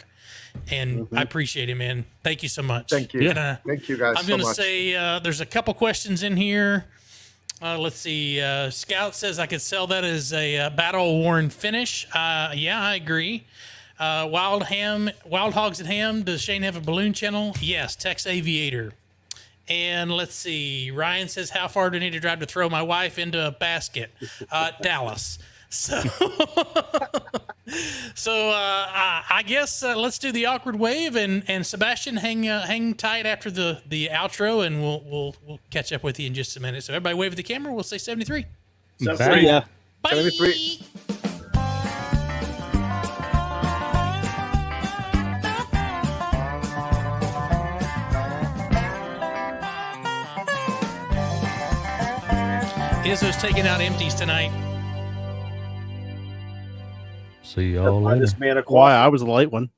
And I appreciate it, man. Thank you so much. Thank you. And, thank you guys. I'm going to say there's a couple questions in here. Let's see. Scout says I could sell that as a battle-worn finish. Yeah, I agree. Wild Hogs and Ham, does Shane have a balloon channel? Yes, Tex Aviator. And let's see. Ryan says, how far do I need to drive to throw my wife into a basket? Dallas. So, I guess let's do the awkward wave, and Sebastian, hang tight after the outro, and we'll catch up with you in just a minute. So everybody wave at the camera. We'll say 73. 73. Yeah. Bye. 73. Izzo's taking out empties tonight. See y'all Buy later. this man a Why? coffee. I was the late one.